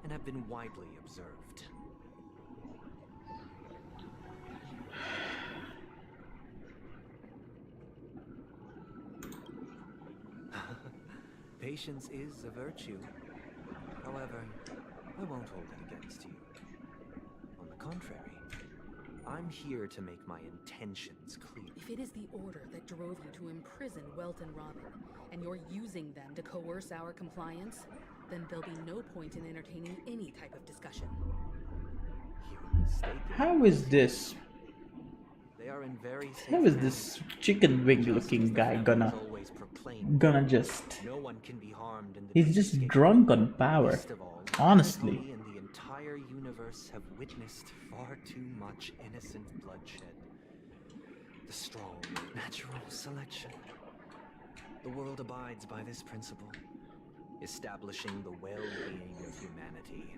and have been widely observed. Patience is a virtue. However, I won't hold it against you. On the contrary, I'm here to make my intentions clear. If it is the Order that drove you to imprison Welt and Robin, and you're using them to coerce our compliance, then there'll be no point in entertaining any type of discussion. You're mistaken. How is this? They are in very safe How is hands. this chicken wing looking guy gonna just... No one can be harmed in the He's just drunk on power. Least of all, Honestly. Penacony and the entire universe have witnessed far too much innocent bloodshed. The strong, natural selection. The world abides by this principle, establishing the well-being of humanity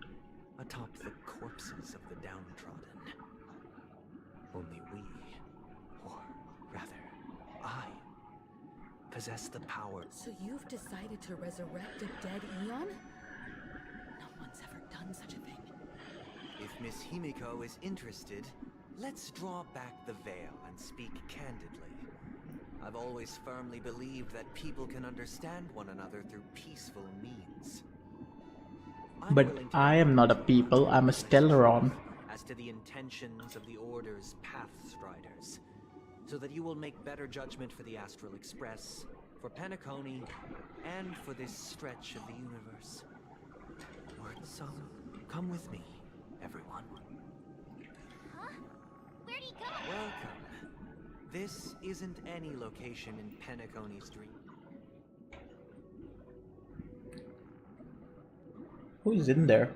atop the corpses of the downtrodden. Only we, or rather, I, possess the power. So you've decided to resurrect a dead Eon? No one's ever done such a thing. If Miss Himiko is interested, let's draw back the veil and speak candidly. I've always firmly believed that people can understand one another through peaceful means. But I am not a people, I'm a Stellaron. As to the intentions of the Order's Pathstriders, so that you will make better judgment for the Astral Express, for Penacony, and for this stretch of the universe. So, come with me, everyone. Huh? Where'd he go? Welcome. This isn't any location in Penacony's dream. Who's in there?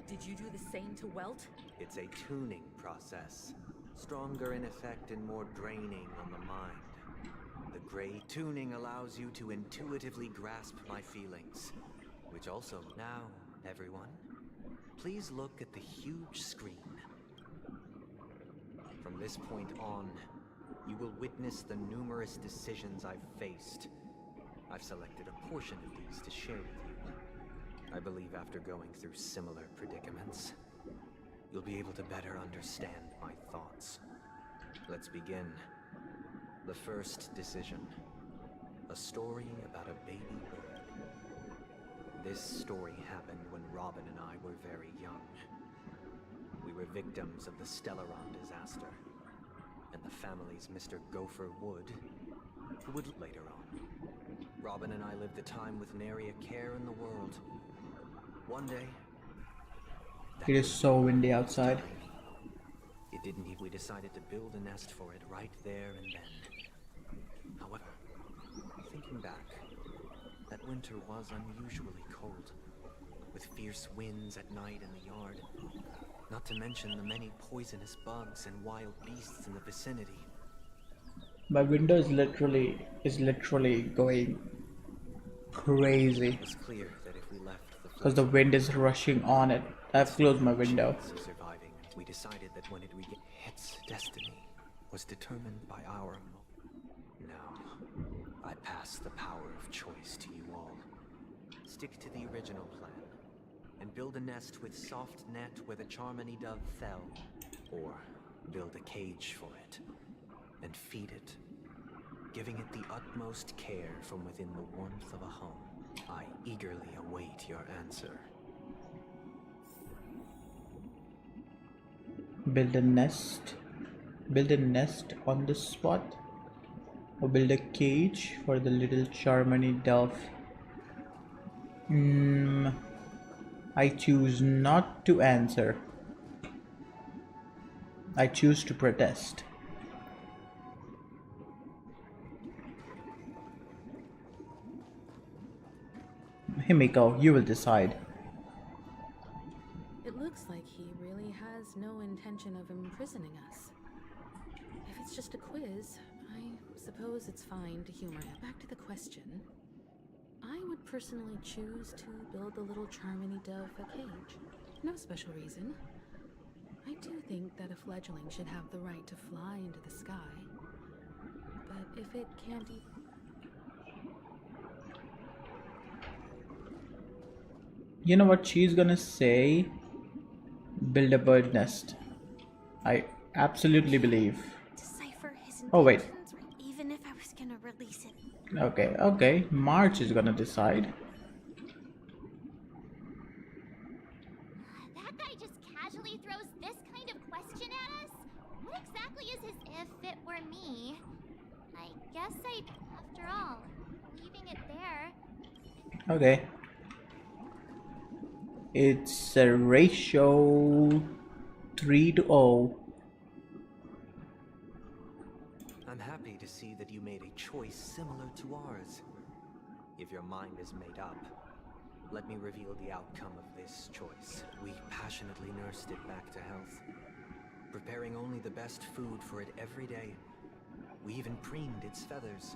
Did you do the same to Welt? It's a tuning process. Stronger in effect and more draining on the mind. The gray tuning allows you to intuitively grasp my feelings. Which also... Now, everyone, please look at the huge screen. From this point on, you will witness the numerous decisions I've faced. I've selected a portion of these to share with you. I believe after going through similar predicaments, you'll be able to better understand my thoughts. Let's begin. The first decision. A story about a baby bird. This story happened when Robin and I were very young. We were victims of the Stellaron disaster, and the family's Mr. Gopher Wood, who would later on. Robin and I lived a time with nary a care in the world. One day... It is so windy outside. It didn't even... We decided to build a nest for it right there and then. However, thinking back, that winter was unusually cold, with fierce winds at night in the yard. Not to mention the many poisonous bugs and wild beasts in the vicinity. My window is literally going crazy. It was clear that if we left because the wind is rushing on it. I've closed my window. Surviving, we decided that when it regained its destiny was determined by our. Now, I pass the power of choice to you all. Stick to the original plan and build a nest with soft net where the Charmony dove fell, or build a cage for it and feed it, giving it the utmost care from within the warmth of a home. I eagerly await your answer. Build a nest on the spot, or build a cage for the little Charmony dove. I choose not to answer. I choose to protest. Himiko, you will decide. It looks like he really has no intention of imprisoning us. If it's just a quiz, I suppose it's fine to humor him. Back to the question. I would personally choose to build the little Charmony dove a cage. No special reason. I do think that a fledgling should have the right to fly into the sky. But if it can't You know what she's gonna say? Build a bird nest. I absolutely believe. Decipher his Oh wait. intentions, even if I was gonna release it. Okay. March is gonna decide. That guy just casually throws this kind of question at us? What exactly is his if it were me? I guess after all, leaving it there. Okay. It's a ratio 3-0. I'm happy to see that you made a choice similar to ours. If your mind is made up, let me reveal the outcome of this choice. We passionately nursed it back to health, preparing only the best food for it every day. We even preened its feathers.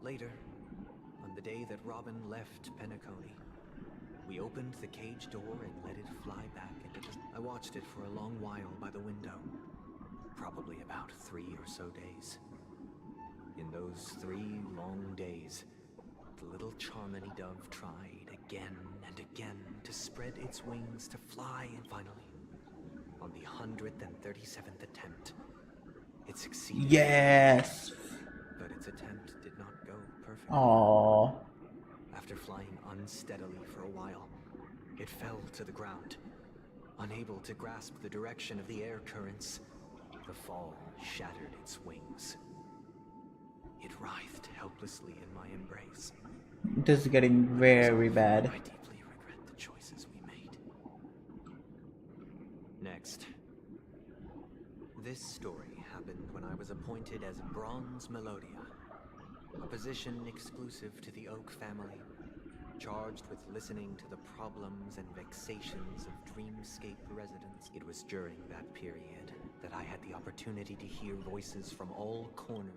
Later, on the day that Robin left Penacony, we opened the cage door and let it fly back into the... I watched it for a long while by the window. Probably probably about 3 or so days. In those 3 long days, the little Charmony dove tried again and again to spread its wings to fly, and finally, on the 137th attempt, it succeeded. Yes. But its attempt did not go perfectly. Aww. After flying unsteadily for a while, it fell to the ground. Unable to grasp the direction of the air currents, the fall shattered its wings. It writhed helplessly in my embrace. This is getting very bad. I deeply regret the choices we made. Next. This story happened when I was appointed as Bronze Melodia, a position exclusive to the Oak family, charged with listening to the problems and vexations of Dreamscape residents. It was during that period that I had the opportunity to hear voices from all corners.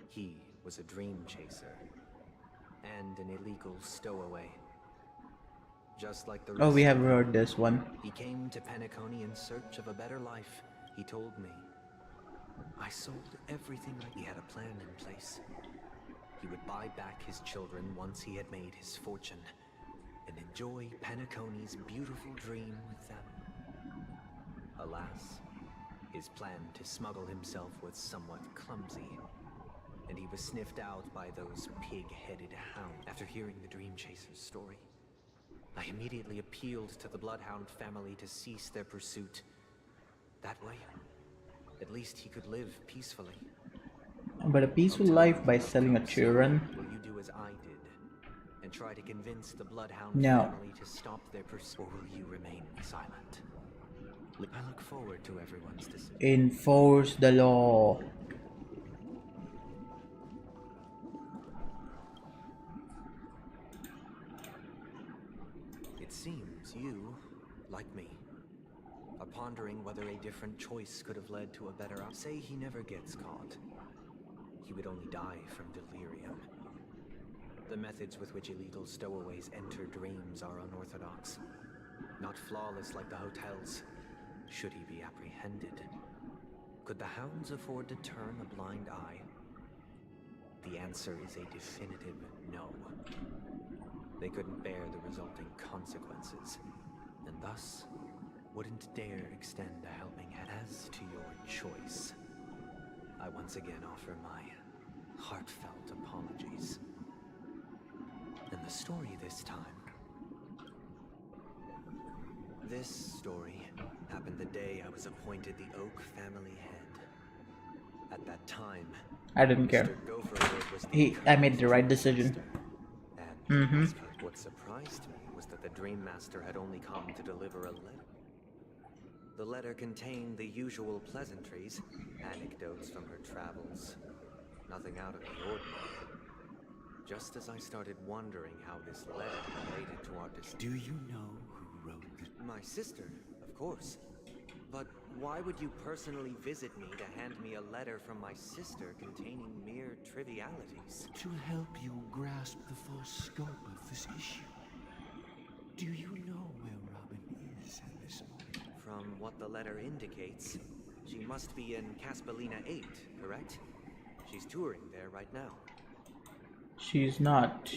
He was a dream chaser and an illegal stowaway. Just like the rest Oh, we have of heard them, this one. he came to Penacony in search of a better life, he told me. I sold everything. He had a plan in place. He would buy back his children once he had made his fortune, and enjoy Penacony's beautiful dream with them. Alas, his plan to smuggle himself was somewhat clumsy, and he was sniffed out by those pig-headed hounds. After hearing the Dream Chaser's story, I immediately appealed to the Bloodhound family to cease their pursuit. That way, at least he could live peacefully. But a peaceful life by selling a children? Will you do as I did and try to convince the Bloodhound No. family to stop their pursuit, or will you remain silent? I look forward to everyone's decision. Enforce the law. It seems you, like me, are pondering whether a different choice could have led to a better outcome. Say he never gets caught. He would only die from delirium. The methods with which illegal stowaways enter dreams are unorthodox, not flawless like the hotels. Should he be apprehended, could the hounds afford to turn a blind eye? The answer is a definitive no. They couldn't bear the resulting consequences, and thus wouldn't dare extend a helping hand. As to your choice, I once again offer my heartfelt apologies. And the story this time. This story happened the day I was appointed the Oak family head. At that time, I didn't care. Mr. Gopherwood was the I made the right decision. And what surprised me was that the Dream Master had only come to deliver a letter. The letter contained the usual pleasantries, anecdotes from her travels. Nothing out of the ordinary. Just as I started wondering how this letter related to our Do you know who wrote it? My sister, of course. But why would you personally visit me to hand me a letter from my sister containing mere trivialities? To help you grasp the full scope of this issue. Do you know where Robin is at this moment? From what the letter indicates, she must be in Caspelina 8, correct? She's touring there right now. She's not.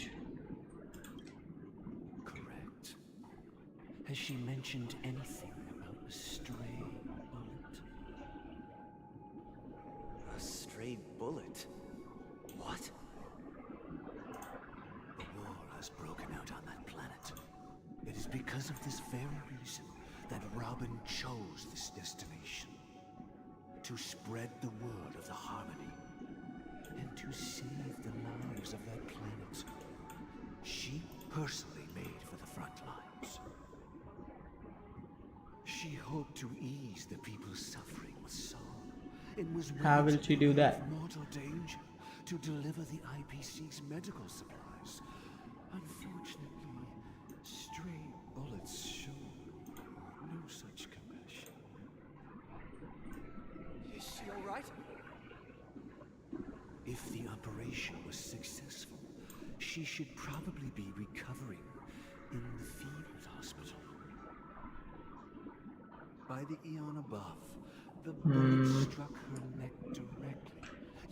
Correct. Has she mentioned anything about a stray bullet? A stray bullet? What? A war has broken out on that planet. It is because of this very reason that Robin chose this destination. To spread the word of the Harmony. And to save the lives of that planet. She personally made for the front lines. She hoped to ease the people's suffering with song, and was How willing will she do to that? brave mortal danger to deliver the IPC's medical supplies. Unfortunately, stray bullets show no such compassion. Is she all right? If the operation was successful, she should probably be recovering in the field hospital. By the eon above, the bullet struck her neck.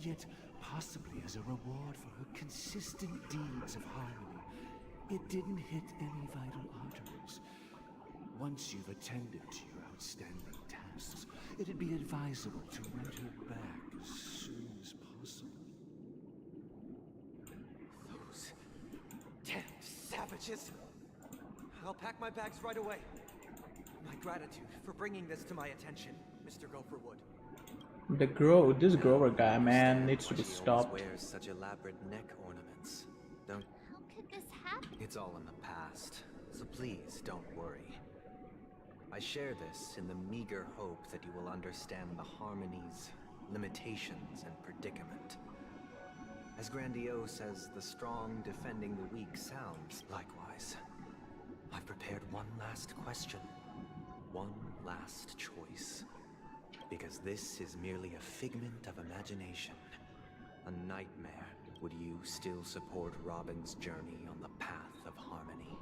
yet possibly as a reward for her consistent deeds of harmony, it didn't hit any vital arteries. Once you've attended to your outstanding tasks, it'd be advisable to write her back as soon as possible. Those damn savages! I'll pack my bags right away. My gratitude for bringing this to my attention, Mr. Gopherwood. This Grover guy, man, needs to be stopped. Wears such elaborate neck ornaments. Don't. How could this happen? It's all in the past, so please don't worry. I share this in the meager hope that you will understand the harmony's limitations and predicament. As grandiose as the strong defending the weak sounds, likewise, I've prepared one last question, one last choice. Because this is merely a figment of imagination, a nightmare. Would you still support Robin's journey on the path of harmony?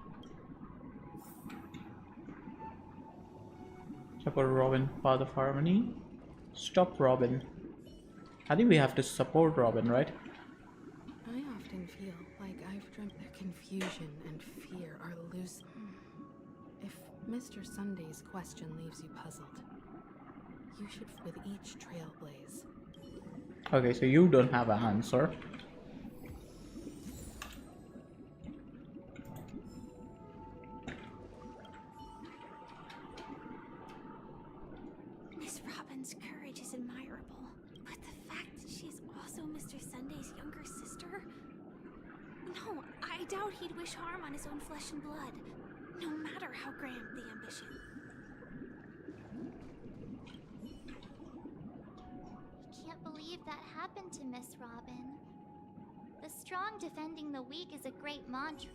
Support Robin, path of harmony. Stop Robin. I think we have to support Robin, right? I often feel like I've dreamt that confusion and fear are loose. If Mr. Sunday's question leaves you puzzled, you should with each trailblaze. Okay, so you don't have an answer. Miss Robin's courage is admirable, but the fact that she's also Mr. Sunday's younger sister? No, I doubt he'd wish harm on his own flesh and blood, no matter how grand the ambition. Can't believe that happened to Miss Robin. The strong defending the weak is a great mantra.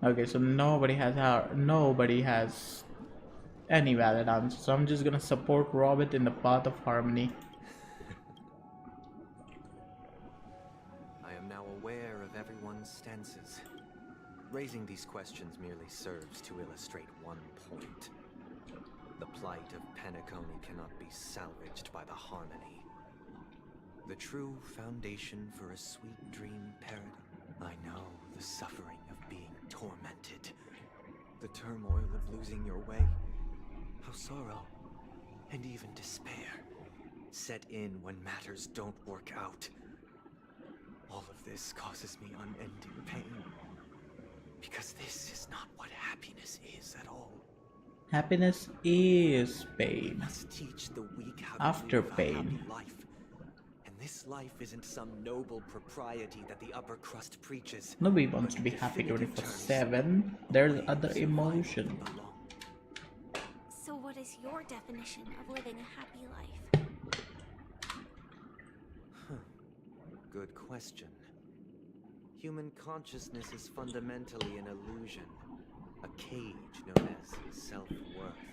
Okay, so nobody has any valid answer. So I'm just gonna support Robin in the path of harmony. I am now aware of everyone's stances. Raising these questions merely serves to illustrate one point. The plight of Penacony cannot be salvaged by the harmony. The true foundation for a sweet dream paradigm. I know the suffering of being tormented. The turmoil of losing your way. How sorrow, and even despair, set in when matters don't work out. All of this causes me unending pain. Because this is not what happiness is at all. Happiness is pain. Must teach the weak how to After live a pain. happy life. And this life isn't some noble propriety that the upper crust preaches. Nobody wants to be happy 24/7. There's other emotion. So what is your definition of living a happy life? Good question. Human consciousness is fundamentally an illusion. A cage known as self-worth.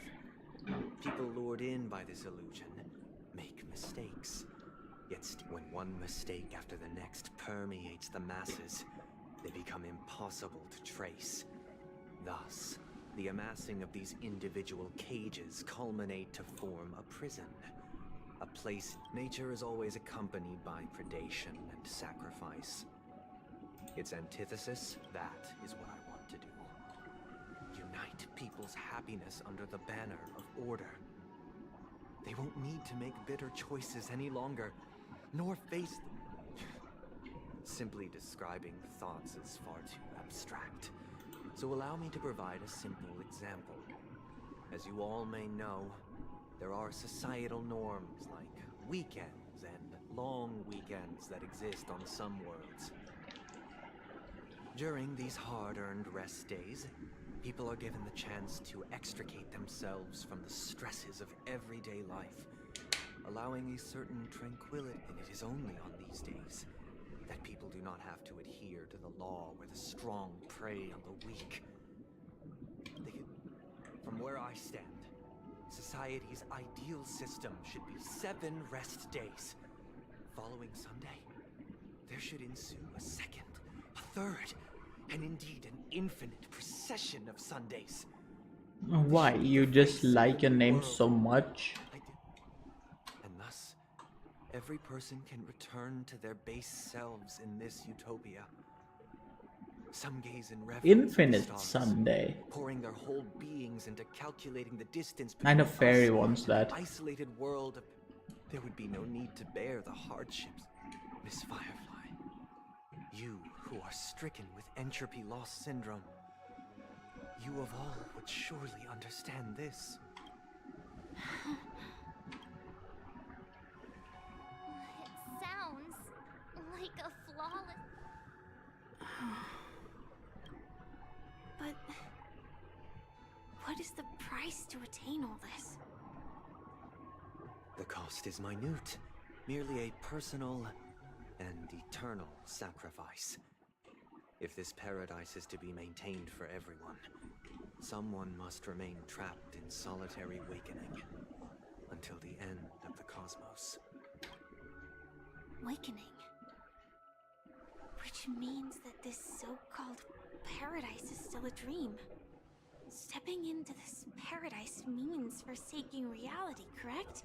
People lured in by this illusion make mistakes. Yet when one mistake after the next permeates the masses, they become impossible to trace. Thus, the amassing of these individual cages culminate to form a prison. A place nature is always accompanied by predation and sacrifice. Its antithesis, that is what I want to do. Unite people's happiness under the banner of order. They won't need to make bitter choices any longer, nor face them. Simply describing thoughts is far too abstract. So allow me to provide a simple example. As you all may know, there are societal norms like weekends and long weekends that exist on some worlds. During these hard-earned rest days, people are given the chance to extricate themselves from the stresses of everyday life, allowing a certain tranquility. And it is only on these days that people do not have to adhere to the law where the strong prey on the weak. From where I stand, society's ideal system should be 7 rest days. Following Sunday, there should ensue a second, a third, and indeed an infinite procession of Sundays. Why? You just like your name so much? And thus, Every person can return to their base selves in this utopia. Some gaze in reverence at the Infinite stars, Sunday. pouring their whole beings into calculating the distance And a between fairy us wants and that. an isolated world of... There would be no need to bear the hardships. Miss Firefly, you who are stricken with entropy loss syndrome, you of all would surely understand this. It sounds like a flawless... But what is the price to attain all this? The cost is minute, merely a personal and eternal sacrifice. If this paradise is to be maintained for everyone, someone must remain trapped in solitary awakening until the end of the cosmos. Awakening. Which means that this so-called paradise is still a dream. Stepping into this paradise means forsaking reality, correct?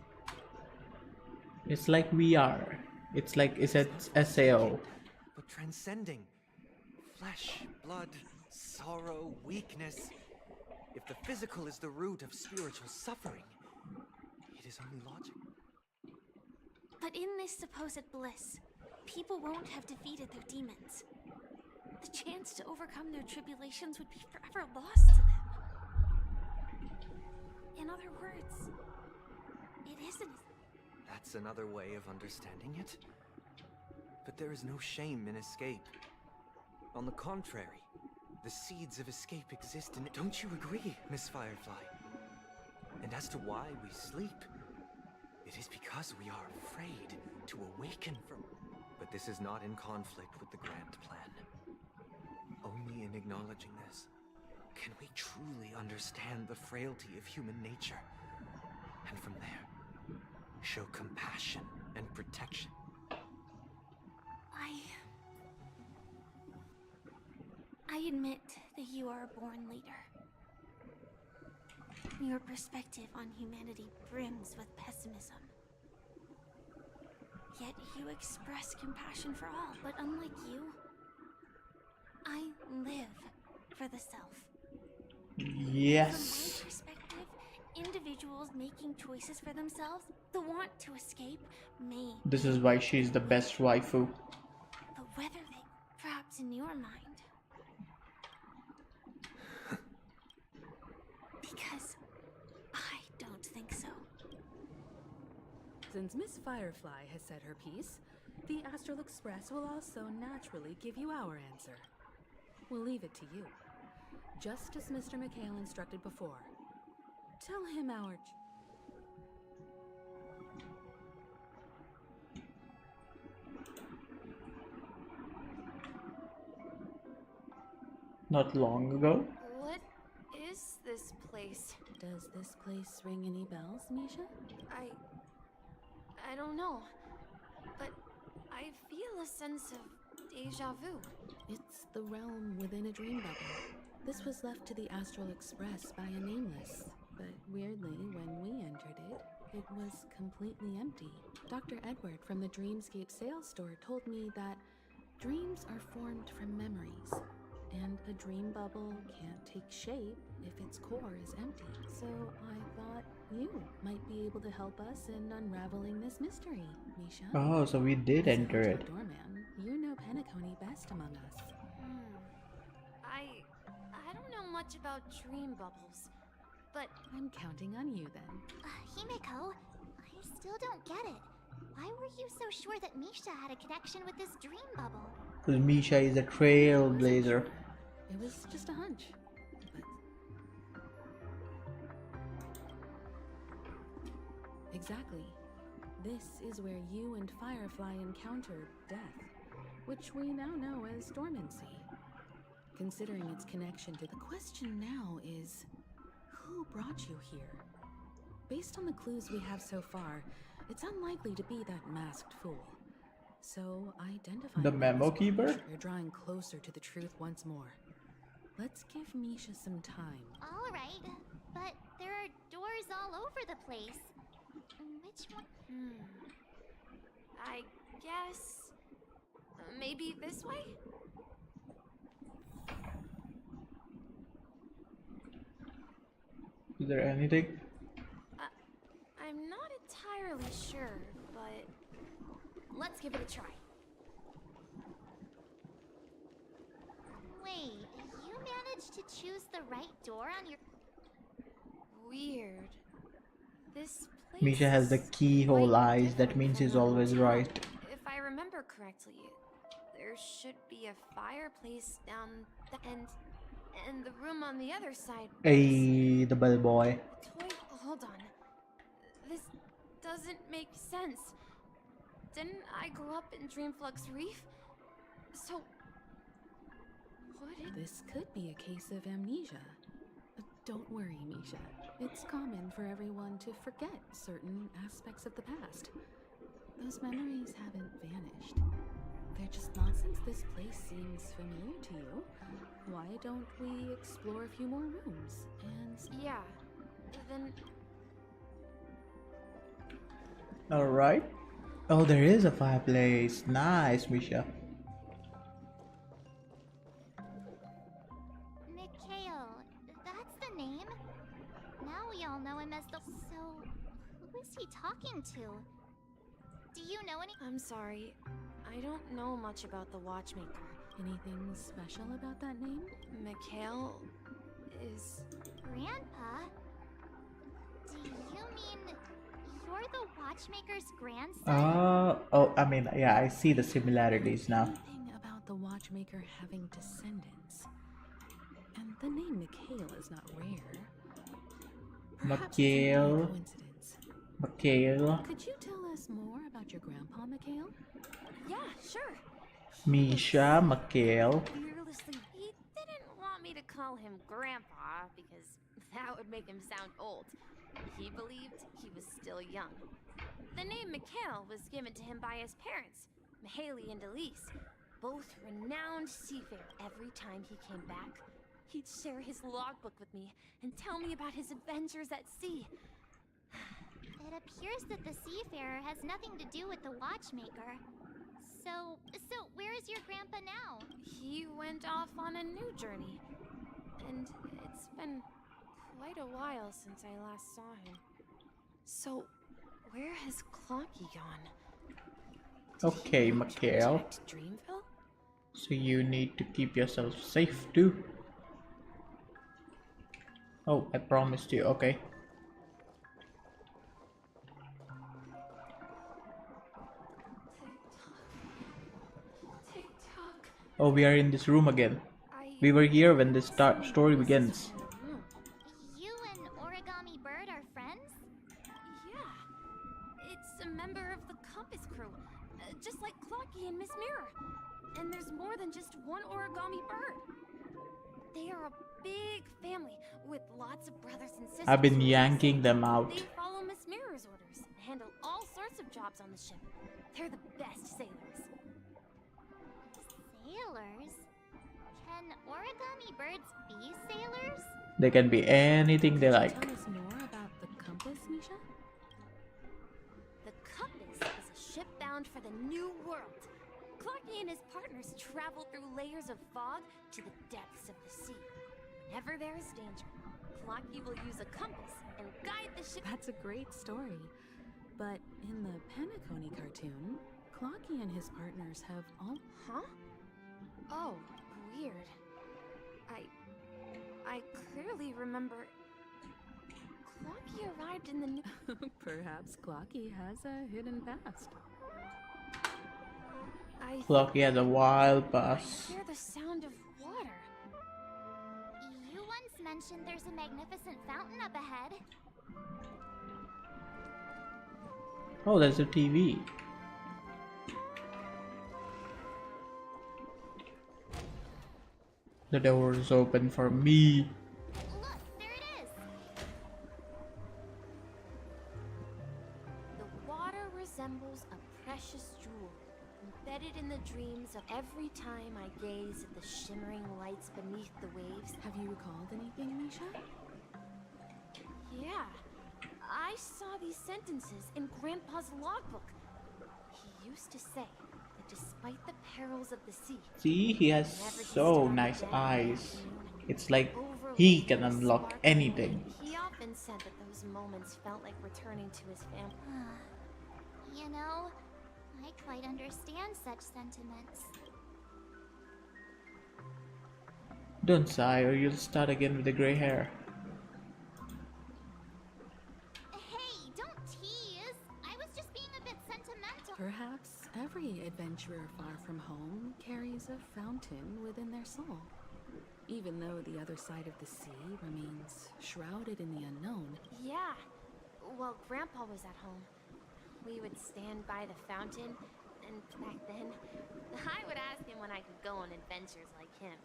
It's like VR. It's like it's a SAO. But transcending flesh, blood, sorrow, weakness. If the physical is the root of spiritual suffering, it is only logical. But in this supposed bliss, people won't have defeated their demons. The chance to overcome their tribulations would be forever lost to them. In other words, it isn't. That's another way of understanding it. But there is no shame in escape. On the contrary, the seeds of escape exist in it. Don't you agree, Miss Firefly? And as to why we sleep, it is because we are afraid to awaken from... But this is not in conflict with the grand plan. Only in acknowledging this can we truly understand the frailty of human nature. And from there, show compassion and protection. I admit that you are a born leader. Your perspective on humanity brims with pessimism. Yet you express compassion for all, but unlike you, I live for the self. Yes. From my perspective, individuals making choices for themselves, the want to escape, may... This is why she's the best waifu. But whether they perhaps in your mind... Because I don't think so. Since Miss Firefly has said her piece, the Astral Express will also naturally give you our answer. We'll leave it to you. Just as Mr. McHale instructed before. Tell him our... Not long ago. What is this place? Does this place ring any bells, Misha? I don't know, but I feel a sense of deja vu. It's the realm within a dream bubble. This was left to the Astral Express by a nameless, but weirdly, when we entered it, it was completely empty. Dr. Edward from the Dreamscape sales store told me that dreams are formed from memories, and a dream bubble can't take shape if its core is empty. So I thought you might be able to help us in unraveling this mystery, Misha. Oh, so we did enter As a it. doorman, you know Penacony best among us. I don't know much about dream bubbles, but I'm counting on you then. Himeko, I still don't get it. Why were you so sure that Misha had a connection with this dream bubble? Because Misha is a trailblazer. It was just a hunch. Exactly. This is where you and Firefly encountered death, which we now know as dormancy. Considering its connection to the question now is, who brought you here? Based on the clues we have so far, it's unlikely to be that masked fool. So, identifying The memo keeper? You're drawing closer to the truth once more. Let's give Misha some time. All right, but there are doors all over the place. Which one? guess maybe this way? Is there anything? I'm not entirely sure, but let's give it a try. Wait, you managed to choose the right door on your... Weird. This place Misha has the is keyhole quite eyes. That different means from he's the always hotel. right. If I remember correctly, there should be a fireplace down and the room on the other side. Hey, the bellboy. Hold on. This doesn't make sense. Didn't I grow up in Dreamflux Reef? So This could be a case of amnesia. Don't worry, Misha. It's common for everyone to forget certain aspects of the past. Those memories haven't vanished. They're just not. Since this place seems familiar to you, why don't we explore a few more rooms and... Yeah, then... Alright. Oh, there is a fireplace. Nice, Misha. Mikhail, that's the name. Now we all know him as the... So, who is he talking to? Do you know any... I'm sorry. I don't know much about the Watchmaker. Anything special about that name? Mikhail is... Grandpa? Do you mean you're the Watchmaker's grandson? Oh, I mean, yeah, I see the similarities now. Something about the Watchmaker having descendants. And the name Mikhail is not rare. Perhaps it's only a Mikhail. coincidence. Mikhail. Could you tell us more about your grandpa, Mikhail? Yeah, sure. Misha, Mikhail. Fearlessly. He didn't want me to call him Grandpa because that would make him sound old. He believed he was still young. The name Mikhail was given to him by his parents, Mihaly and Elise, both renowned seafarer. Every time he came back, he'd share his logbook with me and tell me about his adventures at sea. It appears that the seafarer has nothing to do with the Watchmaker. So where is your grandpa now? He went off on a new journey, and it's been quite a while since I last saw him. So, where has Clocky gone? Okay, Mikhail. To Dreamville? So you need to keep yourself safe too. Oh, I promised you. Okay. Oh, we are in this room again. We were here when this story begins. You and Origami Bird are friends? Yeah. It's a member of the Compass crew, just like Clocky and Miss Mirror. And there's more than just one Origami Bird. They are a big family with lots of brothers and sisters. I've been yanking them out. They follow Miss Mirror's orders and handle all sorts of jobs on the ship. They're the best sailors. Sailors? Can Origami Birds be sailors? They can be anything they like. Tell us more about the compass, Misha? The Compass is a ship bound for the New World. Clocky and his partners travel through layers of fog to the depths of the sea. Whenever there is danger, Clocky will use a compass and guide the ship. That's a great story. But in the Penacony cartoon, Clocky and his partners have all... Huh? Oh, weird. I clearly remember... Clocky arrived in the new... Perhaps Clocky has a hidden past. Clocky has a wild past. I hear the sound of water. You once mentioned there's a magnificent fountain up ahead. Oh, there's a TV. The door is open for me. Look, there it is. The water resembles a precious jewel, embedded in the dreams of every time I gaze at the shimmering lights beneath the waves. Have you recalled anything, Misha? Yeah. I saw these sentences in Grandpa's logbook. He used to say that despite the perils of the sea, See, he has so nice eyes. It's like he can unlock anything. he often said that those moments felt like returning to his family. You know, I quite understand such sentiments. Don't sigh or you'll start again with the gray hair. Hey, don't tease. I was just being a bit sentimental. Perhaps every adventurer far from home carries a fountain within their soul. Even though the other side of the sea remains shrouded in the unknown. Yeah. Well, Grandpa was at home. We would stand by the fountain, and back then, I would ask him when I could go on adventures like him.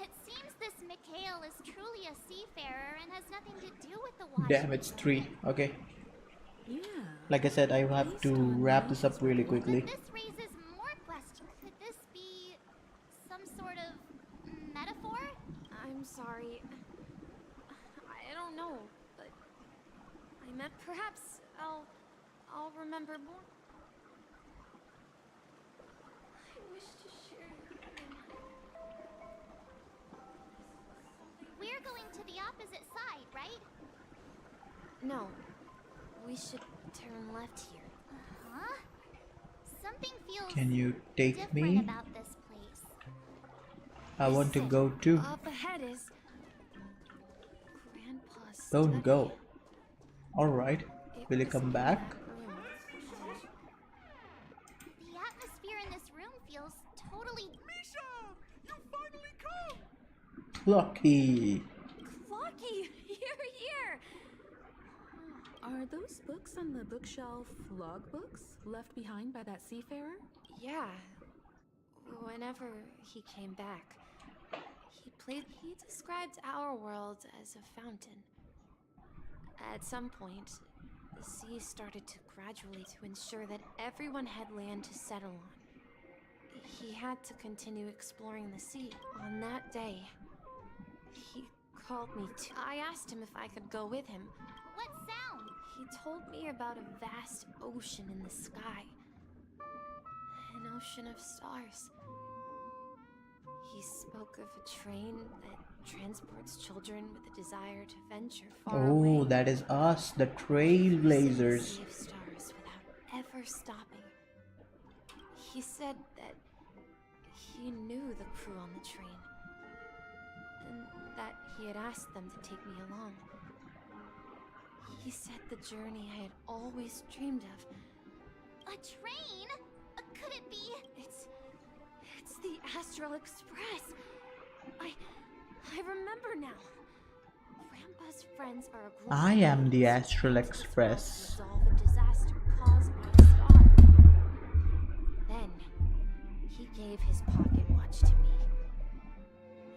It seems this Mikhail is truly a seafarer and has nothing to do with the water. Damn, it's 3. Okay. Yeah. Like I said, I have to wrap this up really quickly. But this raises more questions. Could this be some sort of metaphor? I'm sorry. I don't know, but I meant perhaps I'll remember more. I wish to share. We're going to the opposite side, right? No. We should turn left here. Huh? Something feels Can you take different me? about this place. I want to go too. Up ahead is Grandpa's Don't study. go. Alright. Will you come back? The atmosphere in this room feels totally. Misha! You finally come! Lucky. Clocky, you're here. Are those books on the bookshelf logbooks left behind by that seafarer? Yeah. Whenever he came back, he described our world as a fountain. At some point, the sea started to gradually to ensure that everyone had land to settle on. He had to continue exploring the sea. On that day, he called me to. I asked him if I could go with him. What sound? He told me about a vast ocean in the sky. An ocean of stars. He spoke of a train that transports children with a desire to venture far away. Oh, that is us, the In a trailblazers. sea of stars without ever stopping. He said that he knew the crew on the train, and that he had asked them to take me along. He said the journey I had always dreamed of. A train? Could it be? It's the Astral Express. I remember now. Grandpa's friends are a group I am the Astral Express. resolve a disaster caused by a star. Then he gave his pocket watch to me.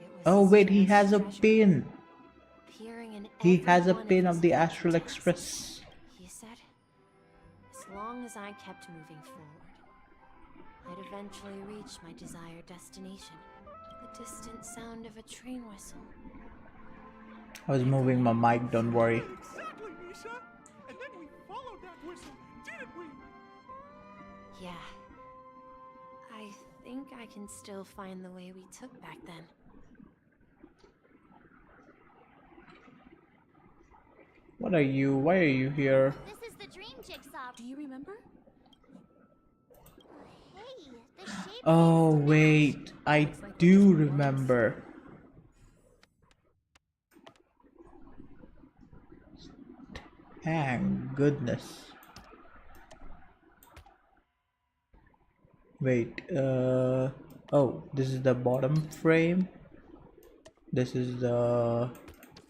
It was Oh his wait, he cherished has a treasure, pin. appearing in He every has a one pin his of the adventures. Astral Express. He said, as long as I kept moving forward, I'd eventually reach my desired destination. The distant sound of a train whistle. I was moving my mic, don't worry. Exactly, Misha. And then we followed that whistle, didn't we? Yeah. I think I can still find the way we took back then. What are you? Why are you here? This is the dream jigsaw. Do you remember? Hey, the shape. Oh wait, I do remember. Thank goodness. Wait, oh, this is the bottom frame. This is the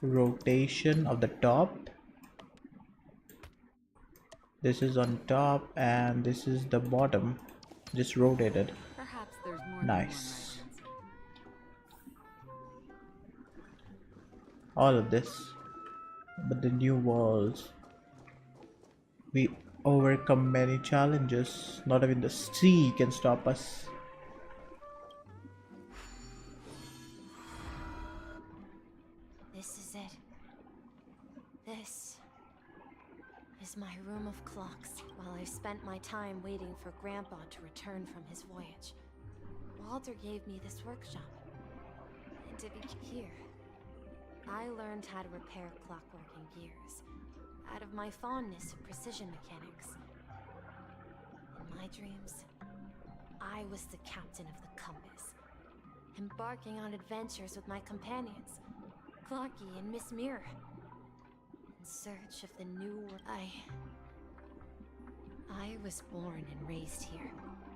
rotation of the top. This is on top and this is the bottom. Just rotated. Perhaps there's more Nice. All of this. But the new walls. We overcome many challenges. Not even the sea can stop us. This is it. This is my room of clocks. While I I spent my time waiting for Grandpa to return from his voyage, Walter gave me this workshop. And to be here, I learned how to repair clockwork and gears out of my fondness of precision mechanics. In my dreams, I was the captain of the compass, embarking on adventures with my companions, Clocky and Miss Mirror, in search of the new world. I was born and raised here.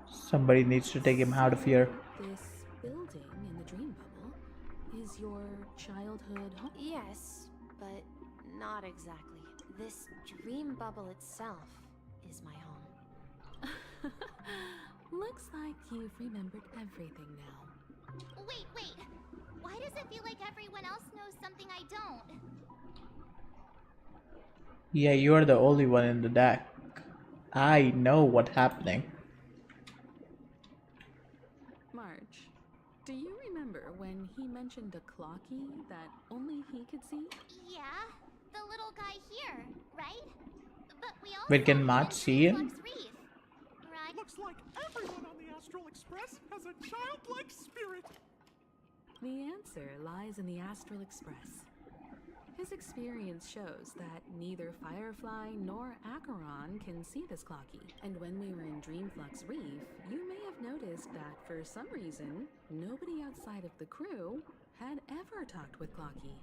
Somebody needs to take him out of here. This building in the dream bubble is your childhood home? Yes, but not exactly. This dream bubble itself is my home. Looks like you've remembered everything now. Wait. Why does it feel like everyone else knows something I don't? Yeah, you are the only one in the deck. I know what's happening. March, do you remember when he mentioned a clocky that only he could see? Yeah, the little guy here, right? But we also Wait, can March see him? Right? Looks like everyone on the Astral Express has a childlike spirit. The answer lies in the Astral Express. His experience shows that neither Firefly nor Acheron can see this clocky. And when we were in Dreamflux Reef, you may have noticed that for some reason, nobody outside of the crew had ever talked with Clocky.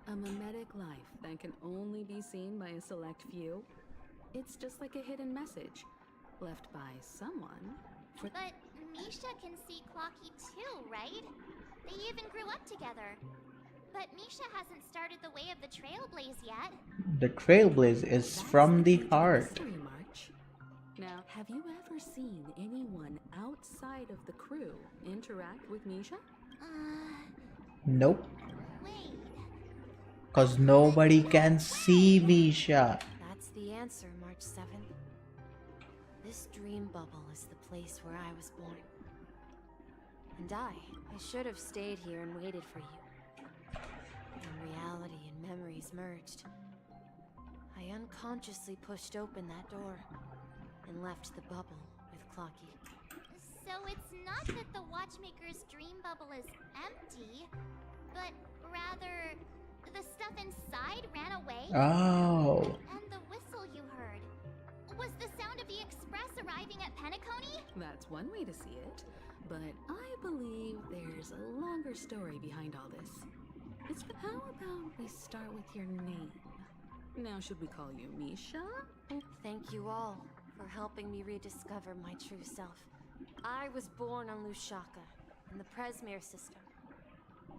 A mimetic life that can only be seen by a select few. It's just like a hidden message left by someone. But Misha can see Clocky too, right? They even grew up together. But Misha hasn't started the way of the Trailblaze yet. The Trailblaze is from the heart. March. Now, have you ever seen anyone outside of the crew interact with Misha? Nope. Cause nobody can see Misha. That's the answer, March 7th. This dream bubble is the place where I was born. And I should have stayed here and waited for you. When reality and memories merged, I unconsciously pushed open that door and left the bubble with Clocky. So it's not that the Watchmaker's dream bubble is empty, but rather the stuff inside ran away? Oh. And the whistle you heard was the sound of the express arriving at Penacony? That's one way to see it, but I believe there's a longer story behind all this. How about we start with your name? Now, should we call you Misha? Thank you all for helping me rediscover my true self. I was born on Lushaka, in the Presmere system,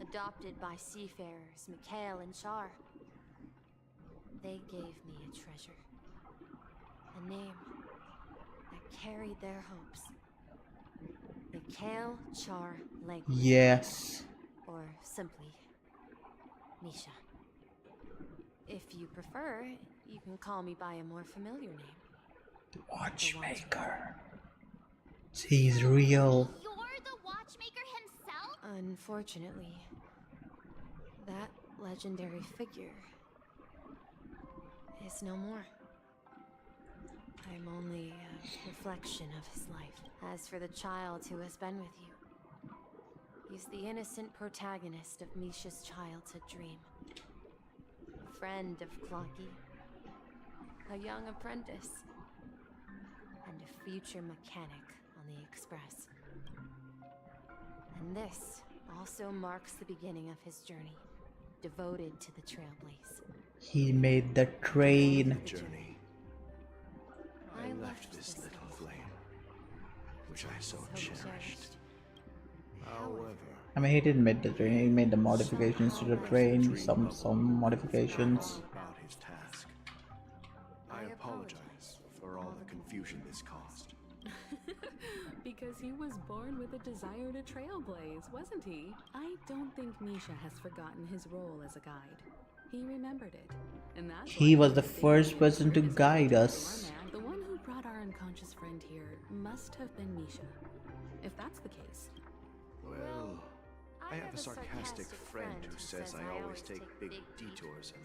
adopted by seafarers Mikhail and Char. They gave me a treasure, a name that carried their hopes. Mikhail Char Langley. Yes. Or simply, Misha. If you prefer, you can call me by a more familiar name. The Watchmaker. He's real. You're the Watchmaker himself? Unfortunately, that legendary figure is no more. I'm only a reflection of his life. As for the child who has been with you, he's the innocent protagonist of Misha's childhood dream. A friend of Clocky, a young apprentice, and a future mechanic on the Express. And this also marks the beginning of his journey, devoted to the Trailblaze. He made the train. Journey. I left this little flame, which I so cherished. However, I mean, he didn't make the train. He made the modifications to the train. Some modifications. about his task. I apologize for all the confusion this caused. Because he was born with a desire to trailblaze, wasn't he? I don't think Misha has forgotten his role as a guide. He remembered it, and that's He was the first person to guide us. the one who brought our unconscious friend here must have been Misha. If that's the case. Well, I have a sarcastic friend who says I always take big detours and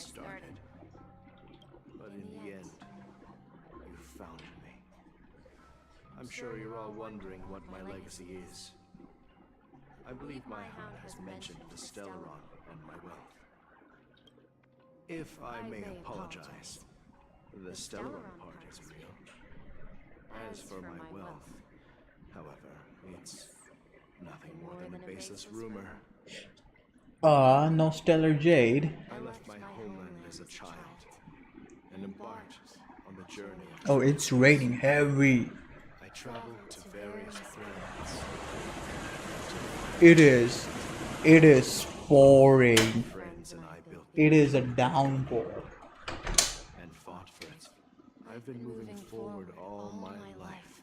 started. But in the end, you found me. I'm sure you're all wondering what my legacy is. I believe my hound has mentioned the Stellaron and my wealth. If I may apologize, the Stellaron part is real. As for my wealth, however, it's nothing more than a baseless rumor. No stellar jade. I left my homeland as a child and embarked on the journey. Oh, it's raining heavy. I traveled to various planets. It is pouring. It is a downpour. And fought for it. I've been moving forward all my life.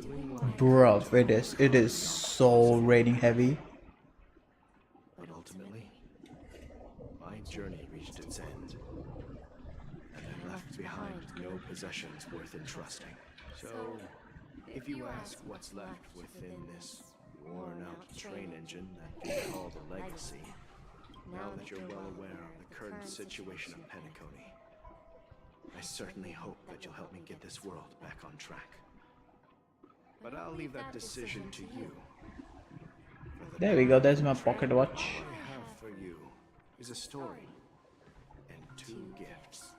Doing what I Bruv, it is so raining heavy. But ultimately, my journey reached its end. And I left behind no possessions worth entrusting. So, if you ask what's left within this worn-out train engine that we call the legacy, now that you're well aware of the current situation of Penacony, I certainly hope that you'll help me get this world back on track. But I'll leave that decision to you. There we go, there's my pocket watch. What I have for you is a story and 2 gifts.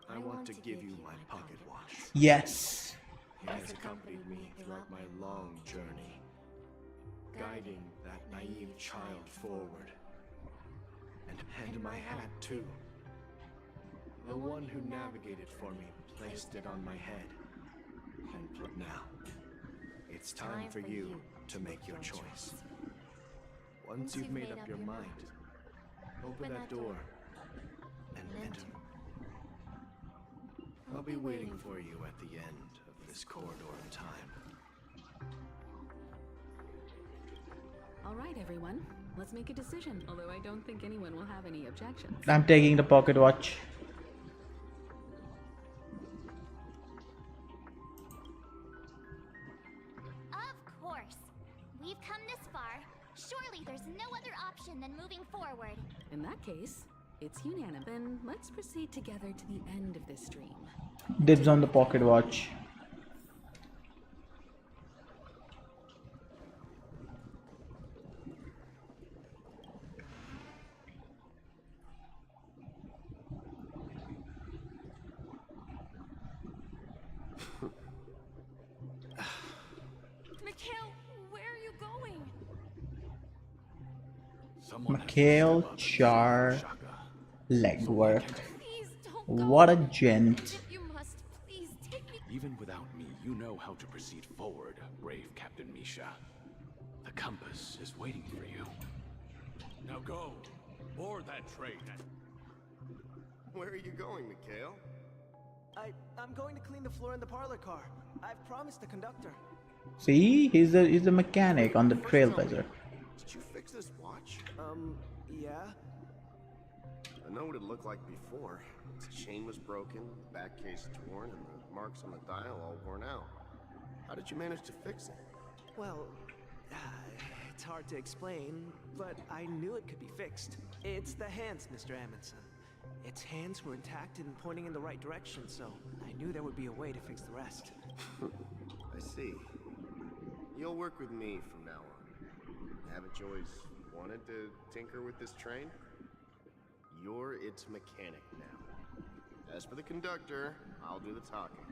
I want to give you my pocket watch. Yes. It has accompanied me throughout my long journey, guiding that naive child forward. And my hat, too. The one who navigated for me placed it on my head. And now, it's time for you to make your choice. Once you've made up your mind, open that door and enter. I'll be waiting for you at the end of this corridor of time. All right, everyone. Let's make a decision. Although I don't think anyone will have any objections. I'm taking the pocket watch. Of course. We've come this far. Surely there's no other option than moving forward. In that case, it's unanimous. Then let's proceed together to the end of this dream. Dibs on the pocket watch. Mikhail, where are you going? Mikhail Char legwork. What a gent. You must please take me. Even without me, you know how to proceed forward, brave Captain Misha. The compass is waiting for you. Now go. Board that train. Where are you going, Mikhail? I'm going to clean the floor in the parlor car. I've promised the conductor. See, he's a mechanic on the Trailblazer. Did you fix this watch? Yeah? I know what it looked like before. Its chain was broken, the back case torn, and the marks on the dial all worn out. How did you manage to fix it? Well, it's hard to explain, but I knew it could be fixed. It's the hands, Mr. Amundsen. Its hands were intact and pointing in the right direction, so I knew there would be a way to fix the rest. I see. You'll work with me from now on. Haven't you always wanted to tinker with this train? You're its mechanic now. As for the conductor, I'll do the talking.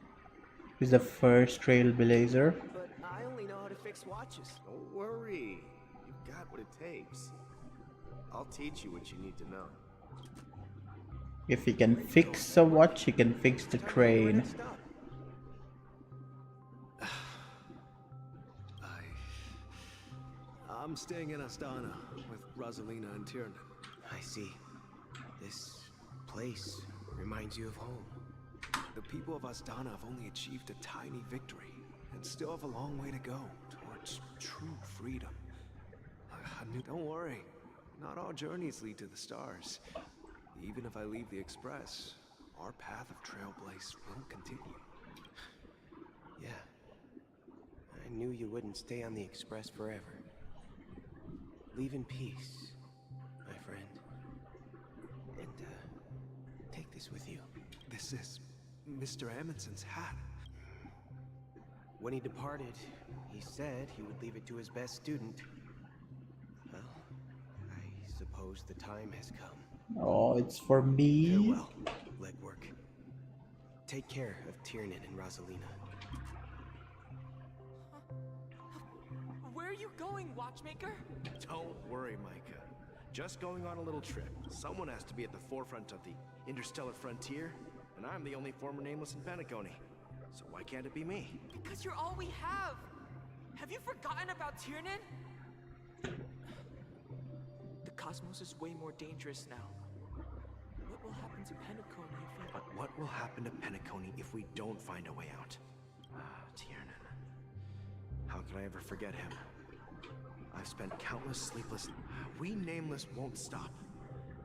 He's the first Trailblazer. But I only know how to fix watches. Don't worry. You've got what it takes. I'll teach you what you need to know. If he can fix a watch, he can fix the train. I'm staying in Astana with Rosalina and Tiernan. I see. This place reminds you of home. The people of Astana have only achieved a tiny victory and still have a long way to go towards true freedom. Don't worry, not all journeys lead to the stars. Even if I leave the Express, our path of Trailblaze will continue. Yeah. I knew you wouldn't stay on the Express forever. Leave in peace, my friend. And this with you. This is Mr. Amundsen's hat. When he departed, he said he would leave it to his best student. Well, I suppose the time has come. Oh, it's for me. Farewell, Legwork. Take care of Tiernan and Rosalina. Where are you going, Watchmaker? Don't worry, Micah. Just going on a little trip. Someone has to be at the forefront of the interstellar frontier, and I'm the only former Nameless in Penacony. So why can't it be me? Because you're all we have. Have you forgotten about Tiernan? The cosmos is way more dangerous now. What will happen to Penacony if we... But what will happen to Penacony if we don't find a way out? Tiernan. How could I ever forget him? I've spent countless sleepless... We Nameless won't stop.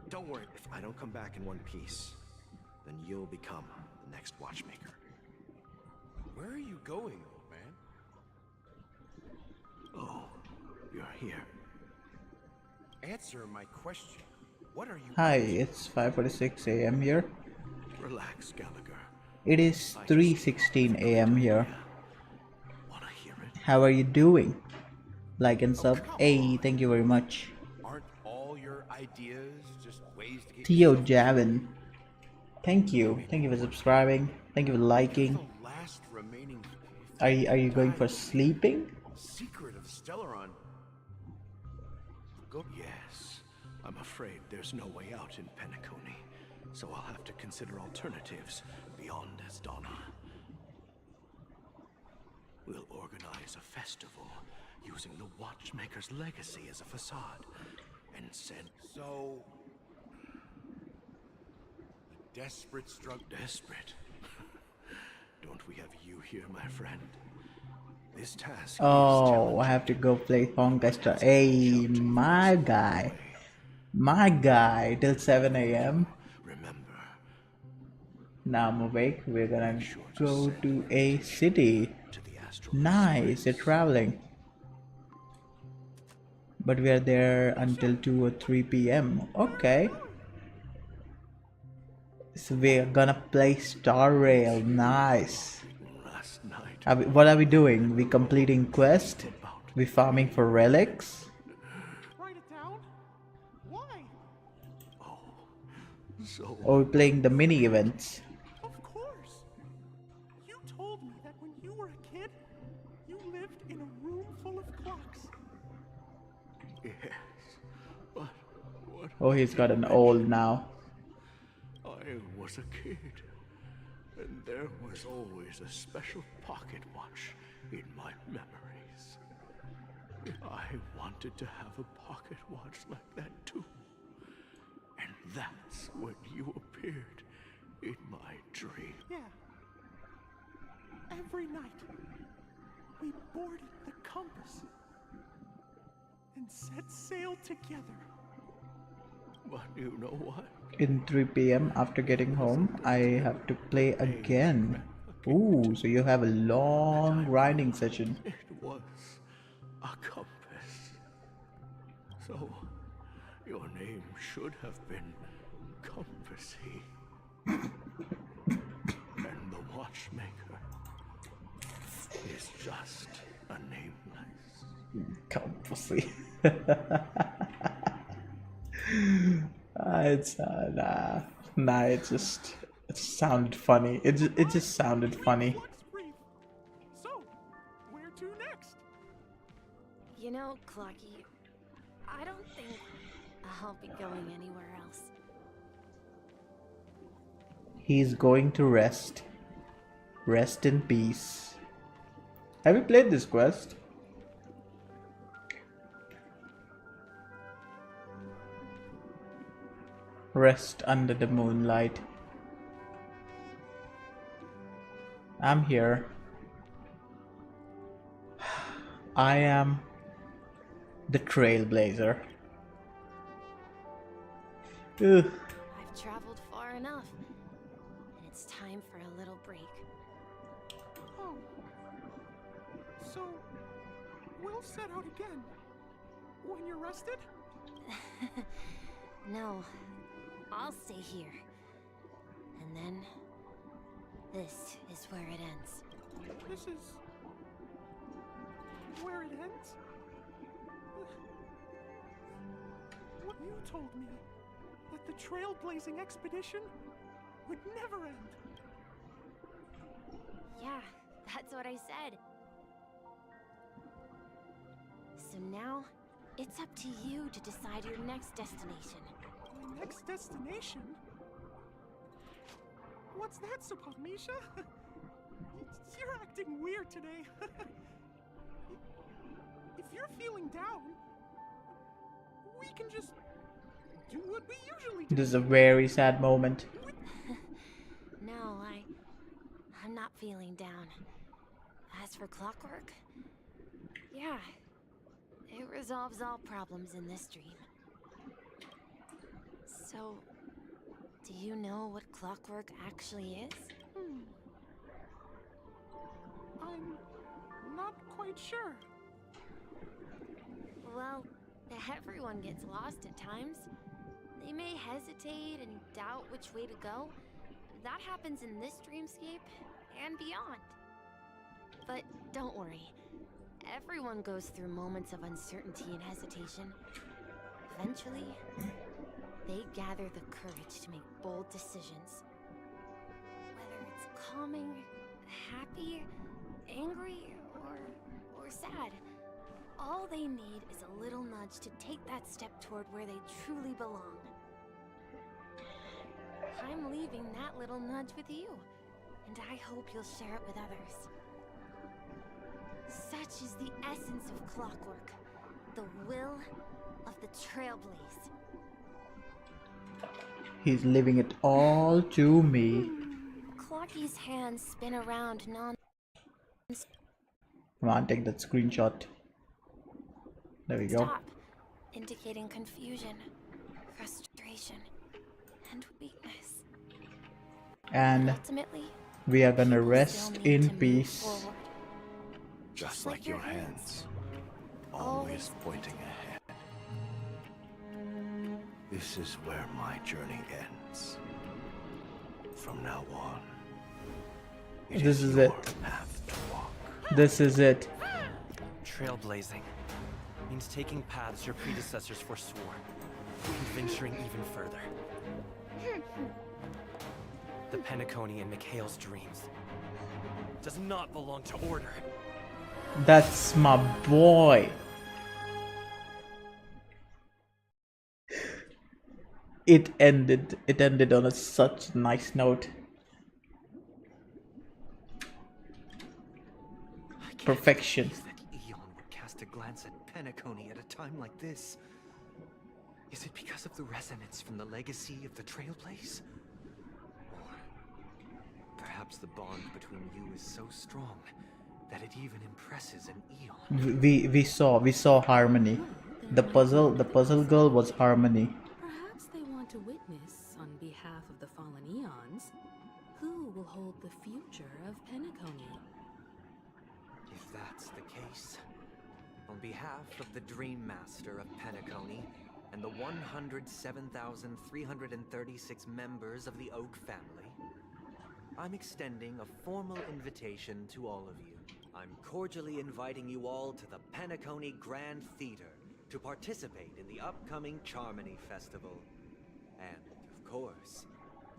Don't worry, if I don't come back in one piece, then you'll become the next Watchmaker. Where are you going, old man? Oh, you're here. Answer my question. What are you... Hi, it's 5:46 a.m. here. Relax, Gallagher. It is 3:16 a.m. here. How are you doing? Like and sub. Hey, thank you very much. Aren't all your ideas just ways to get Theo yourself- Javin. Thank you. Thank you for subscribing. Thank you for liking. Last remaining Are you going for sleeping? secret of Stellaron. Go. Yes, I'm afraid there's no way out in Penacony, so I'll have to consider alternatives beyond Asdana. We'll organize a festival using the Watchmaker's legacy as a facade, and send. So, a desperate struggle. Desperate? Don't we have you here, my friend? This task. Oh, I have to go play Conquestor. Hey, my guy. My guy. Till 7 a.m. Remember. Now I'm awake. We're gonna go to a city. Nice, you're traveling. But we are there until 2 or 3 p.m. Okay. So we're gonna play Star Rail. Nice. Last night. What are we doing? We completing quest? We farming for relics? Write it down? Why? So. Or we playing the mini events? Of course. You told me that when you were a kid, you lived in a room full of clocks. Yes. What? Oh, he's gotten old now. I was a kid, and there was always a special pocket watch in my memories. I wanted to have a pocket watch like that too. And that's when you appeared in my dream. Yeah. Every night, we boarded the compass and set sail together. But you know what? In 3 p.m. after getting home, I have to play again. Ooh, so you have a long grinding session. It was a compass. So, your name should have been Compassy. And the Watchmaker is just a nameless. Compassy. It's nah. It sounded funny. It just sounded funny. So, where to next? You know, Clocky, I don't think I'll be going anywhere else. He's going to rest. Rest in peace. Have you played this quest? Rest under the moonlight. I'm here. I am the trailblazer. Ugh. I've traveled far enough, and it's time for a little break. Oh. So, we'll set out again. When you're rested? No, I'll stay here. And then, this is where it ends. This is where it ends? What you told me, that the trailblazing expedition would never end. Yeah, that's what I said. So now, it's up to you to decide your next destination. My next destination? What's that, Misha? You're acting weird today. If you're feeling down, we can just do what we usually do. This is a very sad moment. No, I'm not feeling down. As for clockwork, yeah, it resolves all problems in this dream. So, do you know what clockwork actually is? I'm not quite sure. Well, everyone gets lost at times. They may hesitate and doubt which way to go. That happens in this dreamscape and beyond. But don't worry. Everyone goes through moments of uncertainty and hesitation. Eventually, they gather the courage to make bold decisions. Whether it's calming, happy, angry, or sad. All they need is a little nudge to take that step toward where they truly belong. I'm leaving that little nudge with you, and I hope you'll share it with others. Such is the essence of clockwork, the will of the Trailblaze. He's leaving it all to me. Clocky's hands spin around Come on, take that screenshot. There we go. Stop, indicating confusion, frustration, and weakness. And ultimately, we are gonna rest in peace. Just like your hands, always pointing ahead. This is where my journey ends. From now on, This is it. path to walk. This is it. Trailblazing means taking paths your predecessors forswore, and venturing even further. The Penacony in Mikhail's dreams does not belong to Order. That's my boy. It ended on such nice note. Perfection. Eon would cast a glance at Penacony at a time like this. Is it because of the resonance from the legacy of the Trailblaze? Or perhaps the bond between you is so strong that it even impresses an Eon. We saw Harmony. The puzzle girl was Harmony. Perhaps they want to witness, on behalf of the fallen Eons, who will hold the future of Penacony. If that's the case, on behalf of the Dream Master of Penacony and the 107,336 members of the Oak family, I'm extending a formal invitation to all of you. I'm cordially inviting you all to the Penacony Grand Theater to participate in the upcoming Charmony Festival. And, of course,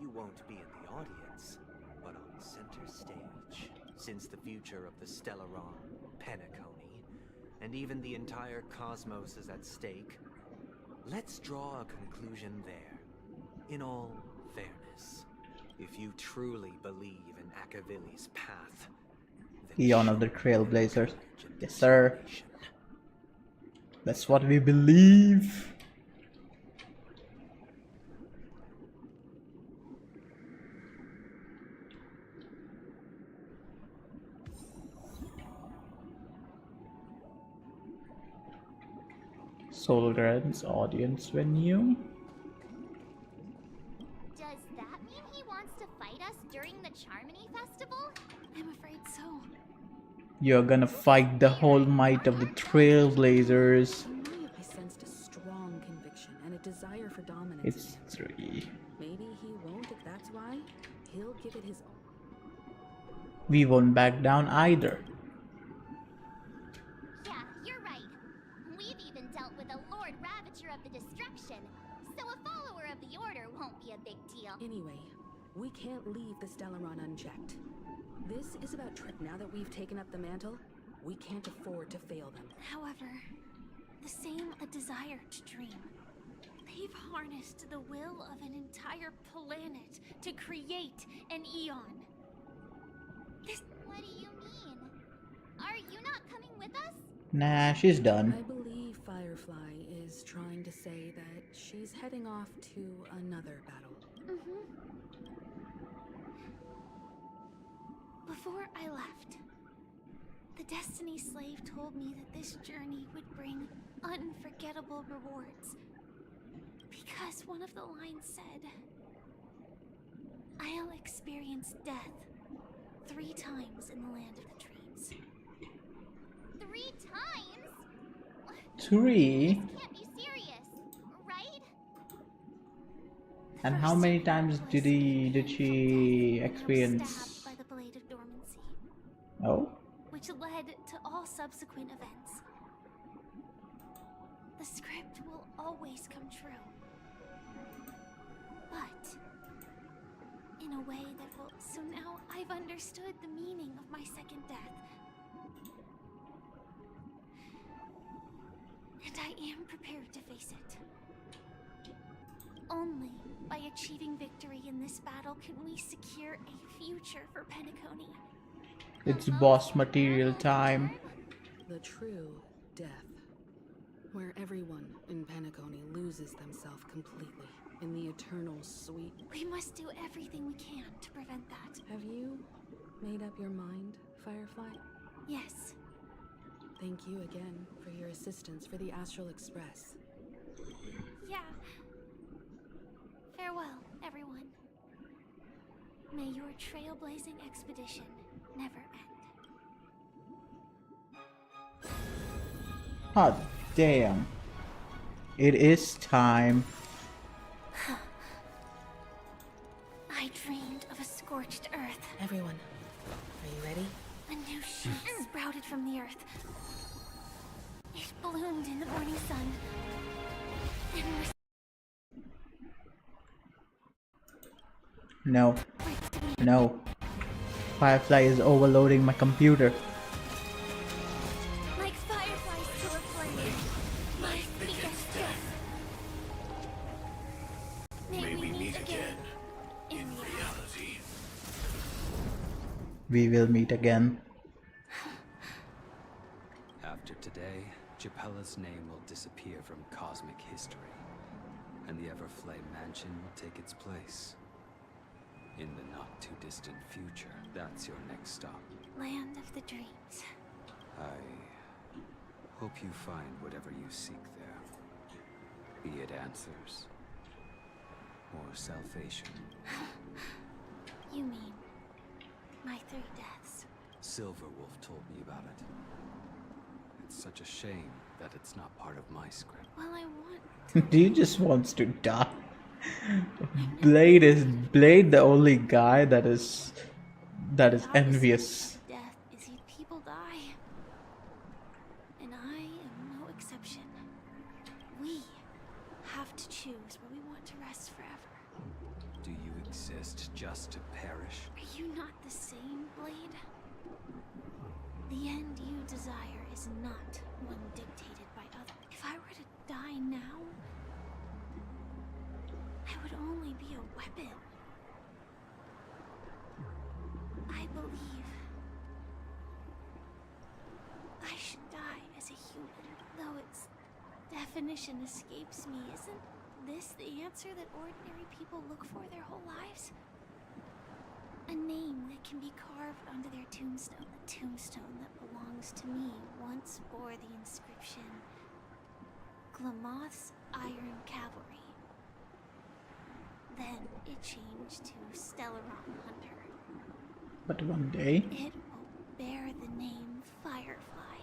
you won't be in the audience, but on center stage. Since the future of the Stellaron, Penacony, and even the entire cosmos is at stake, let's draw a conclusion there. In all fairness, if you truly believe in Akavili's path, Eon of the Trailblazers. Yes, sir. That's what we believe. Solgren's audience venue. Does that mean he wants to fight us during the Charmony Festival? I'm afraid so. You're gonna fight the whole might of the Trailblazers. I sensed a strong conviction and a desire for dominance. It's 3. Maybe he won't if that's why. he'll give it his all. We won't back down either. Yeah, you're right. We've even dealt with a Lord Ravager of the Destruction, so a follower of the Order won't be a big deal. Anyway, we can't leave the Stellaron unchecked. This is about now that we've taken up the mantle, we can't afford to fail them. However, the same a desire to dream. They've harnessed the will of an entire planet to create an Eon. What do you mean? Are you not coming with us? Nah, she's done. I believe Firefly is trying to say that she's heading off to another battle. Before I left, the Destiny Slave told me that this journey would bring unforgettable rewards. Because one of the lines said, I'll experience death 3 times in the land of the dreams. 3 times? 3? This can't be serious, right? And how many times did she experience? Stabbed by the Blade of Dormancy. Oh? Which led to all subsequent events. The script will always come true. But in a way that will... So now I've understood the meaning of my second death. And I am prepared to face it. Only by achieving victory in this battle can we secure a future for Penacony. It's boss material time. The true death. Where everyone in Penacony loses themselves completely in the eternal sweet. We must do everything we can to prevent that. Have you made up your mind, Firefly? Yes. Thank you again for your assistance for the Astral Express. Yeah. Farewell, everyone. May your trailblazing expedition never end. Hot damn. It is time. I dreamed of a scorched earth. Everyone, are you ready? A new shoot sprouted from the earth. It bloomed in the morning sun. And was No. No. Firefly is overloading my computer. like fireflies to a flame. My biggest death. May we meet again in reality. We will meet again. After today, Japella's name will disappear from cosmic history, and the Everflame Mansion will take its place. In the not-too-distant future, that's your next stop. Land of the dreams. I hope you find whatever you seek there. Be it answers, or salvation. You mean my 3 deaths? Silverwolf told me about it. It's such a shame that it's not part of my script. Well, I want He just wants to die. Blade the only guy that is envious. death is see people die. And I am no exception. We have to choose where we want to rest forever. Do you exist just to perish? Are you not the same, Blade? The end you desire is not one dictated by others. If I were to die now, I would only be a weapon. I believe I should die as a human, though its definition escapes me. Isn't this the answer that ordinary people look for their whole lives? A name that can be carved onto their tombstone. The tombstone that belongs to me once bore the inscription, Glamoth's Iron Cavalry. Then it changed to Stellaron Hunter. But one day, It will bear the name Firefly.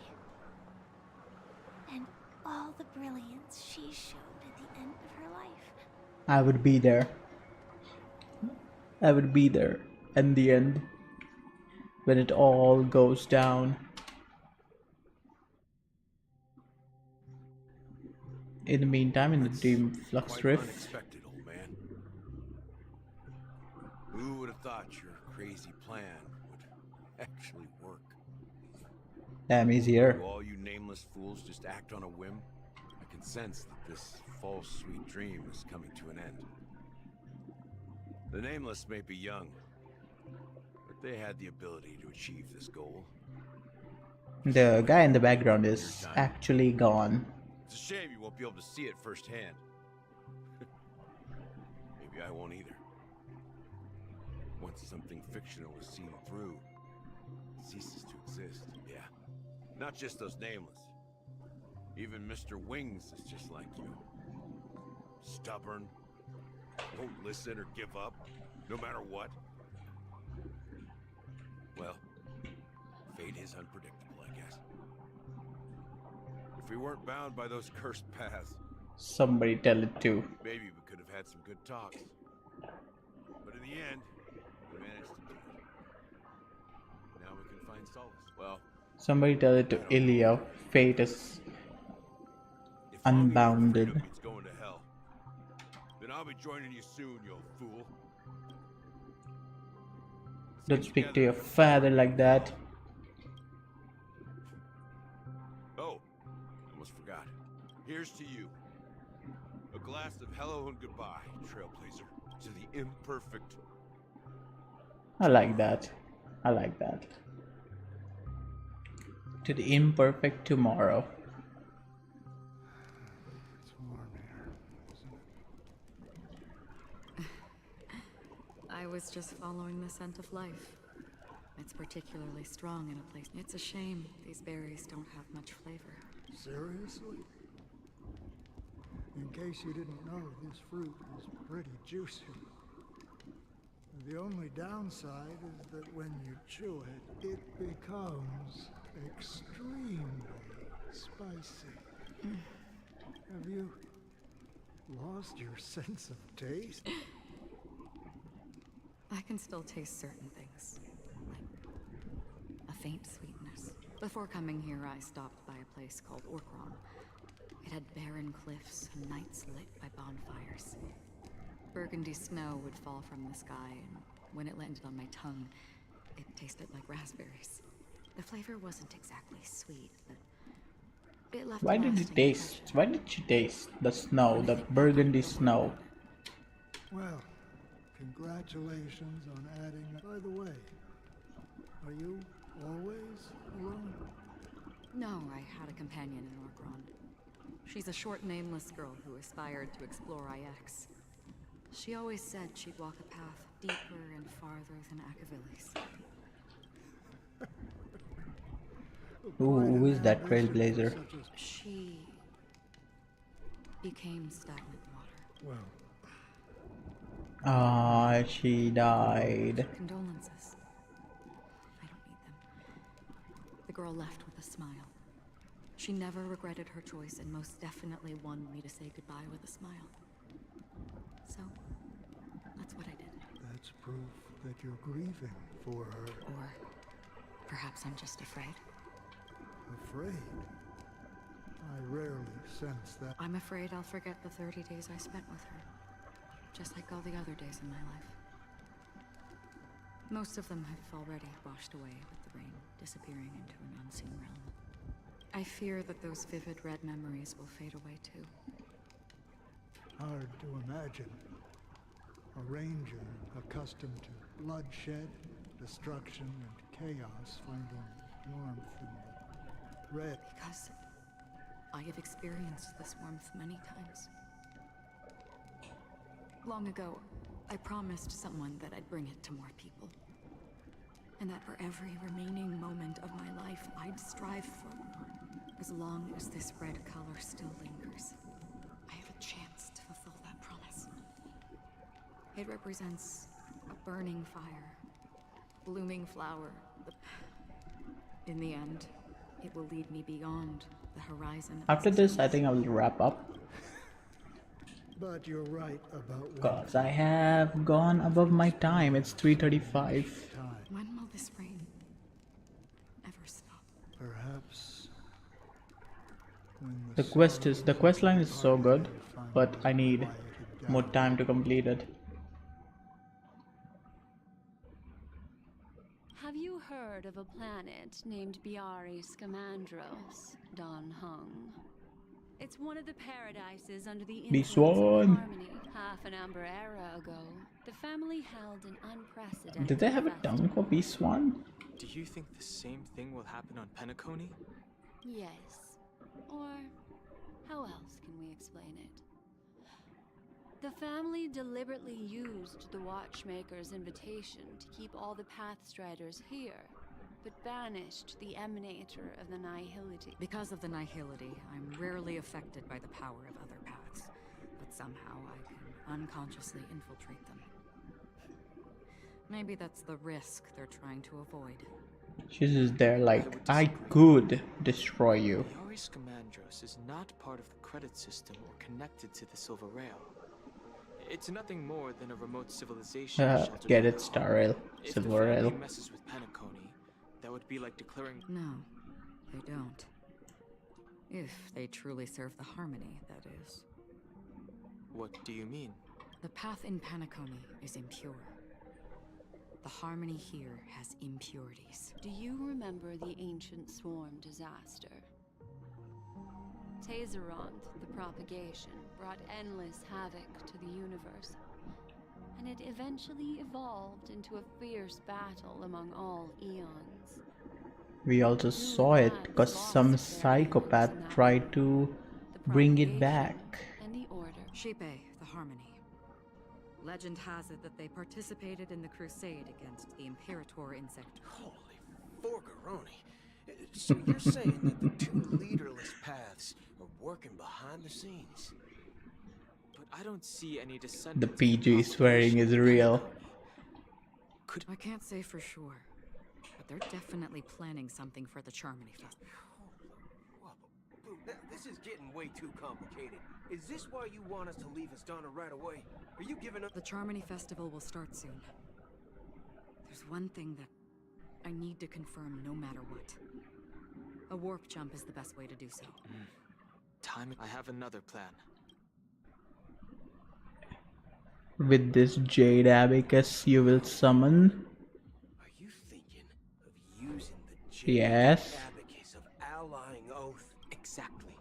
And all the brilliance she showed at the end of her life. I would be there. I would be there in the end when it all goes down. In the meantime, in the Dream Flux Quite Rift, unexpected, old man. Who would have thought your crazy plan would actually work? damn, he's here. Do all you nameless fools just act on a whim? I can sense that this false sweet dream is coming to an end. The nameless may be young, but they had the ability to achieve this goal. The guy in the background is actually gone. It's a shame you won't be able to see it firsthand. Maybe I won't either. Once something fictional is seen through, it ceases to exist. Yeah. Not just those nameless. Even Mr. Wings is just like you. Stubborn. Won't listen or give up, no matter what. Well, fate is unpredictable, I guess. If we weren't bound by those cursed paths, Somebody tell it to. maybe we could have had some good talks. But in the end, we managed to do it. Now we can find solace. Well, Somebody tell it to Ilya. Fate is unbounded. it's going to hell. Then I'll be joining you soon, you old fool. Don't speak to your father like that. Oh, almost forgot. Here's to you. A glass of hello and goodbye, Trailblazer. To the imperfect. I like that. I like that. To the imperfect tomorrow. I was just following the scent of life. It's particularly strong in a place. It's a shame these berries don't have much flavor. Seriously? In case you didn't know, this fruit is pretty juicy. The only downside is that when you chew it, it becomes extremely spicy. Have you lost your sense of taste? I can still taste certain things, like a faint sweetness. Before coming here, I stopped by a place called Orkron. It had barren cliffs and nights lit by bonfires. Burgundy snow would fall from the sky, and when it landed on my tongue, it tasted like raspberries. The flavor wasn't exactly sweet, but it left Why a did you lasting taste? impression. Why did you taste the snow, the burgundy snow? Well, congratulations on adding. By the way, are you always alone? No, I had a companion in Orkron. She's a short, nameless girl who aspired to explore IX. She always said she'd walk a path deeper and farther than Akavilis. Who is that trailblazer? She became stagnant water. Well, Ah, she died. Condolences. I don't need them. The girl left with a smile. She never regretted her choice and most definitely wanted me to say goodbye with a smile. So, that's what I did. that's proof that you're grieving for her. Or perhaps I'm just afraid. Afraid? I rarely sense that. I'm afraid I'll forget the 30 days I spent with her. Just like all the other days in my life. Most of them have already washed away with the rain, disappearing into an unseen realm. I fear that those vivid red memories will fade away too. Hard to imagine. A ranger accustomed to bloodshed, destruction, and chaos finding warmth in the red. Because I have experienced this warmth many times. Long ago, I promised someone that I'd bring it to more people. And that for every remaining moment of my life, I'd strive for more. As long as this red color still lingers, I have a chance to fulfill that promise. It represents a burning fire, blooming flower. In the end, it will lead me beyond the horizon. After this, I think I will wrap up. But you're right about Cause I have gone above my time. It's 3:35. When will this rain ever stop? Perhaps when The quest line is so good, but I need more time to complete it. Have you heard of a planet named Biari Scamandros, Don Hung? It's one of the paradises under the influence of B-Swan. harmony. Half an amber era ago, the family held an unprecedented Did they have a festival. tongue for B-Swan? Do you think the same thing will happen on Penacony? Yes. Or how else can we explain it? The family deliberately used the Watchmaker's invitation to keep all the Pathstriders here, but banished the Emanator of the Nihility. Because of the Nihility, I'm rarely affected by the power of other paths, but somehow I can unconsciously infiltrate them. Maybe that's the risk they're trying to avoid. She's just there like, I could destroy you. Biari Scamandros is not part of the credit system or connected to the Silver Rail. It's nothing more than a remote civilization sheltered Get by it, the Star Rail, If the Silver family Rail. messes with Penacony, that would be like declaring... No, they don't. If they truly serve the Harmony, that is. What do you mean? The path in Penacony is impure. The Harmony here has impurities. Do you remember the ancient swarm disaster? Tazeront, the propagation, brought endless havoc to the universe, and it eventually evolved into a fierce battle among all eons. We also saw it because some psychopath tried to bring it back. And the Order. Shipe, the Harmony. Legend has it that they participated in the crusade against the Imperator Insect. Holy forgaroni. So you're saying that the two leaderless paths are working behind the scenes? But I don't see any The descendants... PG swearing is real. I can't say for sure, but they're definitely planning something for the Charmony Festival. Boo, this is getting way too complicated. Is this why you want us to leave Astana right away? Are you giving up? The Charmony Festival will start soon. There's one thing that I need to confirm no matter what. A warp jump is the best way to do so. Time. I have another plan. With this Jade Abacus you will summon. Are you thinking of using the Yes. Abacus of allying oath? Exactly.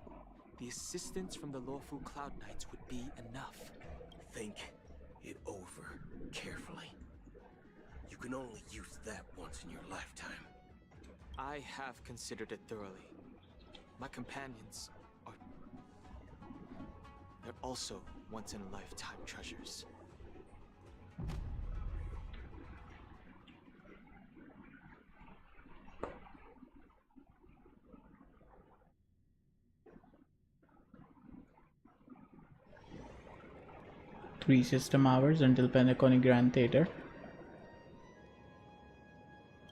The assistance from the lawful Cloud Knights would be enough. Think it over carefully. You can only use that once in your lifetime. I have considered it thoroughly. My companions are... They're also once-in-a-lifetime treasures. Three system hours until Penacony Grand Theater.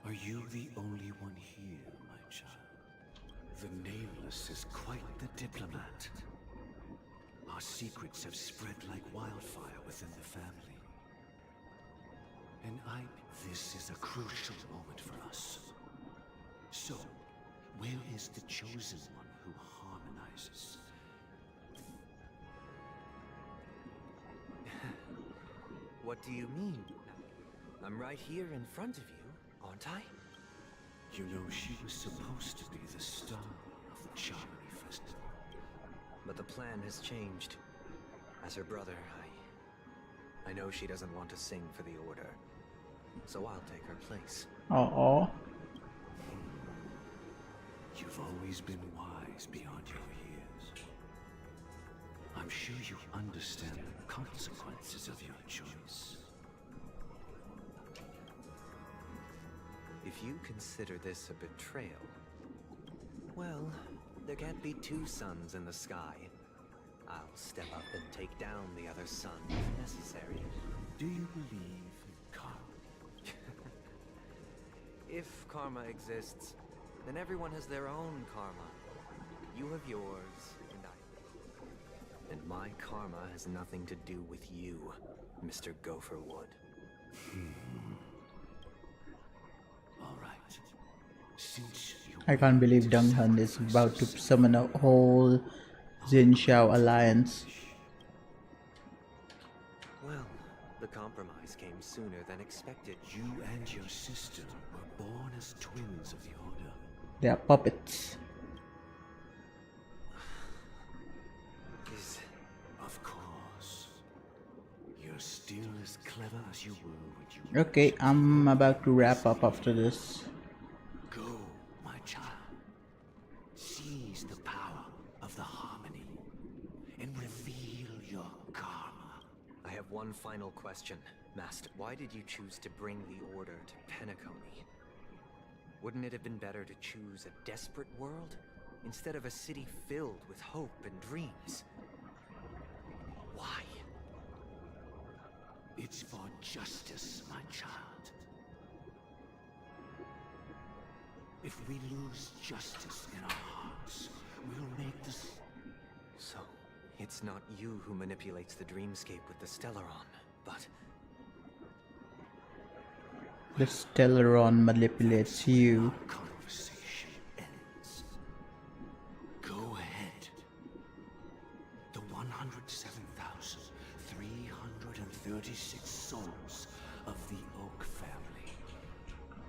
Are you the only one here, my child? The Nameless is quite the diplomat. Our secrets have spread like wildfire within the family. And this is a crucial moment for us. So, where is the chosen one who harmonizes? What do you mean? I'm right here in front of you, aren't I? You know, she was supposed to be the star of the Charmony Festival. But the plan has changed. As her brother, I know she doesn't want to sing for the Order. So I'll take her place. Uh-oh. You've always been wise beyond your years. I'm sure you understand the consequences of your choice. If you consider this a betrayal, well, there can't be two suns in the sky. I'll step up and take down the other sun if necessary. Do you believe in karma? If karma exists, then everyone has their own karma. You have yours, and I... And my karma has nothing to do with you, Mr. Gopherwood. All right. Since you I can't believe Deng Hun is about to summon a whole Xin Xiao alliance. Well, the compromise came sooner than expected. You and your sister were born as twins of the Order. They are puppets. Of course. You're still as clever as you were when you Okay, I'm about to wrap up after this. Go, my child. Seize the power of the harmony and reveal your karma. I have one final question, Master. Why did you choose to bring the Order to Penacony? Wouldn't it have been better to choose a desperate world instead of a city filled with hope and dreams? Why? It's for justice, my child. If we lose justice in our hearts, we'll make this... So, it's not you who manipulates the dreamscape with the Stellaron, but... The Stellaron manipulates you. Conversation ends. Go ahead. The 107,336 souls of the Oak family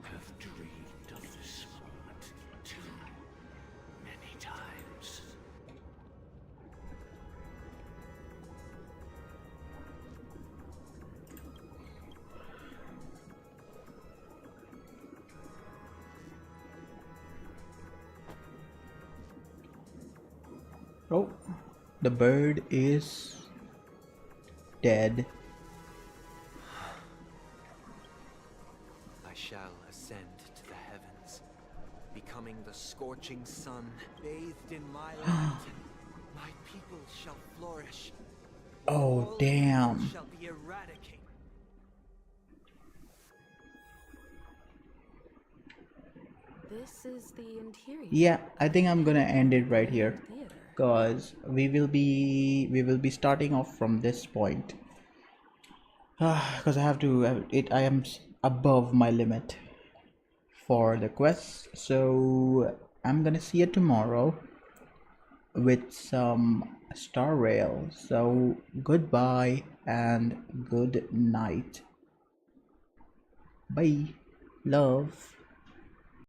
have dreamed of this moment too many times. Oh, the bird is dead. I shall ascend to the heavens, becoming the scorching sun, bathed in my light. My people shall flourish. Oh, damn. Shall be eradicated. This is the interior. Yeah, I think I'm gonna end it right here, cause we will be starting off from this point. Cause I have to I am above my limit for the quest, so I'm gonna see you tomorrow with some Star Rail. So goodbye and good night. Bye. Love.